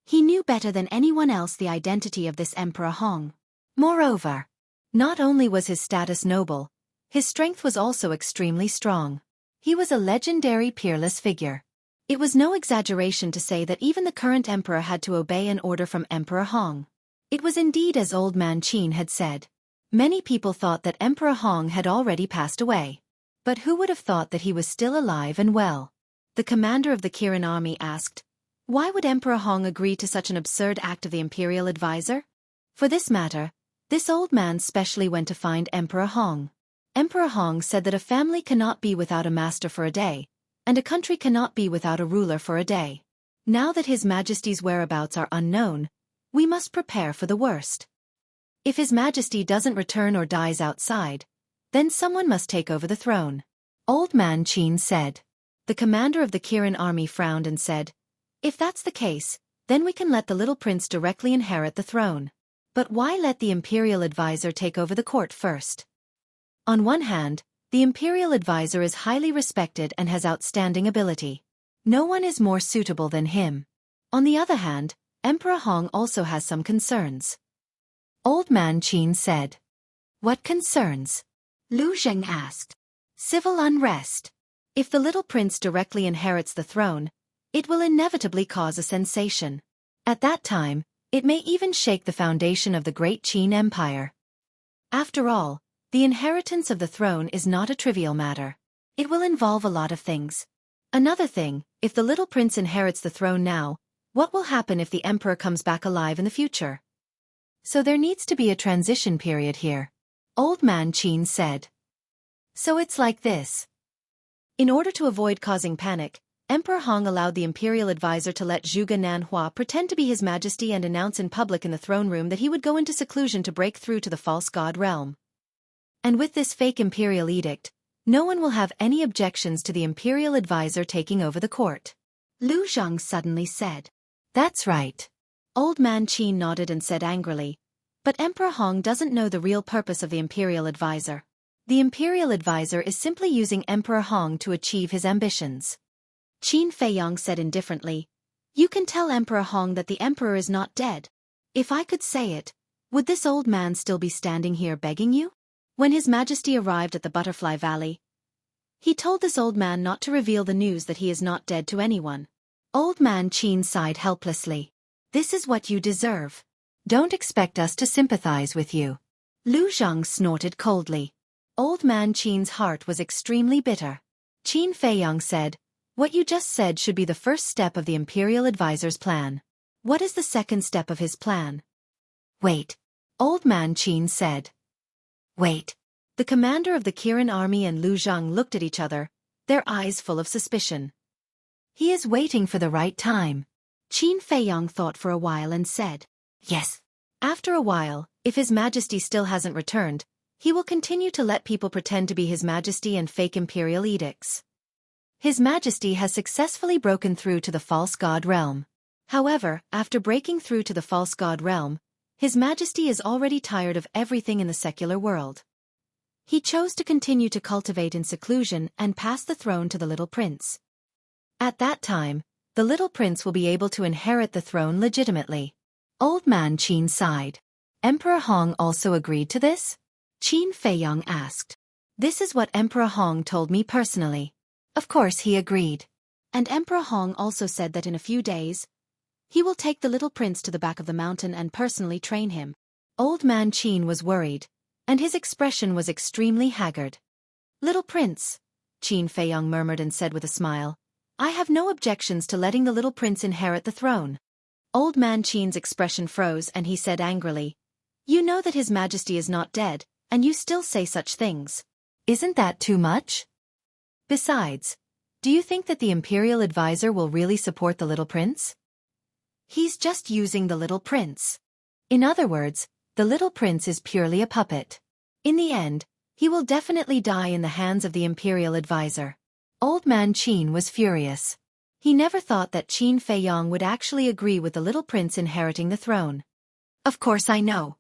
He knew better than anyone else the identity of this Emperor Hong. Moreover, not only was his status noble, his strength was also extremely strong. He was a legendary peerless figure. It was no exaggeration to say that even the current emperor had to obey an order from Emperor Hong. It was indeed as Old Man Qin had said. Many people thought that Emperor Hong had already passed away. But who would have thought that he was still alive and well? The commander of the Kirin army asked, "Why would Emperor Hong agree to such an absurd act of the imperial advisor?" For this matter, this old man specially went to find Emperor Hong. Emperor Hong said that a family cannot be without a master for a day, and a country cannot be without a ruler for a day. Now that His Majesty's whereabouts are unknown, we must prepare for the worst. If His Majesty doesn't return or dies outside, then someone must take over the throne. Old Man Qin said. The commander of the Kirin army frowned and said, "If that's the case, then we can let the little prince directly inherit the throne. But why let the imperial advisor take over the court first?" On one hand, the imperial advisor is highly respected and has outstanding ability. No one is more suitable than him. On the other hand, Emperor Hong also has some concerns. Old Man Qin said. "What concerns?" Lu Zheng asked. "Civil unrest. If the little prince directly inherits the throne, it will inevitably cause a sensation. At that time, it may even shake the foundation of the great Qin Empire. After all, the inheritance of the throne is not a trivial matter. It will involve a lot of things. Another thing, if the little prince inherits the throne now, what will happen if the emperor comes back alive in the future?" So there needs to be a transition period here. Old Man Qin said. So it's like this. In order to avoid causing panic, Emperor Hong allowed the imperial advisor to let Zhuge Nanhua pretend to be His Majesty and announce in public in the throne room that he would go into seclusion to break through to the false god realm. And with this fake imperial edict, no one will have any objections to the imperial advisor taking over the court. Lu Zheng suddenly said. "That's right." Old Man Qin nodded and said angrily, "But Emperor Hong doesn't know the real purpose of the imperial advisor. The imperial advisor is simply using Emperor Hong to achieve his ambitions." Qin Feiyang said indifferently, "You can tell Emperor Hong that the emperor is not dead. If I could say it, would this old man still be standing here begging you?" When His Majesty arrived at the Butterfly Valley, he told this old man not to reveal the news that he is not dead to anyone. Old Man Qin sighed helplessly. "This is what you deserve. Don't expect us to sympathize with you." Lu Zheng snorted coldly. Old Man Qin's heart was extremely bitter. Qin Feiyang said, "What you just said should be the first step of the imperial advisor's plan. What is the second step of his plan?" "Wait." Old Man Qin said. "Wait." The commander of the Kirin army and Lu Zheng looked at each other, their eyes full of suspicion. "He is waiting for the right time." Qin Feiyang thought for a while and said, "Yes." After a while, if His Majesty still hasn't returned, he will continue to let people pretend to be His Majesty and fake imperial edicts. His Majesty has successfully broken through to the false god realm. However, after breaking through to the false god realm, His Majesty is already tired of everything in the secular world. He chose to continue to cultivate in seclusion and pass the throne to the little prince. At that time, the little prince will be able to inherit the throne legitimately. Old Man Qin sighed. "Emperor Hong also agreed to this?" Qin Feiyang asked. "This is what Emperor Hong told me personally." "Of course he agreed." And Emperor Hong also said that in a few days, he will take the little prince to the back of the mountain and personally train him. Old man Qin was worried, and his expression was extremely haggard. Little prince, Qin Feiyong murmured and said with a smile, I have no objections to letting the little prince inherit the throne. Old man Qin's expression froze and he said angrily, You know that His Majesty is not dead, and you still say such things. Isn't that too much? Besides, do you think that the imperial advisor will really support the little prince? He's just using the little prince. In other words, the little prince is purely a puppet. In the end, he will definitely die in the hands of the imperial advisor. Old man Qin was furious. He never thought that Qin Feiyong would actually agree with the little prince inheriting the throne. Of course I know.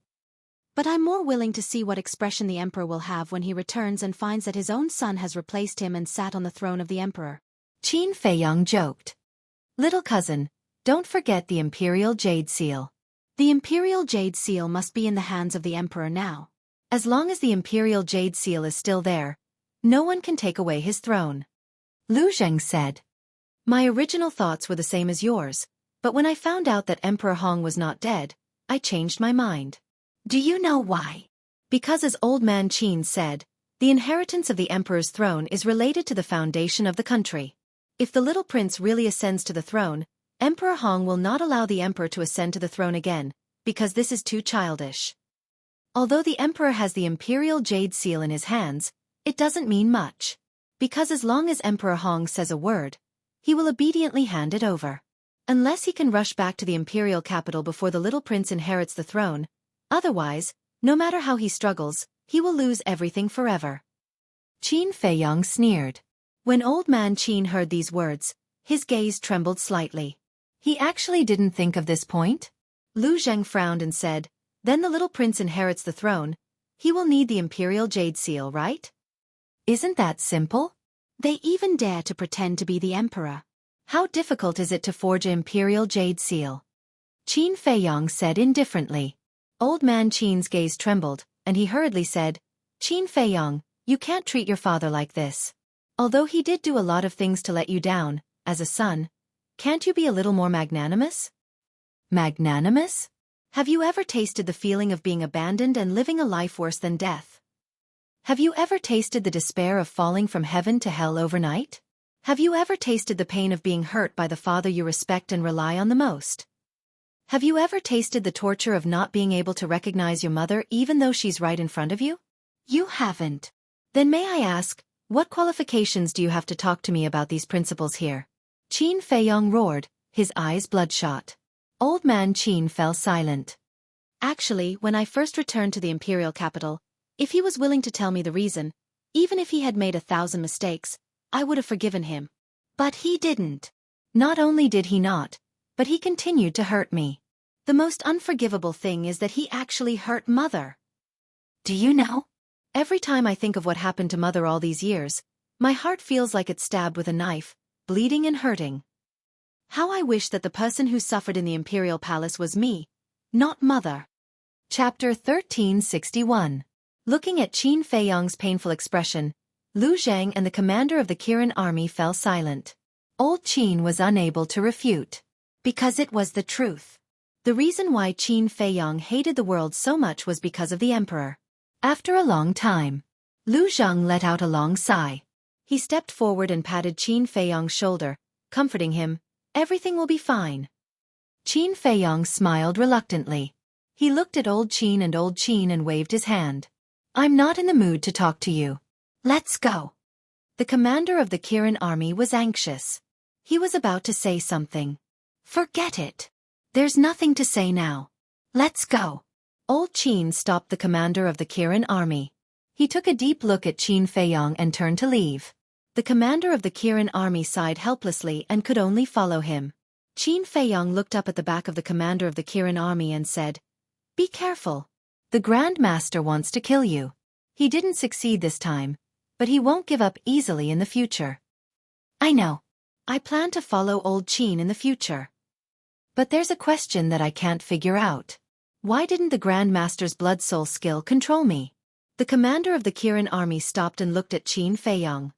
But I'm more willing to see what expression the emperor will have when he returns and finds that his own son has replaced him and sat on the throne of the emperor. Qin Feiyong joked. Little cousin, don't forget the imperial jade seal. The imperial jade seal must be in the hands of the emperor now. As long as the imperial jade seal is still there, no one can take away his throne. Lu Zheng said. My original thoughts were the same as yours, but when I found out that Emperor Hong was not dead, I changed my mind. Do you know why? Because as Old Man Qin said, the inheritance of the emperor's throne is related to the foundation of the country. If the little prince really ascends to the throne, Emperor Hong will not allow the emperor to ascend to the throne again, because this is too childish. Although the emperor has the imperial jade seal in his hands, it doesn't mean much. Because as long as Emperor Hong says a word, he will obediently hand it over. Unless he can rush back to the imperial capital before the little prince inherits the throne, otherwise, no matter how he struggles, he will lose everything forever. Qin Feiyong sneered. When Old Man Qin heard these words, his gaze trembled slightly. He actually didn't think of this point. Lu Zheng frowned and said, Then the little prince inherits the throne. He will need the imperial jade seal, right? Isn't that simple? They even dare to pretend to be the emperor. How difficult is it to forge an imperial jade seal? Qin Feiyong said indifferently. Old Man Qin's gaze trembled, and he hurriedly said, Qin Feiyong, you can't treat your father like this. Although he did do a lot of things to let you down, as a son, can't you be a little more magnanimous? Magnanimous? Have you ever tasted the feeling of being abandoned and living a life worse than death? Have you ever tasted the despair of falling from heaven to hell overnight? Have you ever tasted the pain of being hurt by the father you respect and rely on the most? Have you ever tasted the torture of not being able to recognize your mother even though she's right in front of you? You haven't. Then may I ask, what qualifications do you have to talk to me about these principles here? Qin Feiyong roared, his eyes bloodshot. Old Man Qin fell silent. Actually, when I first returned to the imperial capital, if he was willing to tell me the reason, even if he had made 1,000 mistakes, I would have forgiven him. But he didn't. Not only did he not, but he continued to hurt me. The most unforgivable thing is that he actually hurt Mother. Do you know? Every time I think of what happened to Mother all these years, my heart feels like it's stabbed with a knife, bleeding and hurting. How I wish that the person who suffered in the imperial palace was me, not Mother. Chapter 1361. Looking at Qin Feiyong's painful expression, Lu Zheng and the commander of the Kirin army fell silent. Old Qin was unable to refute. Because it was the truth. The reason why Qin Feiyong hated the world so much was because of the emperor. After a long time, Lu Zheng let out a long sigh. He stepped forward and patted Qin Feiyong's shoulder, comforting him, Everything will be fine. Qin Feiyong smiled reluctantly. He looked at Old Qin and waved his hand. I'm not in the mood to talk to you. Let's go. The commander of the Kirin army was anxious. He was about to say something. Forget it. There's nothing to say now. Let's go. Old Qin stopped the commander of the Kirin army. He took a deep look at Qin Feiyong and turned to leave. The commander of the Kirin army sighed helplessly and could only follow him. Qin Feiyong looked up at the back of the commander of the Kirin army and said, Be careful. The Grand Master wants to kill you. He didn't succeed this time, but he won't give up easily in the future. I know. I plan to follow Old Qin in the future. But there's a question that I can't figure out. Why didn't the Grand Master's blood soul skill control me? The commander of the Kirin army stopped and looked at Qin Feiyong.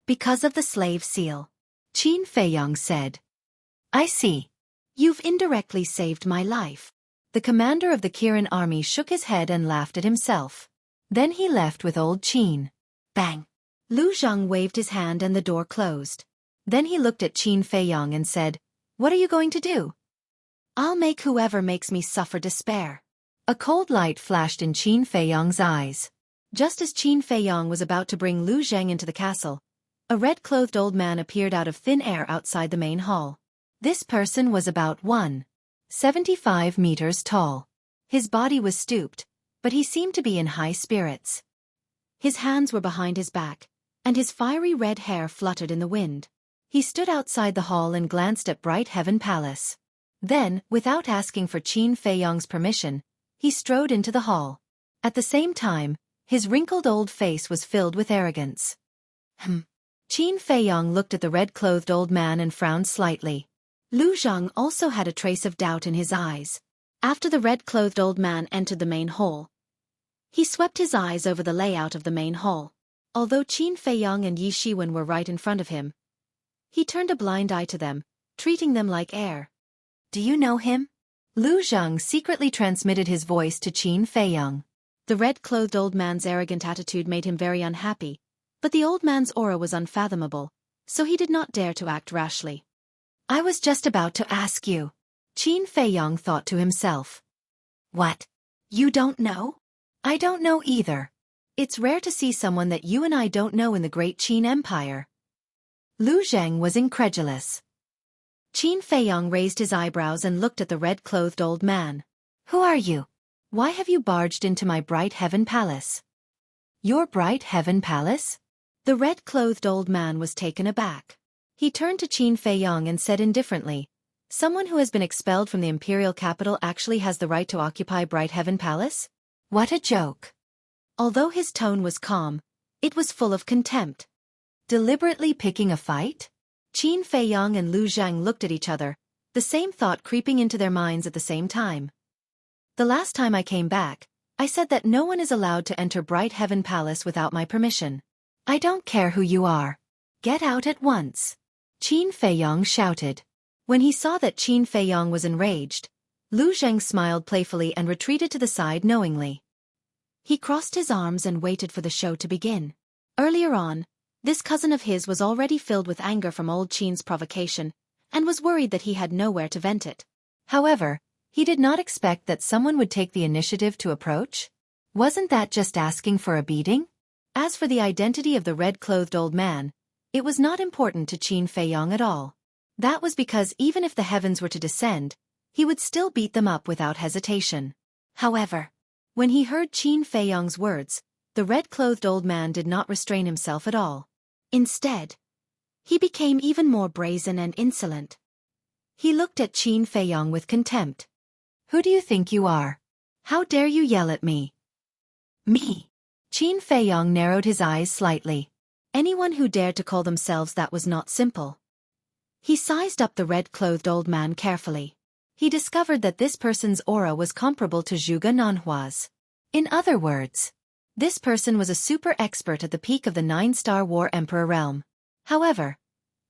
Because of the slave seal. Qin Feiyong said. I see. You've indirectly saved my life. The commander of the Kirin army shook his head and laughed at himself. Then he left with old Qin. Bang! Lu Zhang waved his hand and the door closed. Then he looked at Qin Feiyong and said, What are you going to do? I'll make whoever makes me suffer despair. A cold light flashed in Qin Feiyong's eyes. Just as Qin Feiyong was about to bring Lu Zhang into the castle, a red-clothed old man appeared out of thin air outside the main hall. This person was about 1.75 meters tall. His body was stooped, but he seemed to be in high spirits. His hands were behind his back, and his fiery red hair fluttered in the wind. He stood outside the hall and glanced at Bright Heaven Palace. Then, without asking for Qin Feiyong's permission, he strode into the hall. At the same time, his wrinkled old face was filled with arrogance. Qin Feiyong looked at the red-clothed old man and frowned slightly. Lu Zhang also had a trace of doubt in his eyes. After the red-clothed old man entered the main hall, he swept his eyes over the layout of the main hall. Although Qin Feiyong and Yi Shiwen were right in front of him, he turned a blind eye to them, treating them like air. Do you know him? Lu Zhang secretly transmitted his voice to Qin Feiyong. The red-clothed old man's arrogant attitude made him very unhappy, but the old man's aura was unfathomable, so he did not dare to act rashly. I was just about to ask you. Qin Feiyong thought to himself. What? You don't know? I don't know either. It's rare to see someone that you and I don't know in the great Qin Empire. Lu Zhang was incredulous. Qin Feiyong raised his eyebrows and looked at the red-clothed old man. Who are you? Why have you barged into my Bright Heaven Palace? Your Bright Heaven Palace? The red-clothed old man was taken aback. He turned to Qin Feiyong and said indifferently, Someone who has been expelled from the imperial capital actually has the right to occupy Bright Heaven Palace? What a joke. Although his tone was calm, it was full of contempt. Deliberately picking a fight? Qin Feiyong and Lu Zhang looked at each other, the same thought creeping into their minds at the same time. The last time I came back, I said that no one is allowed to enter Bright Heaven Palace without my permission. I don't care who you are. Get out at once. Qin Feiyong shouted. When he saw that Qin Feiyong was enraged, Lu Zhang smiled playfully and retreated to the side knowingly. He crossed his arms and waited for the show to begin. Earlier on, this cousin of his was already filled with anger from old Qin's provocation, and was worried that he had nowhere to vent it. However, he did not expect that someone would take the initiative to approach. Wasn't that just asking for a beating? As for the identity of the red-clothed old man, it was not important to Qin Feiyong at all. That was because even if the heavens were to descend, he would still beat them up without hesitation. However, when he heard Qin Feiyong's words, the red-clothed old man did not restrain himself at all. Instead, he became even more brazen and insolent. He looked at Qin Feiyong with contempt. Who do you think you are? How dare you yell at me? Me? Qin Feiyong narrowed his eyes slightly. Anyone who dared to call themselves that was not simple. He sized up the red-clothed old man carefully. He discovered that this person's aura was comparable to Zhuge Nanhua's. In other words, this person was a super expert at the peak of the 9-star War Emperor realm. However,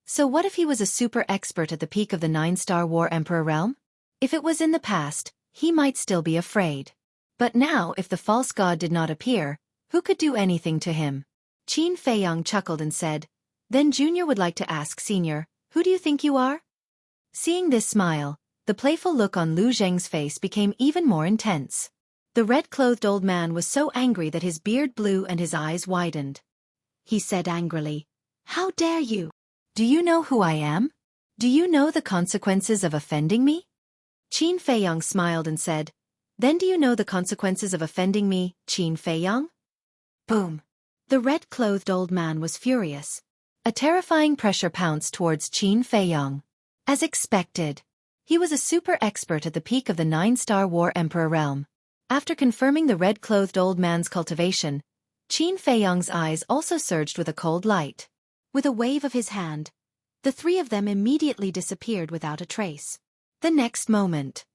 so what if he was a super expert at the peak of the 9-star War Emperor realm? If it was in the past, he might still be afraid. But now if the false god did not appear, who could do anything to him? Qin Feiyong chuckled and said, Then Junior would like to ask Senior, who do you think you are? Seeing this smile, the playful look on Lu Zhang's face became even more intense. The red-clothed old man was so angry that his beard blew and his eyes widened. He said angrily, How dare you? Do you know who I am? Do you know the consequences of offending me? Qin Feiyong smiled and said, Then do you know the consequences of offending me, Qin Feiyong? Boom. The red-clothed old man was furious. A terrifying pressure pounced towards Qin Feiyong. As expected, he was a super expert at the peak of the 9-star War Emperor realm. After confirming the red-clothed old man's cultivation, Qin Feiyong's eyes also surged with a cold light. With a wave of his hand, the three of them immediately disappeared without a trace. The next moment,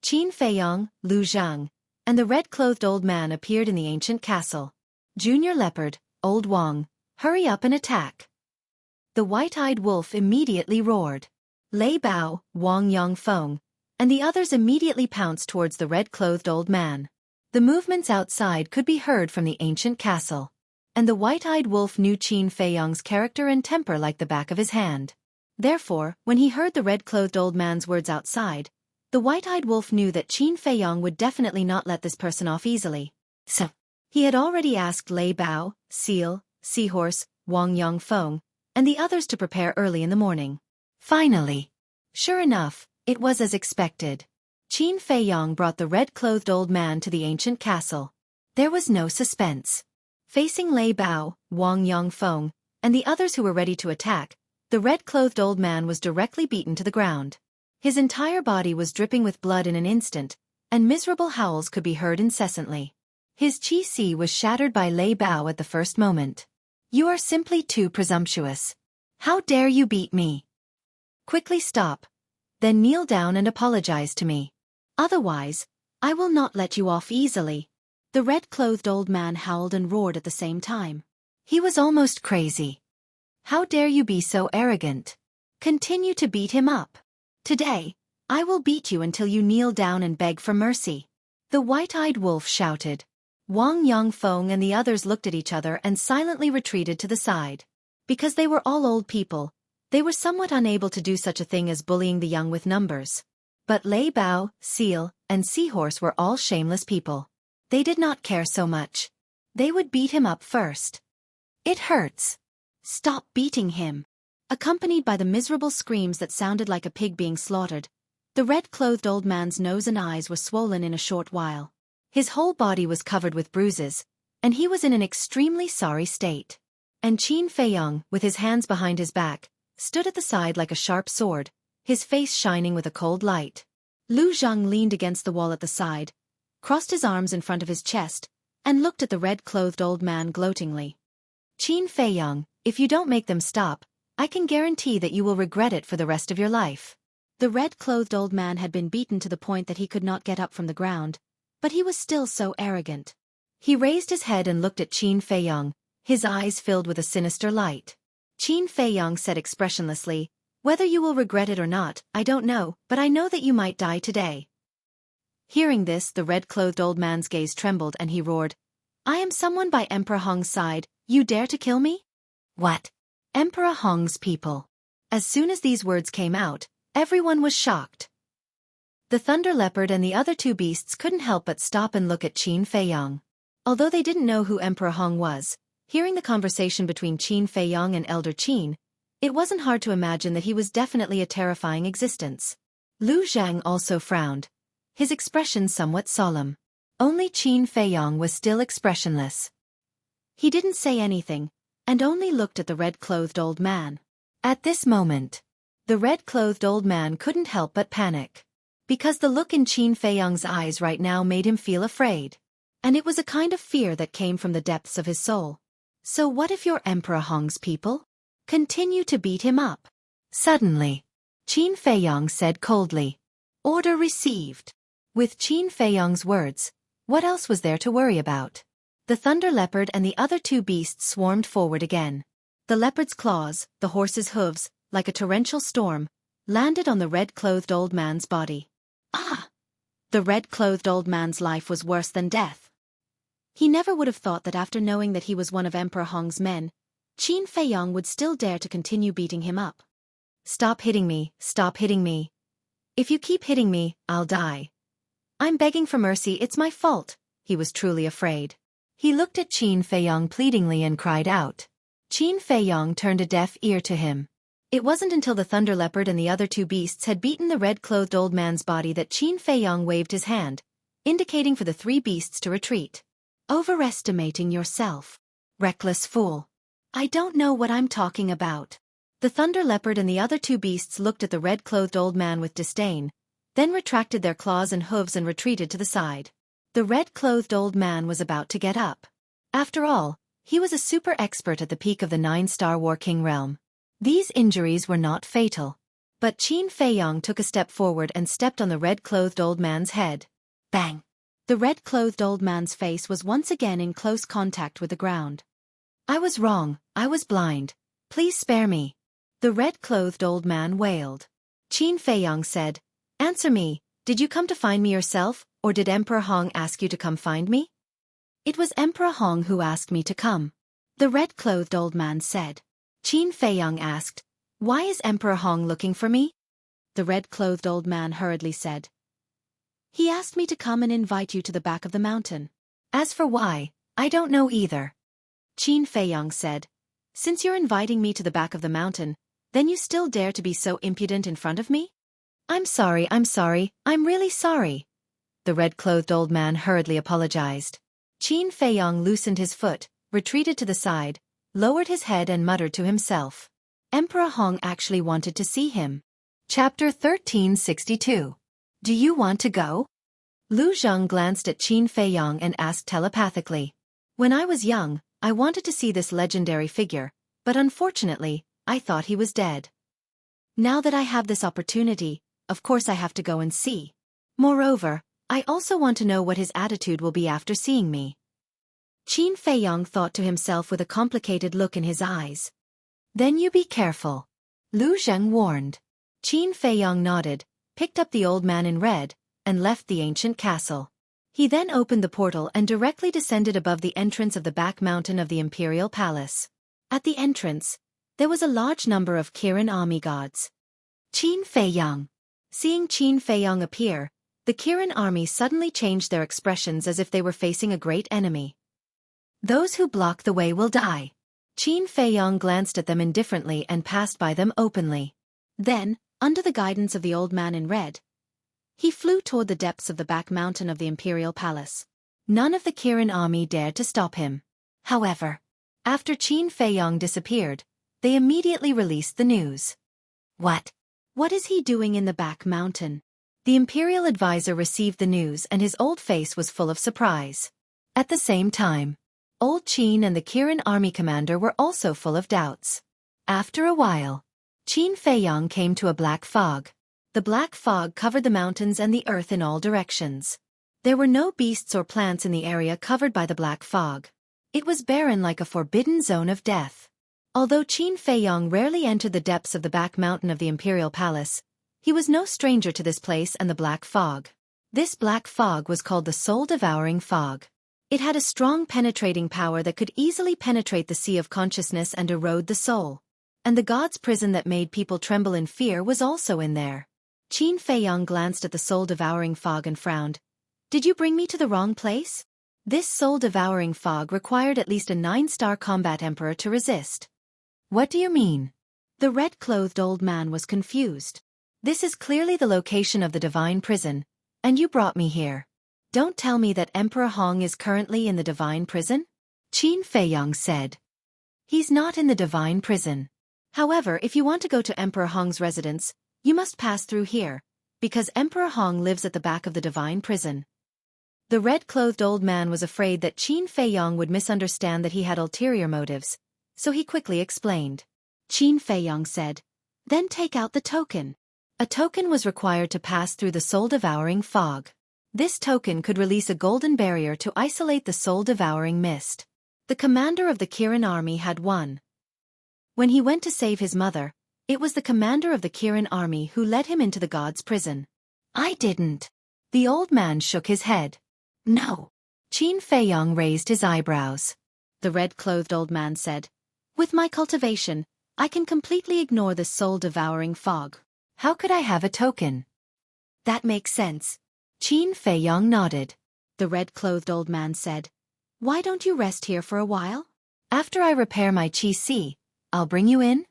Qin Feiyong, Lu Zhang, and the red-clothed old man appeared in the ancient castle. Junior Leopard, Old Wang, hurry up and attack. the white-eyed wolf immediately roared. Lei Bao, Wang Yongfeng, and the others immediately pounced towards the red-clothed old man. The movements outside could be heard from the ancient castle. And the white-eyed wolf knew Qin Feiyong's character and temper like the back of his hand. Therefore, when he heard the red-clothed old man's words outside, the white-eyed wolf knew that Qin Feiyong would definitely not let this person off easily. So, he had already asked Lei Bao, Seal, Seahorse, Wang Yongfeng, and the others to prepare early in the morning. Finally, sure enough, it was as expected. Qin Feiyong brought the red-clothed old man to the ancient castle. There was no suspense. Facing Lei Bao, Wang Yongfeng, and the others who were ready to attack, the red-clothed old man was directly beaten to the ground. His entire body was dripping with blood in an instant, and miserable howls could be heard incessantly. His qi was shattered by Lei Bao at the first moment. "You are simply too presumptuous. How dare you beat me? Quickly stop. Then kneel down and apologize to me. Otherwise, I will not let you off easily." The red-clothed old man howled and roared at the same time. He was almost crazy. "How dare you be so arrogant? Continue to beat him up. Today, I will beat you until you kneel down and beg for mercy." The white-eyed wolf shouted. Wang Yongfeng and the others looked at each other and silently retreated to the side. Because they were all old people, they were somewhat unable to do such a thing as bullying the young with numbers. But Lei Bao, Seal, and Seahorse were all shameless people. They did not care so much. They would beat him up first. "It hurts. Stop beating him." Accompanied by the miserable screams that sounded like a pig being slaughtered, the red-clothed old man's nose and eyes were swollen in a short while. His whole body was covered with bruises, and he was in an extremely sorry state. And Qin Feiyong, with his hands behind his back, stood at the side like a sharp sword, his face shining with a cold light. Lu Zhang leaned against the wall at the side, crossed his arms in front of his chest, and looked at the red-clothed old man gloatingly. "Qin Feiyong, if you don't make them stop, I can guarantee that you will regret it for the rest of your life." The red-clothed old man had been beaten to the point that he could not get up from the ground, but he was still so arrogant. He raised his head and looked at Qin Feiyong, his eyes filled with a sinister light. Qin Feiyong said expressionlessly, "Whether you will regret it or not, I don't know, but I know that you might die today." Hearing this, the red-clothed old man's gaze trembled and he roared, "I am someone by Emperor Hong's side, you dare to kill me?" "What? Emperor Hong's people?" As soon as these words came out, everyone was shocked. The thunder leopard and the other two beasts couldn't help but stop and look at Qin Feiyong. Although they didn't know who Emperor Hong was, hearing the conversation between Qin Feiyong and Elder Qin, it wasn't hard to imagine that he was definitely a terrifying existence. Lu Zhang also frowned, his expression somewhat solemn. Only Qin Feiyong was still expressionless. He didn't say anything, and only looked at the red-clothed old man. At this moment, the red-clothed old man couldn't help but panic. Because the look in Qin Feiyong's eyes right now made him feel afraid. And it was a kind of fear that came from the depths of his soul. "So what if you're Emperor Hong's people? Continue to beat him up." Suddenly, Qin Feiyong said coldly, "Order received." With Qin Feiyong's words, what else was there to worry about? The thunder leopard and the other two beasts swarmed forward again. The leopard's claws, the horse's hooves, like a torrential storm, landed on the red-clothed old man's body. Ah! The red-clothed old man's life was worse than death. He never would have thought that after knowing that he was one of Emperor Hong's men, Qin Feiyong would still dare to continue beating him up. "Stop hitting me, stop hitting me. If you keep hitting me, I'll die. I'm begging for mercy, it's my fault." He was truly afraid. He looked at Qin Feiyong pleadingly and cried out. Qin Feiyong turned a deaf ear to him. It wasn't until the thunder leopard and the other two beasts had beaten the red-clothed old man's body that Qin Feiyong waved his hand, indicating for the three beasts to retreat. "Overestimating yourself. Reckless fool. I don't know what I'm talking about." The thunder leopard and the other two beasts looked at the red-clothed old man with disdain, then retracted their claws and hooves and retreated to the side. The red-clothed old man was about to get up. After all, he was a super expert at the peak of the 9-star War King realm. These injuries were not fatal. But Qin Feiyong took a step forward and stepped on the red-clothed old man's head. Bang! The red-clothed old man's face was once again in close contact with the ground. "I was wrong, I was blind. Please spare me," The red-clothed old man wailed. Qin Feiyang said, "Answer me, did you come to find me yourself, or did Emperor Hong ask you to come find me?" "It was Emperor Hong who asked me to come," the red-clothed old man said. Qin Feiyang asked, "Why is Emperor Hong looking for me?" The red-clothed old man hurriedly said, "He asked me to come and invite you to the back of the mountain." "As for why, I don't know either," Qin Feiyang said. "Since you're inviting me to the back of the mountain, then you still dare to be so impudent in front of me?" I'm sorry, I'm really sorry." The red-clothed old man hurriedly apologized. Qin Feiyang loosened his foot, retreated to the side, lowered his head and muttered to himself. Emperor Hong actually wanted to see him. Chapter 1362. Do you want to go? Lu Zheng glanced at Qin Feiyang and asked telepathically. When I was young, I wanted to see this legendary figure, but unfortunately, I thought he was dead. Now that I have this opportunity, of course I have to go and see. Moreover, I also want to know what his attitude will be after seeing me. Qin Feiyang thought to himself with a complicated look in his eyes. Then you be careful, Lu Zheng warned. Qin Feiyang nodded, picked up the old man in red, and left the ancient castle. He then opened the portal and directly descended above the entrance of the back mountain of the imperial palace. At the entrance, there was a large number of Kirin army gods. Qin Feiyang. Seeing Qin Feiyang appear, the Kirin army suddenly changed their expressions as if they were facing a great enemy. Those who block the way will die. Qin Feiyang glanced at them indifferently and passed by them openly. Then, under the guidance of the old man in red, he flew toward the depths of the back mountain of the imperial palace. None of the Kirin army dared to stop him. However, after Qin Feiyang disappeared, they immediately released the news. What is he doing in the back mountain? The imperial advisor received the news and his old face was full of surprise. At the same time, old Qin and the Kirin army commander were also full of doubts. After a while, Qin Feiyang came to a black fog. The black fog covered the mountains and the earth in all directions. There were no beasts or plants in the area covered by the black fog. It was barren like a forbidden zone of death. Although Qin Feiyang rarely entered the depths of the back mountain of the imperial palace, he was no stranger to this place and the black fog. This black fog was called the soul-devouring fog. It had a strong penetrating power that could easily penetrate the sea of consciousness and erode the soul. And the god's prison that made people tremble in fear was also in there. Qin Feiyang glanced at the soul-devouring fog and frowned. "Did you bring me to the wrong place?" This soul-devouring fog required at least a 9-star combat emperor to resist. "What do you mean?" The red-clothed old man was confused. "This is clearly the location of the divine prison, and you brought me here. Don't tell me that Emperor Hong is currently in the divine prison?" Qin Feiyang said. "He's not in the divine prison. However, if you want to go to Emperor Hong's residence, you must pass through here, because Emperor Hong lives at the back of the divine prison." The red-clothed old man was afraid that Qin Feiyang would misunderstand that he had ulterior motives, so he quickly explained. Qin Feiyang said, "Then take out the token." A token was required to pass through the soul-devouring fog. This token could release a golden barrier to isolate the soul-devouring mist. The commander of the Kirin army had one. When he went to save his mother, it was the commander of the Kirin army who led him into the god's prison. "I didn't." The old man shook his head. "No." Qin Feiyang raised his eyebrows. The red-clothed old man said, "With my cultivation, I can completely ignore the soul-devouring fog. How could I have a token?" "That makes sense." Qin Feiyang nodded. The red-clothed old man said, "Why don't you rest here for a while? After I repair my qi, I'll bring you in."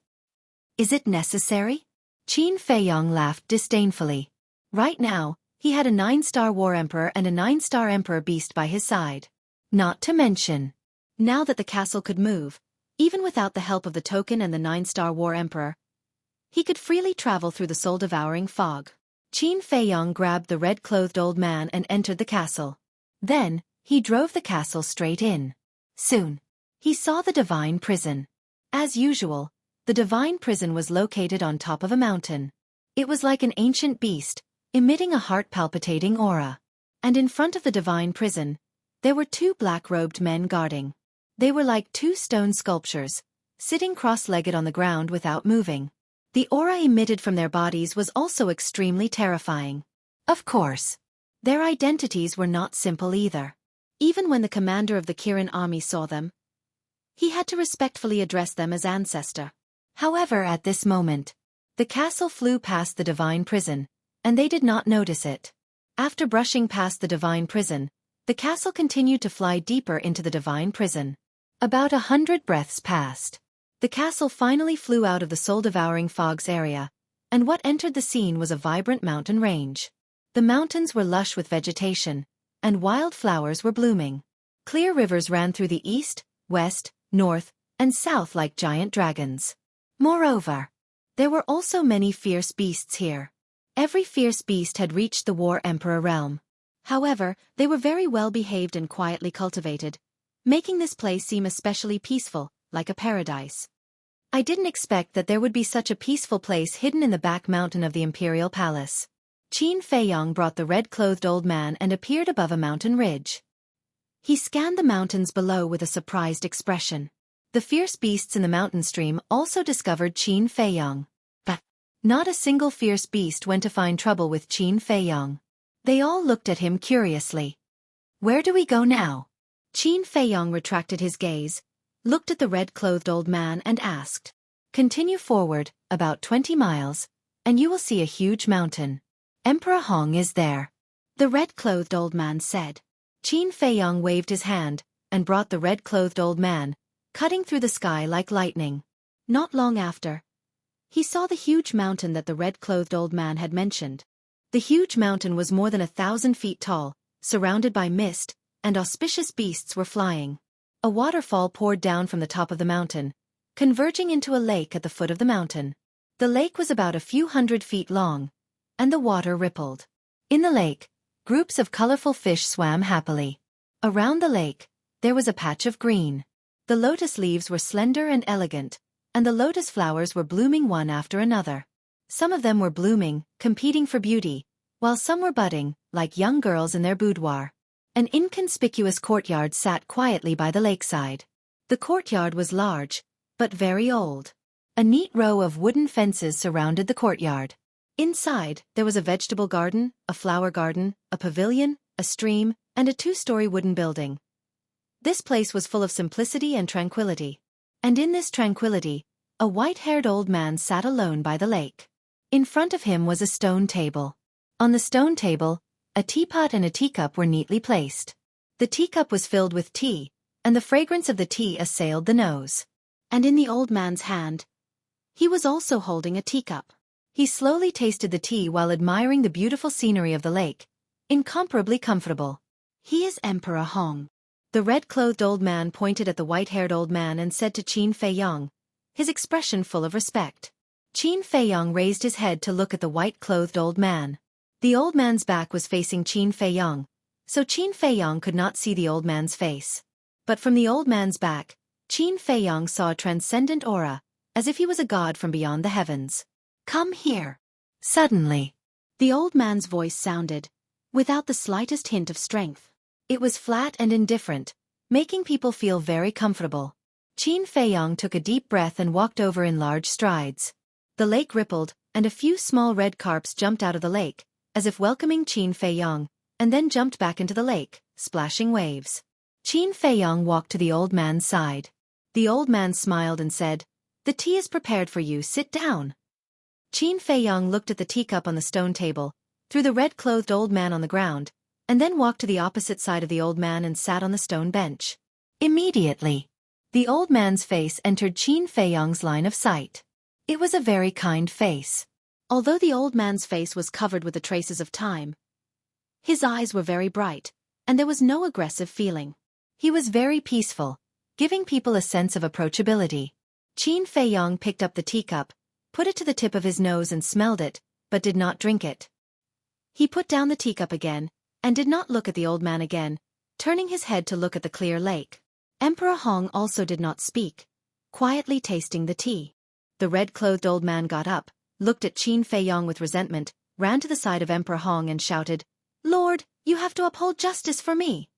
"Is it necessary?" Qin Feiyang laughed disdainfully. Right now, he had a 9-star war emperor and a 9-star emperor beast by his side. Not to mention, now that the castle could move, even without the help of the token and the 9-star war emperor, he could freely travel through the soul-devouring fog. Qin Feiyang grabbed the red-clothed old man and entered the castle. Then, he drove the castle straight in. Soon, he saw the divine prison. As usual, the divine prison was located on top of a mountain. It was like an ancient beast, emitting a heart-palpitating aura. And in front of the divine prison, there were 2 black-robed men guarding. They were like 2 stone sculptures, sitting cross-legged on the ground without moving. The aura emitted from their bodies was also extremely terrifying. Of course, their identities were not simple either. Even when the commander of the Kirin army saw them, he had to respectfully address them as ancestor. However, at this moment, the castle flew past the divine prison, and they did not notice it. After brushing past the divine prison, the castle continued to fly deeper into the divine prison. About 100 breaths passed. The castle finally flew out of the soul-devouring fog's area, and what entered the scene was a vibrant mountain range. The mountains were lush with vegetation, and wild flowers were blooming. Clear rivers ran through the east, west, north, and south like giant dragons. Moreover, there were also many fierce beasts here. Every fierce beast had reached the War Emperor realm. However, they were very well behaved and quietly cultivated, making this place seem especially peaceful, like a paradise. I didn't expect that there would be such a peaceful place hidden in the back mountain of the Imperial Palace. Qin Feiyong brought the red-clothed old man and appeared above a mountain ridge. He scanned the mountains below with a surprised expression. The fierce beasts in the mountain stream also discovered Qin Feiyong. But not a single fierce beast went to find trouble with Qin Feiyong. They all looked at him curiously. Where do we go now? Qin Feiyong retracted his gaze, looked at the red-clothed old man and asked. Continue forward, about 20 miles, and you will see a huge mountain. Emperor Hong is there. The red-clothed old man said. Qin Feiyong waved his hand, and brought the red-clothed old man, cutting through the sky like lightning. Not long after, he saw the huge mountain that the red-clothed old man had mentioned. The huge mountain was more than 1,000 feet tall, surrounded by mist, and auspicious beasts were flying. A waterfall poured down from the top of the mountain, converging into a lake at the foot of the mountain. The lake was about a few hundred feet long, and the water rippled. In the lake, groups of colorful fish swam happily. Around the lake, there was a patch of green. The lotus leaves were slender and elegant, and the lotus flowers were blooming one after another. Some of them were blooming, competing for beauty, while some were budding, like young girls in their boudoir. An inconspicuous courtyard sat quietly by the lakeside. The courtyard was large, but very old. A neat row of wooden fences surrounded the courtyard. Inside, there was a vegetable garden, a flower garden, a pavilion, a stream, and a 2-story wooden building. This place was full of simplicity and tranquility. And in this tranquility, a white-haired old man sat alone by the lake. In front of him was a stone table. On the stone table, a teapot and a teacup were neatly placed. The teacup was filled with tea, and the fragrance of the tea assailed the nose. And in the old man's hand, he was also holding a teacup. He slowly tasted the tea while admiring the beautiful scenery of the lake, incomparably comfortable. He is Emperor Hong. The red-clothed old man pointed at the white-haired old man and said to Qin Feiyong, his expression full of respect. Qin Feiyong raised his head to look at the white-clothed old man. The old man's back was facing Qin Feiyong, so Qin Feiyong could not see the old man's face. But from the old man's back, Qin Feiyong saw a transcendent aura, as if he was a god from beyond the heavens. Come here. Suddenly, the old man's voice sounded, without the slightest hint of strength. It was flat and indifferent, making people feel very comfortable. Qin Feiyong took a deep breath and walked over in large strides. The lake rippled, and a few small red carps jumped out of the lake, as if welcoming Qin Feiyong, and then jumped back into the lake, splashing waves. Qin Feiyong walked to the old man's side. The old man smiled and said, "The tea is prepared for you, sit down." Qin Feiyong looked at the teacup on the stone table, threw the red-clothed old man on the ground, and then walked to the opposite side of the old man and sat on the stone bench. Immediately, the old man's face entered Qin Feiyong's line of sight. It was a very kind face. Although the old man's face was covered with the traces of time, his eyes were very bright, and there was no aggressive feeling. He was very peaceful, giving people a sense of approachability. Qin Feiyong picked up the teacup, put it to the tip of his nose and smelled it, but did not drink it. He put down the teacup again, and did not look at the old man again, turning his head to look at the clear lake. Emperor Hong also did not speak, quietly tasting the tea. The red-clothed old man got up, looked at Qin Feiyong with resentment, ran to the side of Emperor Hong and shouted, "Lord, you have to uphold justice for me."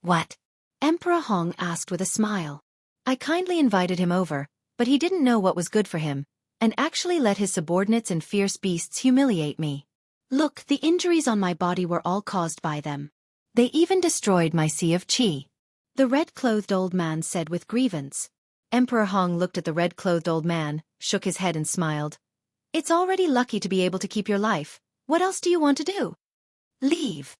"What?" Emperor Hong asked with a smile. "I kindly invited him over, but he didn't know what was good for him, and actually let his subordinates and fierce beasts humiliate me. Look, the injuries on my body were all caused by them. They even destroyed my sea of qi. The red-clothed old man said with grievance. Emperor Hong looked at the red-clothed old man, shook his head and smiled. It's already lucky to be able to keep your life. What else do you want to do? Leave.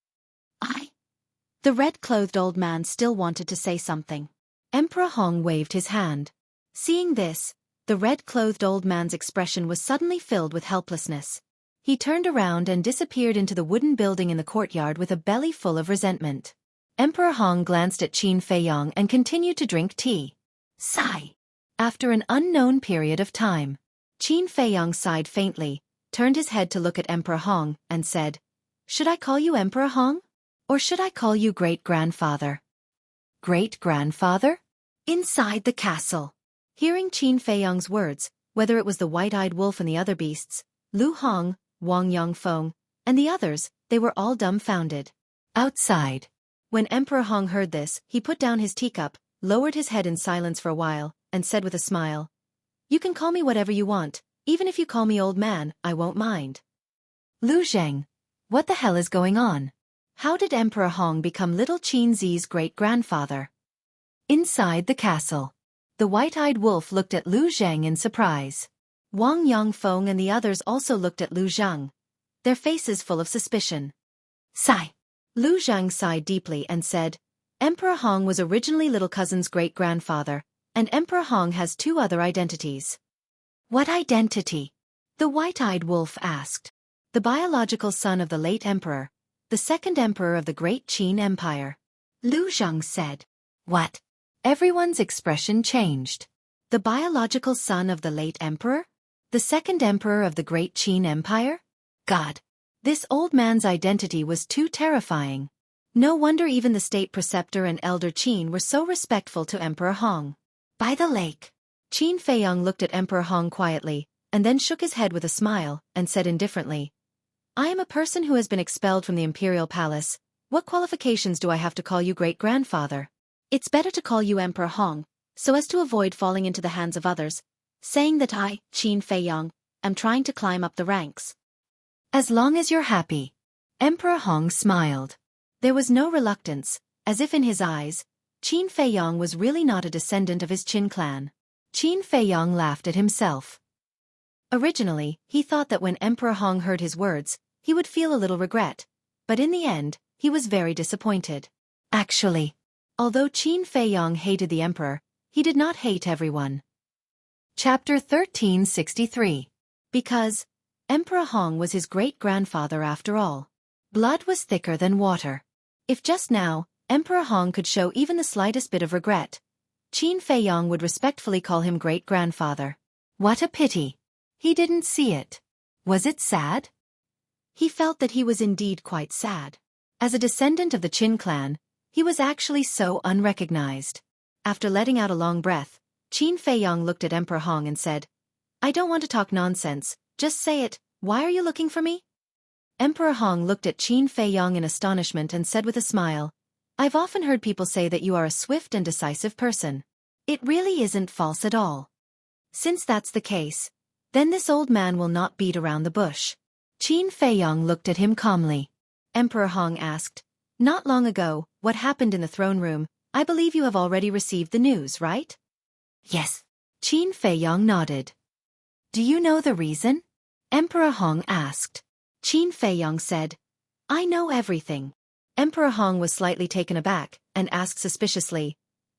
The red-clothed old man still wanted to say something. Emperor Hong waved his hand. Seeing this, the red-clothed old man's expression was suddenly filled with helplessness. He turned around and disappeared into the wooden building in the courtyard with a belly full of resentment. Emperor Hong glanced at Qin Feiyong and continued to drink tea. Sigh. After an unknown period of time, Qin Feiyong sighed faintly, turned his head to look at Emperor Hong, and said, Should I call you Emperor Hong? Or should I call you great-grandfather? Great-grandfather? Inside the castle. Hearing Qin Feiyong's words, whether it was the white-eyed wolf and the other beasts, Lu Hong, Wang Yongfeng, and the others, they were all dumbfounded. Outside. When Emperor Hong heard this, he put down his teacup, lowered his head in silence for a while, and said with a smile, You can call me whatever you want, even if you call me old man, I won't mind. Lu Zheng, what the hell is going on? How did Emperor Hong become little Qin Zi's great-grandfather? Inside the castle. The white-eyed wolf looked at Lu Zheng in surprise. Wang Yongfeng and the others also looked at Lu Zheng, their faces full of suspicion. Sigh. Lu Zheng sighed deeply and said, Emperor Hong was originally little cousin's great-grandfather, and Emperor Hong has two other identities. What identity? The white-eyed wolf asked. The biological son of the late emperor, the second emperor of the Great Qin Empire. Lu Zheng said. What? Everyone's expression changed. The biological son of the late emperor? The second emperor of the Great Qin Empire? God. This old man's identity was too terrifying. No wonder even the state preceptor and elder Qin were so respectful to Emperor Hong. By the lake. Qin Feiyong looked at Emperor Hong quietly, and then shook his head with a smile, and said indifferently, I am a person who has been expelled from the imperial palace. What qualifications do I have to call you great-grandfather? It's better to call you Emperor Hong, so as to avoid falling into the hands of others, saying that I, Qin Feiyong, am trying to climb up the ranks. As long as you're happy. Emperor Hong smiled. There was no reluctance, as if in his eyes, Qin Feiyong was really not a descendant of his Qin clan. Qin Feiyong laughed at himself. Originally, he thought that when Emperor Hong heard his words, he would feel a little regret, but in the end, he was very disappointed. Actually, although Qin Feiyong hated the emperor, he did not hate everyone. Chapter 1363. Because Emperor Hong was his great-grandfather after all. Blood was thicker than water. If just now, Emperor Hong could show even the slightest bit of regret, Qin Feiyong would respectfully call him great-grandfather. What a pity. He didn't see it. Was it sad? He felt that he was indeed quite sad. As a descendant of the Qin clan, he was actually so unrecognized. After letting out a long breath, Qin Feiyong looked at Emperor Hong and said, I don't want to talk nonsense, just say it, why are you looking for me? Emperor Hong looked at Qin Feiyong in astonishment and said with a smile, I've often heard people say that you are a swift and decisive person. It really isn't false at all. Since that's the case, then this old man will not beat around the bush. Qin Feiyong looked at him calmly. Emperor Hong asked, Not long ago, what happened in the throne room, I believe you have already received the news, right? Yes. Qin Feiyong nodded. Do you know the reason? Emperor Hong asked. Qin Feiyong said, I know everything. Emperor Hong was slightly taken aback, and asked suspiciously,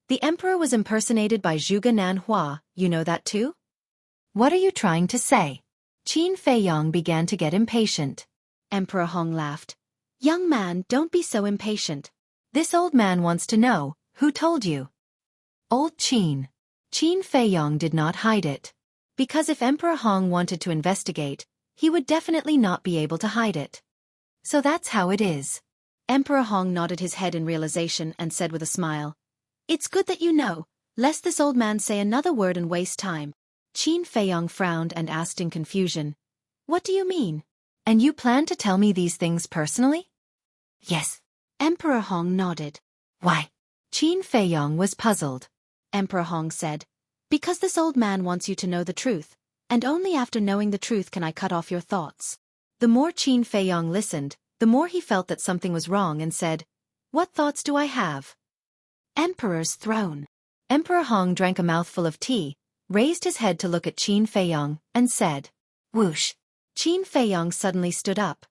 The emperor was impersonated by Zhuge Nanhua, you know that too? What are you trying to say? Qin Feiyong began to get impatient. Emperor Hong laughed. Young man, don't be so impatient. This old man wants to know, who told you? Old Qin. Qin Feiyong did not hide it. Because if Emperor Hong wanted to investigate, he would definitely not be able to hide it. So that's how it is. Emperor Hong nodded his head in realization and said with a smile, It's good that you know, lest this old man say another word and waste time. Qin Feiyong frowned and asked in confusion, What do you mean? And you plan to tell me these things personally? Yes. Emperor Hong nodded. Why? Qin Feiyong was puzzled. Emperor Hong said, Because this old man wants you to know the truth, and only after knowing the truth can I cut off your thoughts. The more Qin Feiyong listened, the more he felt that something was wrong and said, "What thoughts do I have?" Emperor's throne. Emperor Hong drank a mouthful of tea, raised his head to look at Qin Feiyong, and said, "Whoosh." Qin Feiyong suddenly stood up,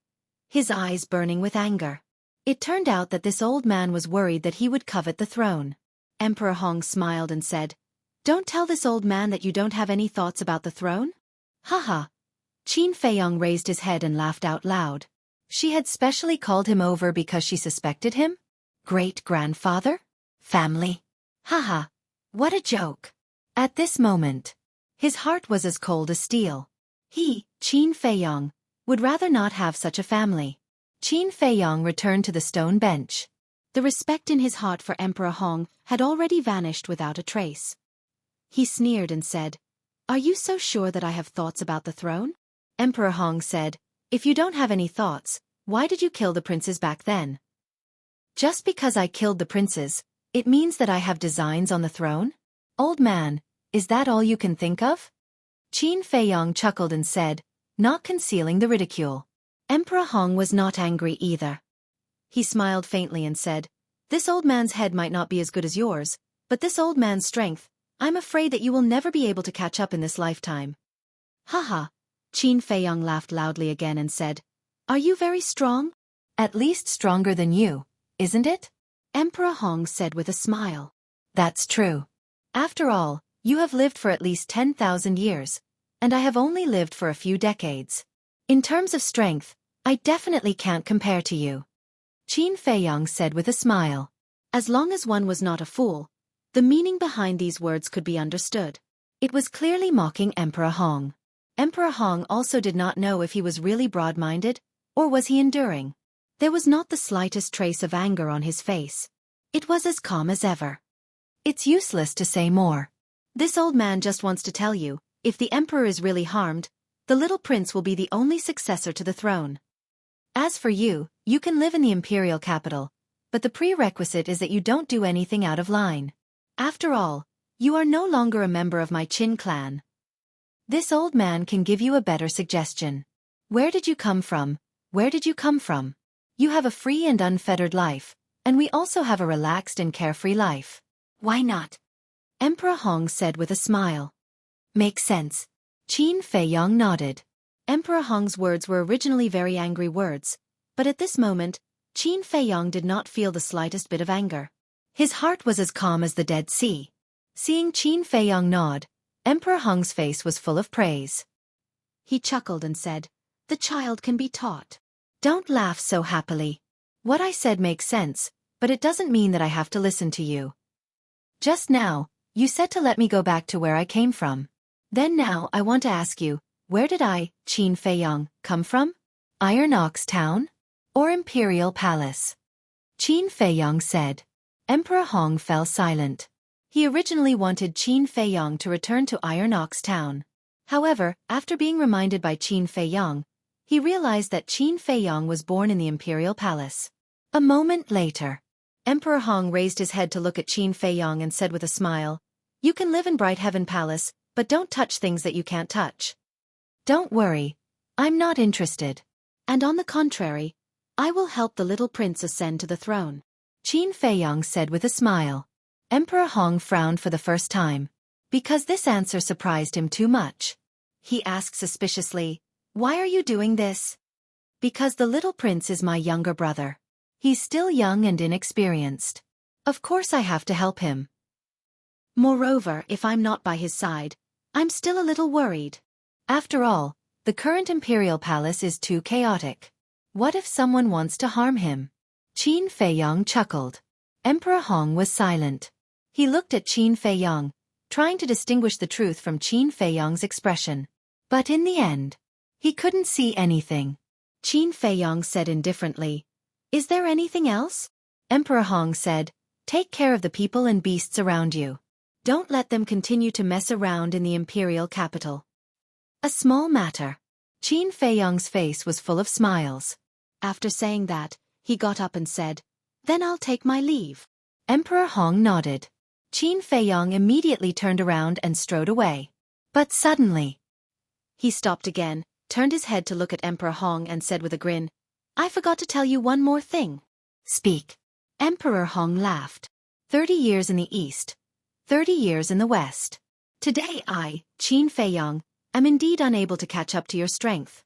his eyes burning with anger. It turned out that this old man was worried that he would covet the throne. Emperor Hong smiled and said, "Don't tell this old man that you don't have any thoughts about the throne?" Haha. Qin Feiyong raised his head and laughed out loud. She had specially called him over because she suspected him? Great-grandfather? Family? Haha. What a joke. At this moment, his heart was as cold as steel. He, Qin Feiyong, would rather not have such a family. Qin Feiyong returned to the stone bench. The respect in his heart for Emperor Hong had already vanished without a trace. He sneered and said, "Are you so sure that I have thoughts about the throne?" Emperor Hong said, "If you don't have any thoughts, why did you kill the princes back then?" "Just because I killed the princes, it means that I have designs on the throne? Old man, is that all you can think of?" Qin Feiyong chuckled and said, not concealing the ridicule. Emperor Hong was not angry either. He smiled faintly and said, "This old man's head might not be as good as yours, but this old man's strength, I'm afraid that you will never be able to catch up in this lifetime." Haha. Qin Feiyong laughed loudly again and said, "Are you very strong?" "At least stronger than you, isn't it?" Emperor Hong said with a smile. "That's true. After all, you have lived for at least 10,000 years, and I have only lived for a few decades. In terms of strength, I definitely can't compare to you." Qin Feiyong said with a smile. As long as one was not a fool, the meaning behind these words could be understood. It was clearly mocking Emperor Hong. Emperor Hong also did not know if he was really broad-minded, or was he enduring. There was not the slightest trace of anger on his face. It was as calm as ever. "It's useless to say more. This old man just wants to tell you, if the emperor is really harmed, the little prince will be the only successor to the throne. As for you, you can live in the imperial capital, but the prerequisite is that you don't do anything out of line. After all, you are no longer a member of my Qin clan. This old man can give you a better suggestion. Where did you come from? Where did you come from? You have a free and unfettered life, and we also have a relaxed and carefree life. Why not?" Emperor Hong said with a smile. "Makes sense." Qin Feiyong nodded. Emperor Hong's words were originally very angry words, but at this moment, Qin Feiyong did not feel the slightest bit of anger. His heart was as calm as the Dead Sea. Seeing Qin Feiyong nod, Emperor Hong's face was full of praise. He chuckled and said, "The child can be taught. Don't laugh so happily. What I said makes sense, but it doesn't mean that I have to listen to you. Just now, you said to let me go back to where I came from. Then now I want to ask you, where did I, Qin Feiyong, come from? Iron Ox Town? Or Imperial Palace?" Qin Feiyong said. Emperor Hong fell silent. He originally wanted Qin Feiyong to return to Iron Ox Town. However, after being reminded by Qin Feiyong, he realized that Qin Feiyong was born in the Imperial Palace. A moment later, Emperor Hong raised his head to look at Qin Feiyong and said with a smile, "You can live in Bright Heaven Palace, but don't touch things that you can't touch. Don't worry, I'm not interested. And on the contrary, I will help the little prince ascend to the throne." Qin Feiyong said with a smile. Emperor Hong frowned for the first time, because this answer surprised him too much. He asked suspiciously, "Why are you doing this?" "Because the little prince is my younger brother. He's still young and inexperienced. Of course I have to help him. Moreover, if I'm not by his side, I'm still a little worried. After all, the current imperial palace is too chaotic. What if someone wants to harm him?" Qin Feiyong chuckled. Emperor Hong was silent. He looked at Qin Feiyong, trying to distinguish the truth from Qin Feiyong's expression. But in the end, he couldn't see anything. Qin Feiyong said indifferently, "Is there anything else?" Emperor Hong said, "Take care of the people and beasts around you. Don't let them continue to mess around in the imperial capital." A small matter. Qin Feiyong's face was full of smiles. After saying that, he got up and said, "Then I'll take my leave." Emperor Hong nodded. Qin Feiyong immediately turned around and strode away. But suddenly, He stopped again, turned his head to look at Emperor Hong and said with a grin, "I forgot to tell you one more thing." "Speak." Emperor Hong laughed. 30 years in the east, 30 years in the west. Today I, Qin Feiyang, am indeed unable to catch up to your strength.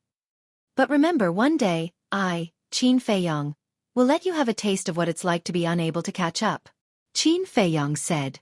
But remember, one day, I, Qin Feiyang, will let you have a taste of what it's like to be unable to catch up. Qin Feiyang said.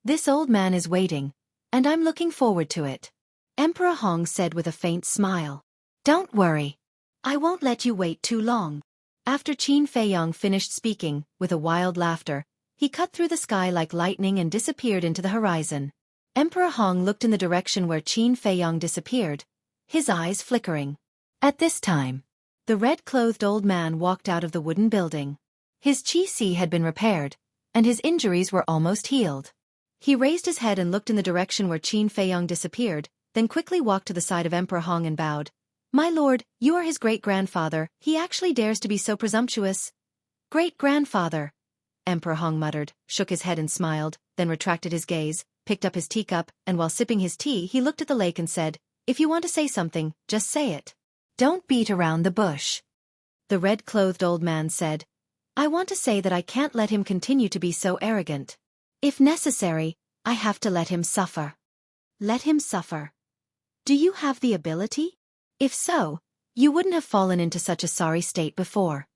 "This old man is waiting, and I'm looking forward to it." Emperor Hong said with a faint smile. "Don't worry. I won't let you wait too long." After Qin Feiyang finished speaking, with a wild laughter, he cut through the sky like lightning and disappeared into the horizon. Emperor Hong looked in the direction where Qin Feiyang disappeared, his eyes flickering. At this time, the red-clothed old man walked out of the wooden building. His qi had been repaired, and his injuries were almost healed. He raised his head and looked in the direction where Qin Feiyang disappeared, then quickly walked to the side of Emperor Hong and bowed. "My lord, you are his great-grandfather. He actually dares to be so presumptuous." "Great-grandfather," Emperor Hong muttered, shook his head and smiled, then retracted his gaze, picked up his teacup, and while sipping his tea he looked at the lake and said, "If you want to say something, just say it. Don't beat around the bush." The red-clothed old man said, "I want to say that I can't let him continue to be so arrogant. If necessary, I have to let him suffer." "Let him suffer? Do you have the ability? If so, you wouldn't have fallen into such a sorry state before."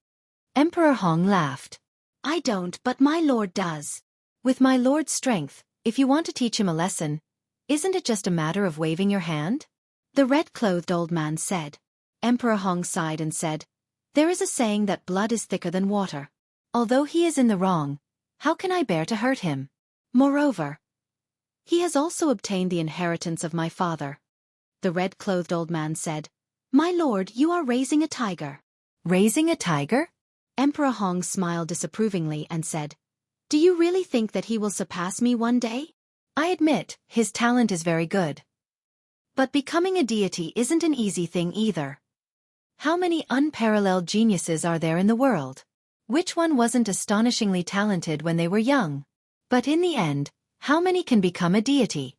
Emperor Hong laughed. "I don't, but my lord does." "With my lord's strength, if you want to teach him a lesson, isn't it just a matter of waving your hand?" The red-clothed old man said. Emperor Hong sighed and said, "There is a saying that blood is thicker than water. Although he is in the wrong, how can I bear to hurt him? Moreover, he has also obtained the inheritance of my father." The red-clothed old man said, "My lord, you are raising a tiger." "Raising a tiger?" Emperor Hong smiled disapprovingly and said, "Do you really think that he will surpass me one day?" "I admit, his talent is very good. But becoming a deity isn't an easy thing either. How many unparalleled geniuses are there in the world? Which one wasn't astonishingly talented when they were young? But in the end, how many can become a deity?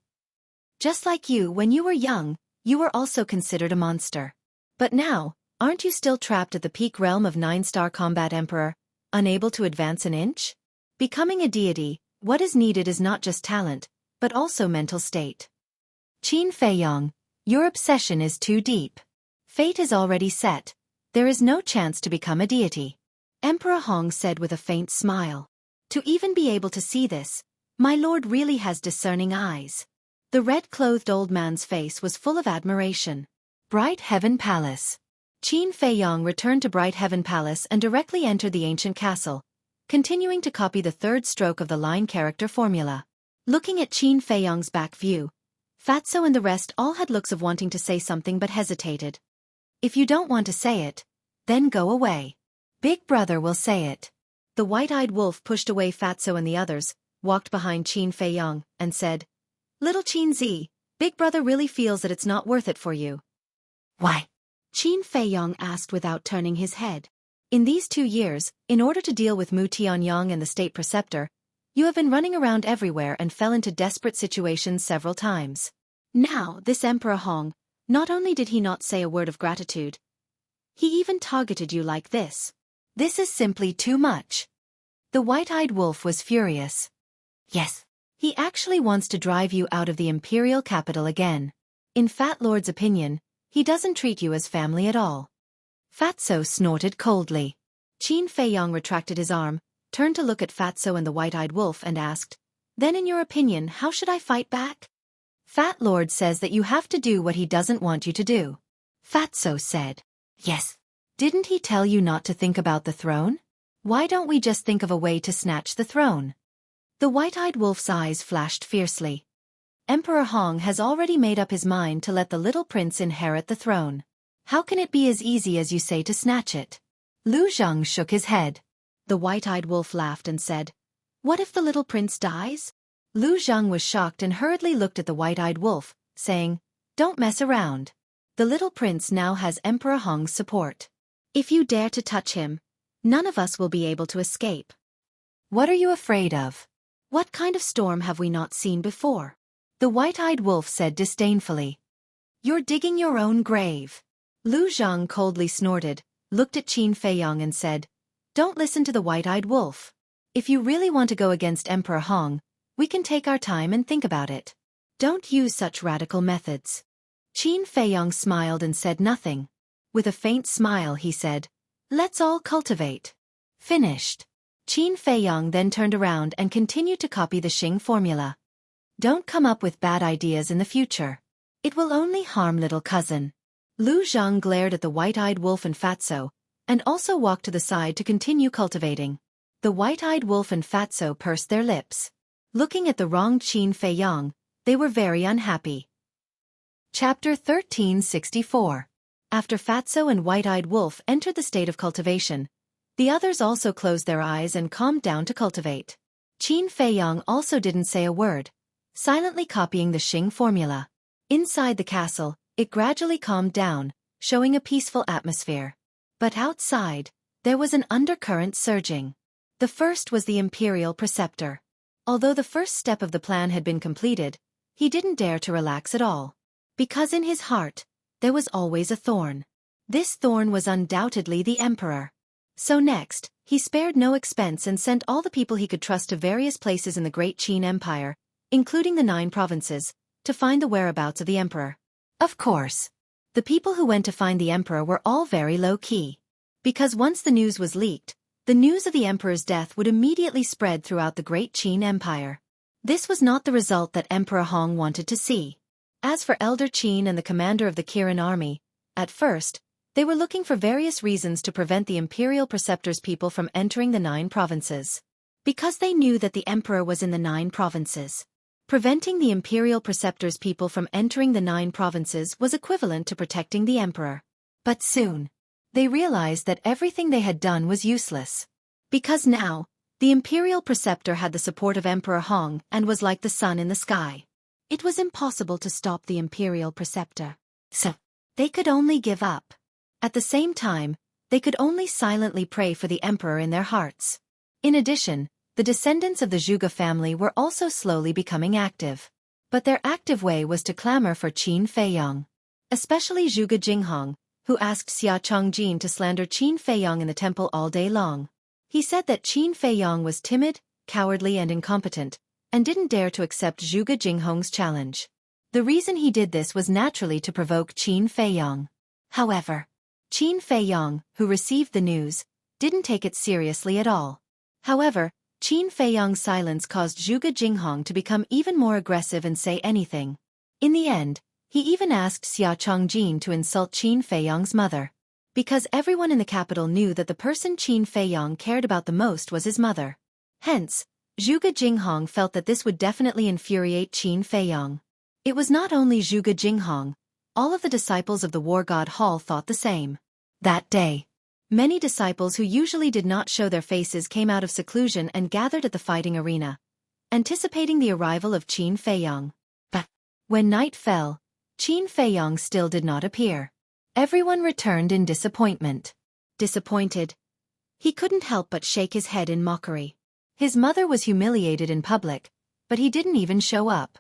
Just like you, when you were young, you were also considered a monster. But now, aren't you still trapped at the peak realm of 9-star combat emperor, unable to advance an inch? Becoming a deity, what is needed is not just talent, but also mental state. Qin Feiyang, your obsession is too deep. Fate is already set. There is no chance to become a deity." Emperor Hong said with a faint smile. "To even be able to see this, my lord really has discerning eyes." The red-clothed old man's face was full of admiration. Bright Heaven Palace. Qin Feiyang returned to Bright Heaven Palace and directly entered the ancient castle, continuing to copy the third stroke of the line character formula. Looking at Qin Feiyang's back view, Fatso and the rest all had looks of wanting to say something but hesitated. "If you don't want to say it, then go away. Big brother will say it." The white-eyed wolf pushed away Fatso and the others, walked behind Qin Feiyang, and said, "Little Qin Zi, Big brother really feels that it's not worth it for you." "Why?" Qin Feiyang asked without turning his head. "In these 2 years, in order to deal with Mu Tianyang and the state preceptor, you have been running around everywhere and fell into desperate situations several times. Now, this Emperor Hong, not only did he not say a word of gratitude, he even targeted you like this. This is simply too much." The white-eyed wolf was furious. "Yes, he actually wants to drive you out of the imperial capital again. In Fat Lord's opinion, he doesn't treat you as family at all." Fatso snorted coldly. Qin Feiyang retracted his arm, turned to look at Fatso and the white-eyed wolf and asked, "Then in your opinion, how should I fight back?" "Fat Lord says that you have to do what he doesn't want you to do." Fatso said. "Yes. Didn't he tell you not to think about the throne? Why don't we just think of a way to snatch the throne?" The white-eyed wolf's eyes flashed fiercely. "Emperor Hong has already made up his mind to let the little prince inherit the throne. How can it be as easy as you say to snatch it?" Lu Zhang shook his head. The white-eyed wolf laughed and said, "What if the little prince dies?" Lu Zhang was shocked and hurriedly looked at the white-eyed wolf, saying, "Don't mess around. The little prince now has Emperor Hong's support. If you dare to touch him, none of us will be able to escape." "What are you afraid of? What kind of storm have we not seen before?" The white-eyed wolf said disdainfully. You're digging your own grave. Lu Zhang coldly snorted, looked at Qin Feiyong and said, Don't listen to the white-eyed wolf. If you really want to go against Emperor Hong, we can take our time and think about it. Don't use such radical methods. Qin Feiyong smiled and said nothing. With a faint smile he said, Let's all cultivate. Finished. Qin Feiyong then turned around and continued to copy the Xing formula. Don't come up with bad ideas in the future. It will only harm little cousin. Lu Zhang glared at the white-eyed wolf and Fatso, and also walked to the side to continue cultivating. The white-eyed wolf and Fatso pursed their lips. Looking at the wrong Qin Feiyong, they were very unhappy. Chapter 1364. After Fatso and White-Eyed Wolf entered the state of cultivation, the others also closed their eyes and calmed down to cultivate. Qin Feiyong also didn't say a word, silently copying the Xing formula. Inside the castle, it gradually calmed down, showing a peaceful atmosphere. But outside, there was an undercurrent surging. The first was the Imperial Preceptor. Although the first step of the plan had been completed, he didn't dare to relax at all. Because in his heart, there was always a thorn. This thorn was undoubtedly the Emperor. So next, he spared no expense and sent all the people he could trust to various places in the Great Qin Empire, including the 9 provinces, to find the whereabouts of the Emperor. Of course, the people who went to find the Emperor were all very low-key. Because once the news was leaked, the news of the Emperor's death would immediately spread throughout the Great Qin Empire. This was not the result that Emperor Hong wanted to see. As for Elder Qin and the commander of the Kirin army, at first, they were looking for various reasons to prevent the Imperial Preceptor's people from entering the 9 provinces. Because they knew that the Emperor was in the 9 provinces. Preventing the Imperial Preceptor's people from entering the 9 provinces was equivalent to protecting the Emperor. But soon, they realized that everything they had done was useless. Because now, the Imperial Preceptor had the support of Emperor Hong and was like the sun in the sky. It was impossible to stop the Imperial Preceptor. So, they could only give up. At the same time, they could only silently pray for the Emperor in their hearts. In addition, the descendants of the Zhuge family were also slowly becoming active. But their active way was to clamor for Qin Feiyong. Especially Zhuge Jinghong, who asked Xia Chongjin to slander Qin Feiyong in the temple all day long. He said that Qin Feiyong was timid, cowardly and incompetent, and didn't dare to accept Zhuge Jinghong's challenge. The reason he did this was naturally to provoke Qin Feiyong. However, Qin Feiyong, who received the news, didn't take it seriously at all. However, Qin Feiyong's silence caused Zhuge Jinghong to become even more aggressive and say anything. In the end, he even asked Xia Chongjin to insult Qin Feiyong's mother. Because everyone in the capital knew that the person Qin Feiyong cared about the most was his mother. Hence, Zhuge Jinghong felt that this would definitely infuriate Qin Feiyong. It was not only Zhuge Jinghong, all of the disciples of the War God Hall thought the same. That day, many disciples who usually did not show their faces came out of seclusion and gathered at the fighting arena, anticipating the arrival of Qin Feiyong. But when night fell, Qin Feiyong still did not appear. Everyone returned in disappointment. Disappointed, he couldn't help but shake his head in mockery. His mother was humiliated in public, but he didn't even show up.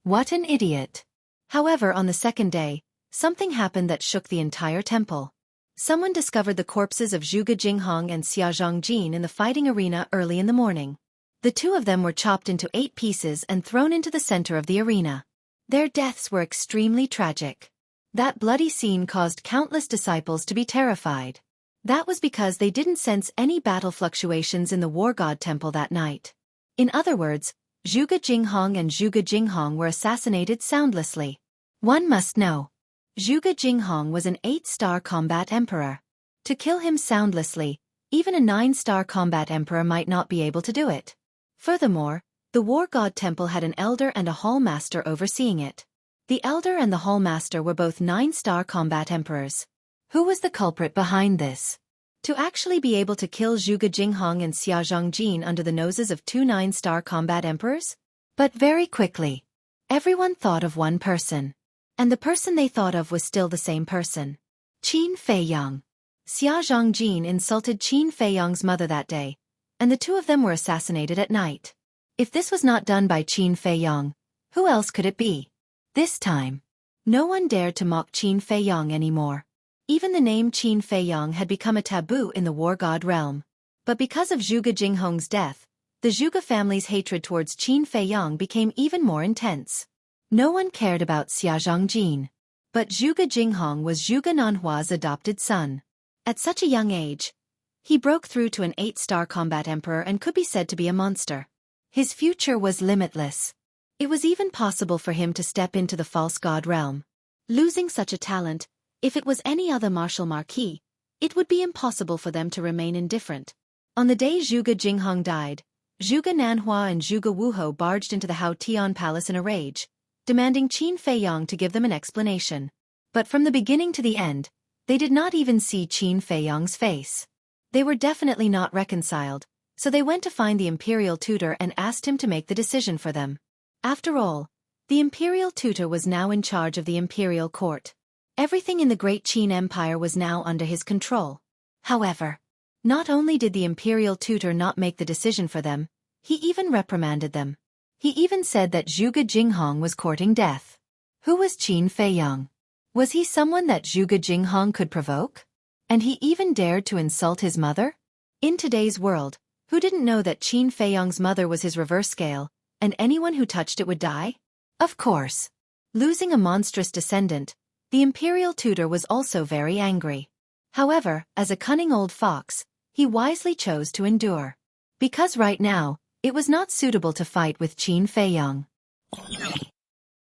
What an idiot. However, on the second day, something happened that shook the entire temple. Someone discovered the corpses of Zhuge Jinghong and Xia Zhongjin in the fighting arena early in the morning. The 2 of them were chopped into 8 pieces and thrown into the center of the arena. Their deaths were extremely tragic. That bloody scene caused countless disciples to be terrified. That was because they didn't sense any battle fluctuations in the War God Temple that night. In other words, Zhuge Jinghong and Zhuge Jinghong were assassinated soundlessly. One must know. Zhuge Jinghong was an 8-star combat emperor. To kill him soundlessly, even a 9-star combat emperor might not be able to do it. Furthermore, the War God Temple had an elder and a hall master overseeing it. The elder and the hall master were both 9-star combat emperors. Who was the culprit behind this? To actually be able to kill Zhuge Jinghong and Xia Zhongjin under the noses of 2 9-star combat emperors? But very quickly, everyone thought of one person. And the person they thought of was still the same person. Qin Feiyong. Xia Zhongjin insulted Qin Feiyong's mother that day, and the 2 of them were assassinated at night. If this was not done by Qin Feiyong, who else could it be? This time, No one dared to mock Qin Feiyang anymore. Even the name Qin Feiyang had become a taboo in the war god realm. But because of Zhuge Jinghong's death, the Zhuge family's hatred towards Qin Feiyang became even more intense. No one cared about Xia Zhongjin. But Zhuge Jinghong was Zhuge Nanhua's adopted son. At such a young age, he broke through to an 8-star combat emperor and could be said to be a monster. His future was limitless. It was even possible for him to step into the false god realm. Losing such a talent, if it was any other martial marquis, it would be impossible for them to remain indifferent. On the day Zhuge Jinghong died, Zhuge Nanhua and Zhuge Wuhou barged into the Hao Tian palace in a rage, demanding Qin Feiyang to give them an explanation. But from the beginning to the end, they did not even see Qin Feiyang's face. They were definitely not reconciled, so they went to find the imperial tutor and asked him to make the decision for them. After all, the imperial tutor was now in charge of the imperial court. Everything in the Great Qin Empire was now under his control. However, not only did the imperial tutor not make the decision for them, he even reprimanded them. He even said that Zhuge Jinghong was courting death. Who was Qin Feiyang? Was he someone that Zhuge Jinghong could provoke? And he even dared to insult his mother? In today's world, who didn't know that Qin Feiyang's mother was his reverse scale, and anyone who touched it would die? Of course. Losing a monstrous descendant, the imperial tutor was also very angry. However, as a cunning old fox, he wisely chose to endure. Because right now, it was not suitable to fight with Qin Feiyang.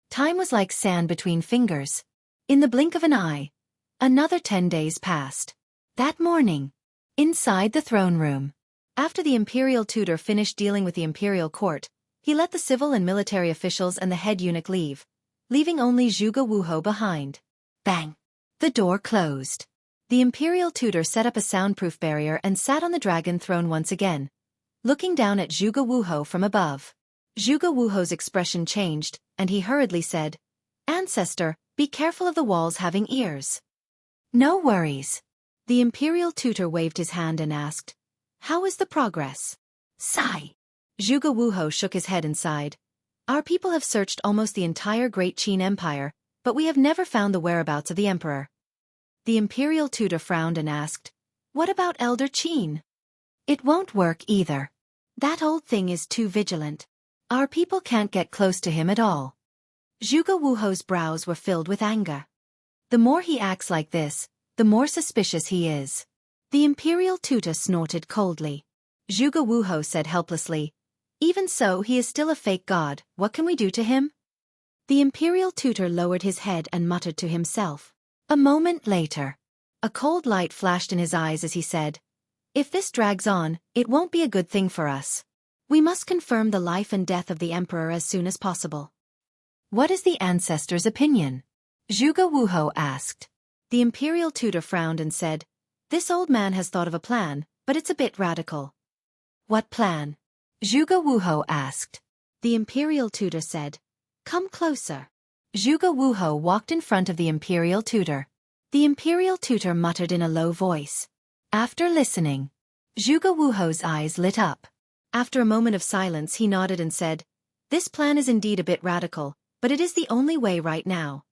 Time was like sand between fingers. In the blink of an eye, another 10 days passed. That morning, inside the throne room, after the imperial tutor finished dealing with the imperial court, he let the civil and military officials and the head eunuch leave, leaving only Zhuge Wuhou behind. Bang! The door closed. The imperial tutor set up a soundproof barrier and sat on the dragon throne once again, looking down at Zhuge Wuhou from above. Zhuge Wuhou's expression changed, and he hurriedly said, "Ancestor, be careful of the walls having ears." "No worries." The imperial tutor waved his hand and asked, "How is the progress?" Sigh. Zhuge Wuhou shook his head and sighed. "Our people have searched almost the entire Great Qin Empire, but we have never found the whereabouts of the emperor." The imperial tutor frowned and asked, "What about Elder Qin?" "It won't work either. That old thing is too vigilant. Our people can't get close to him at all." Zhuge Wuhou's brows were filled with anger. The more he acts like this, the more suspicious he is. The imperial tutor snorted coldly. Zhuge Wuhou said helplessly, "Even so, he is still a fake god. What can we do to him?" The imperial tutor lowered his head and muttered to himself. A moment later, a cold light flashed in his eyes as he said, "If this drags on, it won't be a good thing for us. We must confirm the life and death of the emperor as soon as possible." "What is the ancestor's opinion?" Zhuge Wuhou asked. The imperial tutor frowned and said, "This old man has thought of a plan, but it's a bit radical." "What plan?" Zhuge Wuhou asked. The imperial tutor said, "Come closer." Zhuge Wuhou walked in front of the imperial tutor. The imperial tutor muttered in a low voice. After listening, Zhuge Wuhou's eyes lit up. After a moment of silence he nodded and said, "This plan is indeed a bit radical, but it is the only way right now.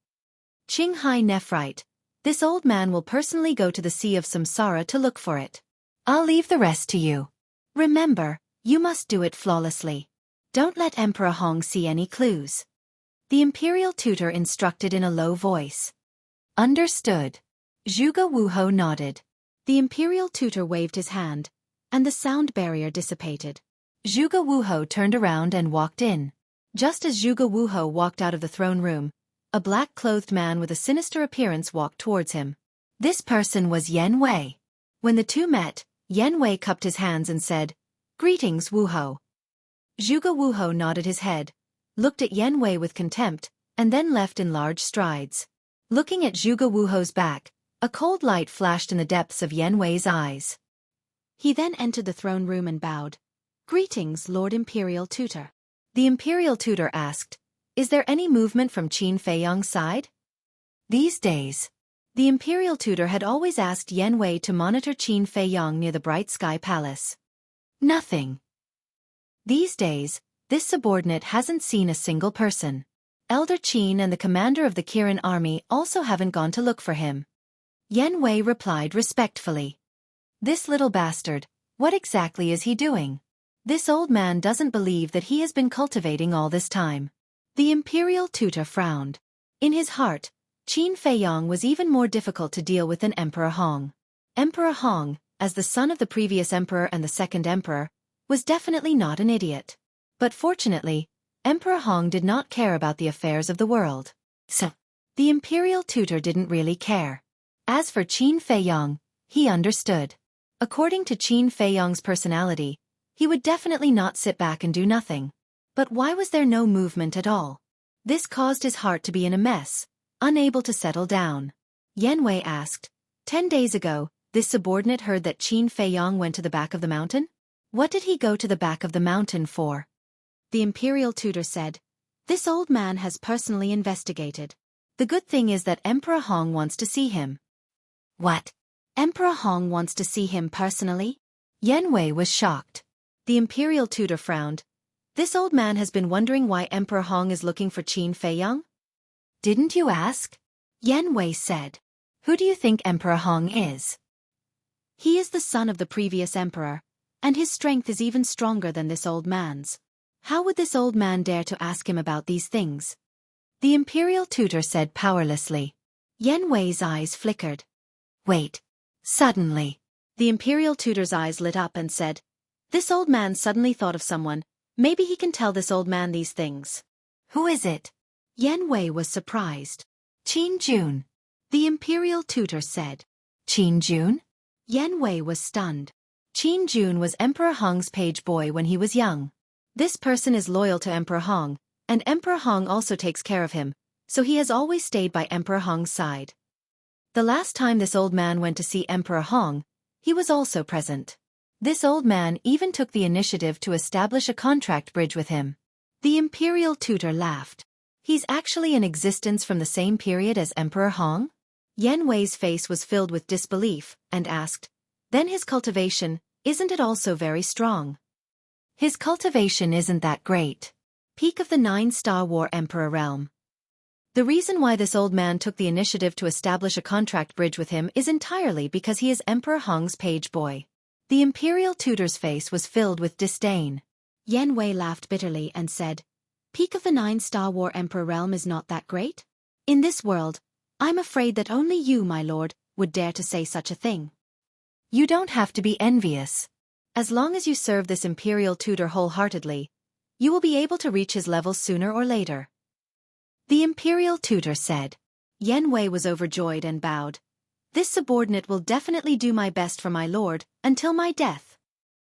Qinghai Nephrite, this old man will personally go to the Sea of Samsara to look for it. I'll leave the rest to you. Remember, you must do it flawlessly. Don't let Emperor Hong see any clues." The imperial tutor instructed in a low voice. "Understood." Zhuge Wuhou nodded. The imperial tutor waved his hand, and the sound barrier dissipated. Zhuge Wuhou turned around and walked in. Just as Zhuge Wuhou walked out of the throne room, a black-clothed man with a sinister appearance walked towards him. This person was Yan Wei. When the two met, Yan Wei cupped his hands and said, "Greetings, Wuhou." Zhuge Wuhou nodded his head, looked at Yan Wei with contempt, and then left in large strides. Looking at Zhuge Wuhou's back, a cold light flashed in the depths of Yan Wei's eyes. He then entered the throne room and bowed. "Greetings, Lord Imperial Tutor." The Imperial Tutor asked, "Is there any movement from Qin Feiyang's side?" These days, the Imperial Tutor had always asked Yan Wei to monitor Qin Feiyang near the Bright Sky Palace. Nothing. These days, this subordinate hasn't seen a single person. Elder Qin and the commander of the Kirin army also haven't gone to look for him. Yan Wei replied respectfully. This little bastard, what exactly is he doing? This old man doesn't believe that he has been cultivating all this time. The imperial tutor frowned. In his heart, Qin Feiyong was even more difficult to deal with than Emperor Hong. Emperor Hong, as the son of the previous emperor and the second emperor, was definitely not an idiot. But fortunately, Emperor Hong did not care about the affairs of the world. So, the imperial tutor didn't really care. As for Qin Feiyong, he understood. According to Qin Feiyong's personality, he would definitely not sit back and do nothing. But why was there no movement at all? This caused his heart to be in a mess, unable to settle down. Yan Wei asked, 10 days ago, this subordinate heard that Qin Feiyong went to the back of the mountain? What did he go to the back of the mountain for? The imperial tutor said, this old man has personally investigated. The good thing is that Emperor Hong wants to see him. What? Emperor Hong wants to see him personally? Yan Wei was shocked. The imperial tutor frowned. This old man has been wondering why Emperor Hong is looking for Qin Feiyong? Didn't you ask? Yan Wei said. Who do you think Emperor Hong is? He is the son of the previous emperor, and his strength is even stronger than this old man's. How would this old man dare to ask him about these things? The imperial tutor said powerlessly. Yan Wei's eyes flickered. Wait. Suddenly, the imperial tutor's eyes lit up and said, this old man suddenly thought of someone. Maybe he can tell this old man these things. Who is it? Yan Wei was surprised. Qin Jun. The imperial tutor said. Qin Jun? Yan Wei was stunned. Qin Jun was Emperor Hong's page boy when he was young. This person is loyal to Emperor Hong, and Emperor Hong also takes care of him, so he has always stayed by Emperor Hong's side. The last time this old man went to see Emperor Hong, he was also present. This old man even took the initiative to establish a contract bridge with him. The imperial tutor laughed. He's actually in existence from the same period as Emperor Hong? Yan Wei's face was filled with disbelief, and asked, then his cultivation, isn't it also very strong? His cultivation isn't that great. Peak of the 9-star War Emperor realm. The reason why this old man took the initiative to establish a contract bridge with him is entirely because he is Emperor Hong's page boy. The imperial tutor's face was filled with disdain. Yan Wei laughed bitterly and said, peak of the 9-star War Emperor realm is not that great? In this world, I'm afraid that only you, my lord, would dare to say such a thing. You don't have to be envious. As long as you serve this imperial tutor wholeheartedly, you will be able to reach his level sooner or later. The imperial tutor said. Yan Wei was overjoyed and bowed. This subordinate will definitely do my best for my lord, until my death.